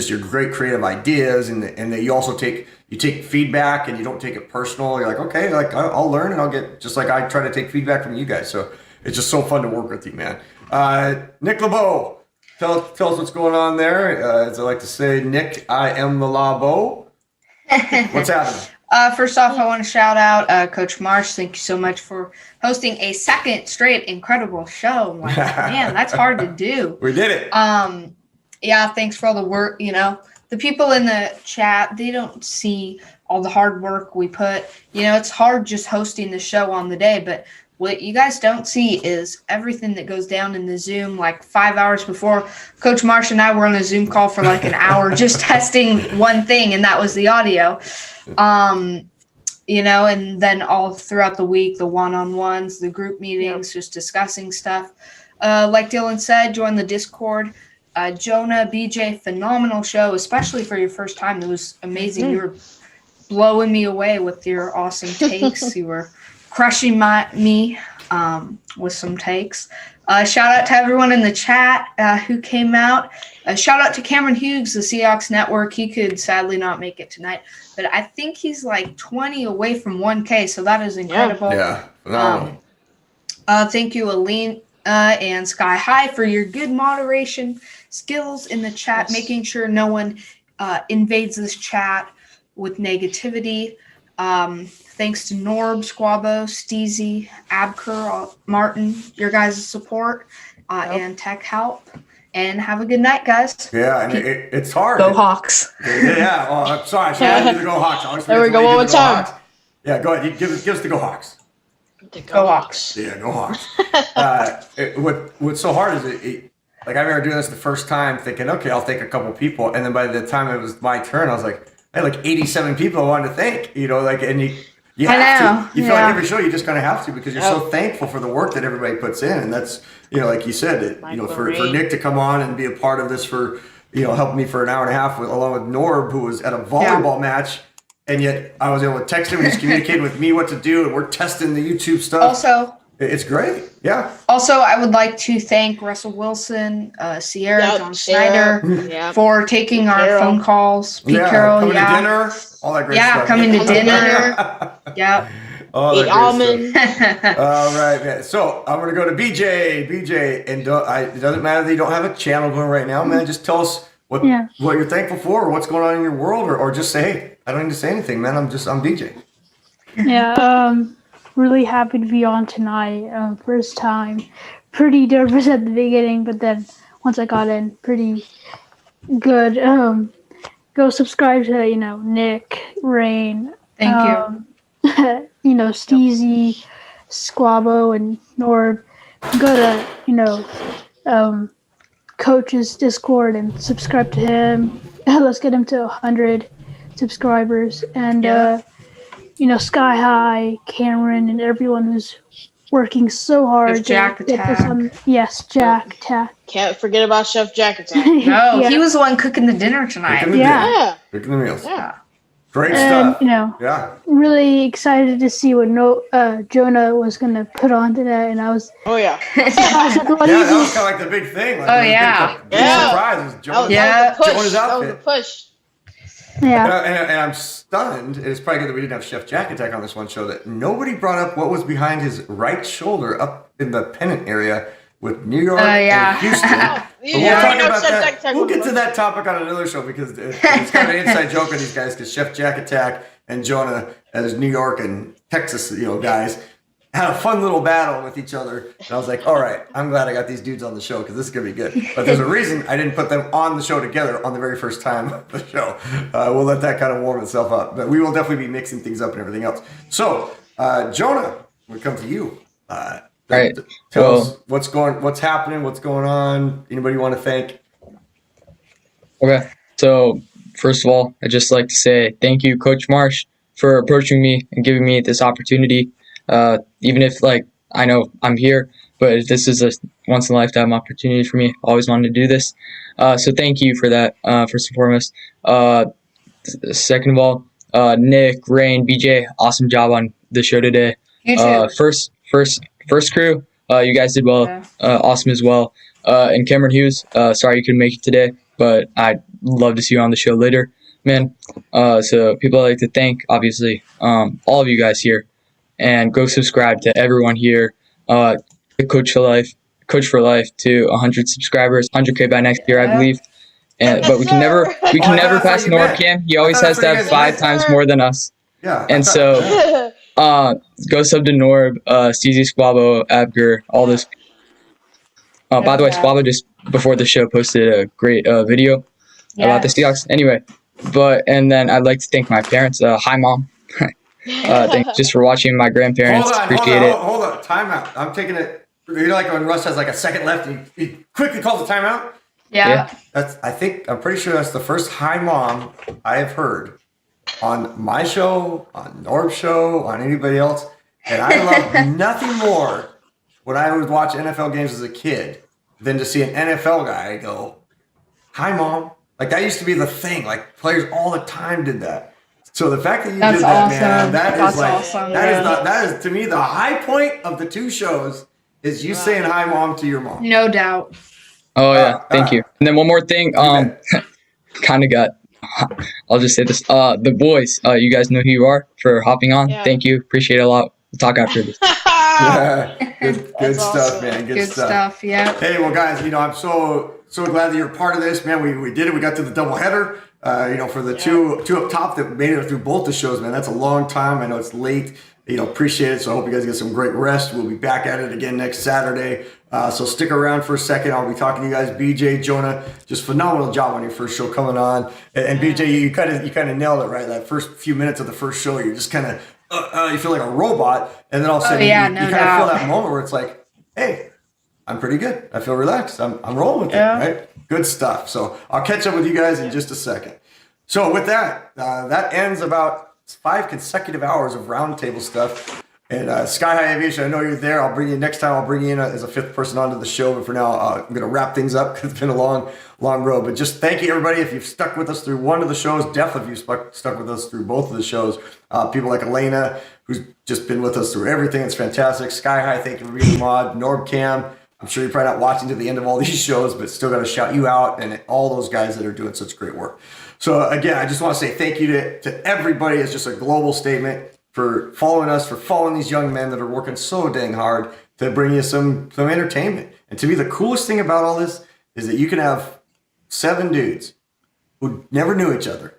your great creative ideas, and that you also take feedback and you don't take it personal. You're like, okay, like I'll learn and I'll get, just like I try to take feedback from you guys. So it's just so fun to work with you, man. Nick Labow, tell us what's going on there. As I like to say, Nick, I am the Labow. What's happening? First off, I want to shout out Coach Marsh. Thank you so much for hosting a second straight incredible show. Like, man, that's hard to do. We did it. Yeah, thanks for all the work. The people in the chat, they don't see all the hard work we put. It's hard just hosting the show on the day, but what you guys don't see is everything that goes down in the Zoom. Like 5 hours before, Coach Marsh and I were on a Zoom call for like an hour just testing one thing, and that was the audio. And then all throughout the week, the one-on-ones, the group meetings, just discussing stuff. Like Dylan said, join the Discord. Jonah, BJ, phenomenal show, especially for your first time. It was amazing. Mm-hmm. You were blowing me away with your awesome takes. You were crushing me with some takes. Shout out to everyone in the chat who came out. Shout out to Cameron Hughes, the Seahawks Network. He could sadly not make it tonight, but I think he's like 20 away from 1K, so that is incredible. Yeah. Phenomenal. Thank you, Aline and Sky High, for your good moderation skills in the chat, making sure no one invades this chat with negativity. Thanks to Norb, Squabo, Steezy, Abker, Martin, your guys' support, and tech help. And have a good night, guys. Yeah, and it's hard. Go Hawks. Yeah. Oh, I'm sorry. I do the Go Hawks. There we go. One more time. Yeah, go ahead. Give us the Go Hawks. Go Hawks. Yeah, Go Hawks. What's so hard is like I remember doing this the first time, thinking, okay, I'll thank a couple people, and then by the time it was my turn, I was like, I had like 87 people I wanted to thank. And you have to. You feel like every show you just kind of have to, because you're so thankful for the work that everybody puts in, and that's like you said, for Nick to come on and be a part of this for helping me for an hour and a half along with Norb, who was at a volleyball match, and yet I was able to text him and he's communicating with me what to do, and we're testing the YouTube stuff. Also, It's great. Yeah. Also, I would like to thank Russell Wilson, Sierra, Yep, John Sarah, Schneider yep. for taking our Carol. phone calls. Pete Carroll, coming yeah. to dinner, all that great Yeah, stuff. coming to Coming to dinner. Yep. All that Eat great almond. stuff. All right, man. So I'm gonna go to BJ. BJ, and it doesn't matter that you don't have a channel going right now, man. Just tell us what you're thankful for, or what's going on in your world, or just say, hey, I don't need to say anything, man. I'm BJ. Yeah, really happy to be on tonight. First time. Pretty nervous at the beginning, but then once I got in, pretty good. Go subscribe to, Nick, Rain. Thank you. Steezy, Squabo, and Norb. Go to, Coach's Discord and subscribe to him. Let's get him to 100 subscribers. And, Sky High, Cameron, and everyone who's working so hard Chef Jack to get this on. Yes, Jack Attack. Can't forget about Chef Jack Attack. No, Yeah. he was the one cooking the dinner tonight. Cooking the Yeah. dinner. Yeah. Cooking the meals. Yeah. Great And, stuff. Yeah. really excited to see what Jonah was going to put on today. And I was Oh yeah. like, what Yeah, do you that do? was kind of like the big thing. Like, Oh, the big- yeah. big Yeah. surprise was That Jonah. was, Yeah. that was a push. Jonah's That was a outfit. push. Yeah. And I'm stunned. It's probably good that we didn't have Chef Jack Attack on this one show. That nobody brought up what was behind his right shoulder up in the pennant area with New York yeah. and Houston. Oh, But you we'll already talk know about Chef that. Jack Attack We'll was get to push. that topic on another show because it's kind of an inside joke on these guys because Chef Jack Attack and Jonah as New York and Texas, guys had a fun little battle with each other. And I was like, all right, I'm glad I got these dudes on the show because this is going to be good. But there's a reason I didn't put them on the show together on the very first time of the show. We'll let that kind of warm itself up. But we will definitely be mixing things up and everything else. So, Jonah, we come to you. All right. Tell us what's happening, what's going on. Anybody you want to thank? Okay. So first of all, I'd just like to say thank you, Coach Marsh, for approaching me and giving me this opportunity. Even if I know I'm here, but this is a once in a lifetime opportunity for me. Always wanted to do this. So thank you for that, first and foremost. Second of all, Nick, Rain, BJ, awesome job on the show today. You too. First crew, you guys did well. Yeah. Awesome as well. And Cameron Hughes, sorry you couldn't make it today, but I'd love to see you on the show later, man. So people I'd like to thank, obviously, all of you guys here, and go subscribe to everyone here. Coach for life to 100 subscribers, 100K by next year, I believe. But we can never pass Norbcam. He always has to have 5 times more than us. Yeah. And so go sub to Norb, Steezy, Squabo, Abger, all those. By the way, Squabo just before the show posted a great video about the Seahawks. Anyway, and then I'd like to thank my parents. Hi, Mom. Thanks just for watching. My grandparents appreciate it. Hold on. Timeout. I'm taking it. Like when Russ has like a second left, and he quickly calls a timeout. Yeah. I'm pretty sure that's the first hi mom I have heard on my show, on Norb's show, on anybody else. And I love nothing more when I would watch NFL games as a kid than to see an NFL guy go, hi mom. Like that used to be the thing. Like players all the time did that. So the fact that you did that, man, that is to me the high point of the two shows is you saying hi mom to your mom. No doubt. Oh yeah, thank you. And then one more thing, kind of got. I'll just say this. The boys, you guys know who you are for hopping on. Yeah. Thank you, appreciate it a lot. We'll talk after this. Yeah, good stuff, awesome. man. Good stuff. Yeah. Hey, well, guys, I'm so glad that you're part of this, man. We did it. We got to the doubleheader. For the two up top that made it through both the shows, man. That's a long time. I know it's late. Appreciate it. So I hope you guys get some great rest. We'll be back at it again next Saturday. So stick around for a second. I'll be talking to you guys. BJ, Jonah, just phenomenal job on your first show coming on. And BJ, you kind of nailed it, right? That first few minutes of the first show, you're just kind of you feel like a robot, and then all of a sudden you kind of feel that moment where it's like, hey, I'm pretty good. I feel relaxed. I'm rolling with it, right? Good stuff. So I'll catch up with you guys in just a second. So with that, that ends about 5 consecutive hours of roundtable stuff. And Sky High Aviation, I know you're there. Next time I'll bring you in as a 5th person onto the show. But for now, I'm going to wrap things up because it's been a long road. But just thank you, everybody. If you've stuck with us through one of the shows, definitely if you've stuck with us through both of the shows. People like Elena, who's just been with us through everything. It's fantastic. Sky High, thank you for being the mod. Norbcam, I'm sure you're probably not watching to the end of all these shows, but still got to shout you out and all those guys that are doing such great work. So again, I just want to say thank you to everybody. It's just a global statement for following us, for following these young men that are working so dang hard to bring you some entertainment. And to me, the coolest thing about all this is that you can have 7 dudes who never knew each other.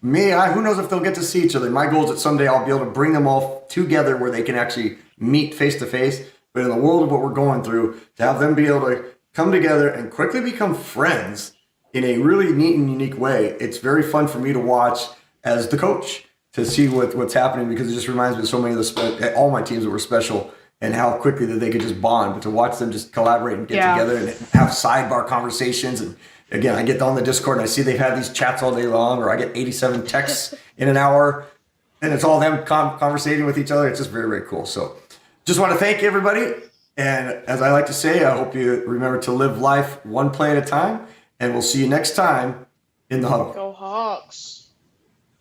Who knows if they'll get to see each other. My goal is that someday I'll be able to bring them all together where they can actually meet face to face. But in the world of what we're going through, to have them be able to come together and quickly become friends in a really neat and unique way, it's very fun for me to watch as the coach to see what's happening, because it just reminds me of so many of all my teams that were special and how quickly that they could just bond. But to watch them just collaborate and get together and have sidebar conversations. And again, I get on the Discord and I see they've had these chats all day long, or I get 87 texts in an hour, and it's all them conversating with each other. It's just very, very cool. So just want to thank everybody. And as I like to say, I hope you remember to live life one play at a time. And we'll see you next time in the Huddle. Go Hawks.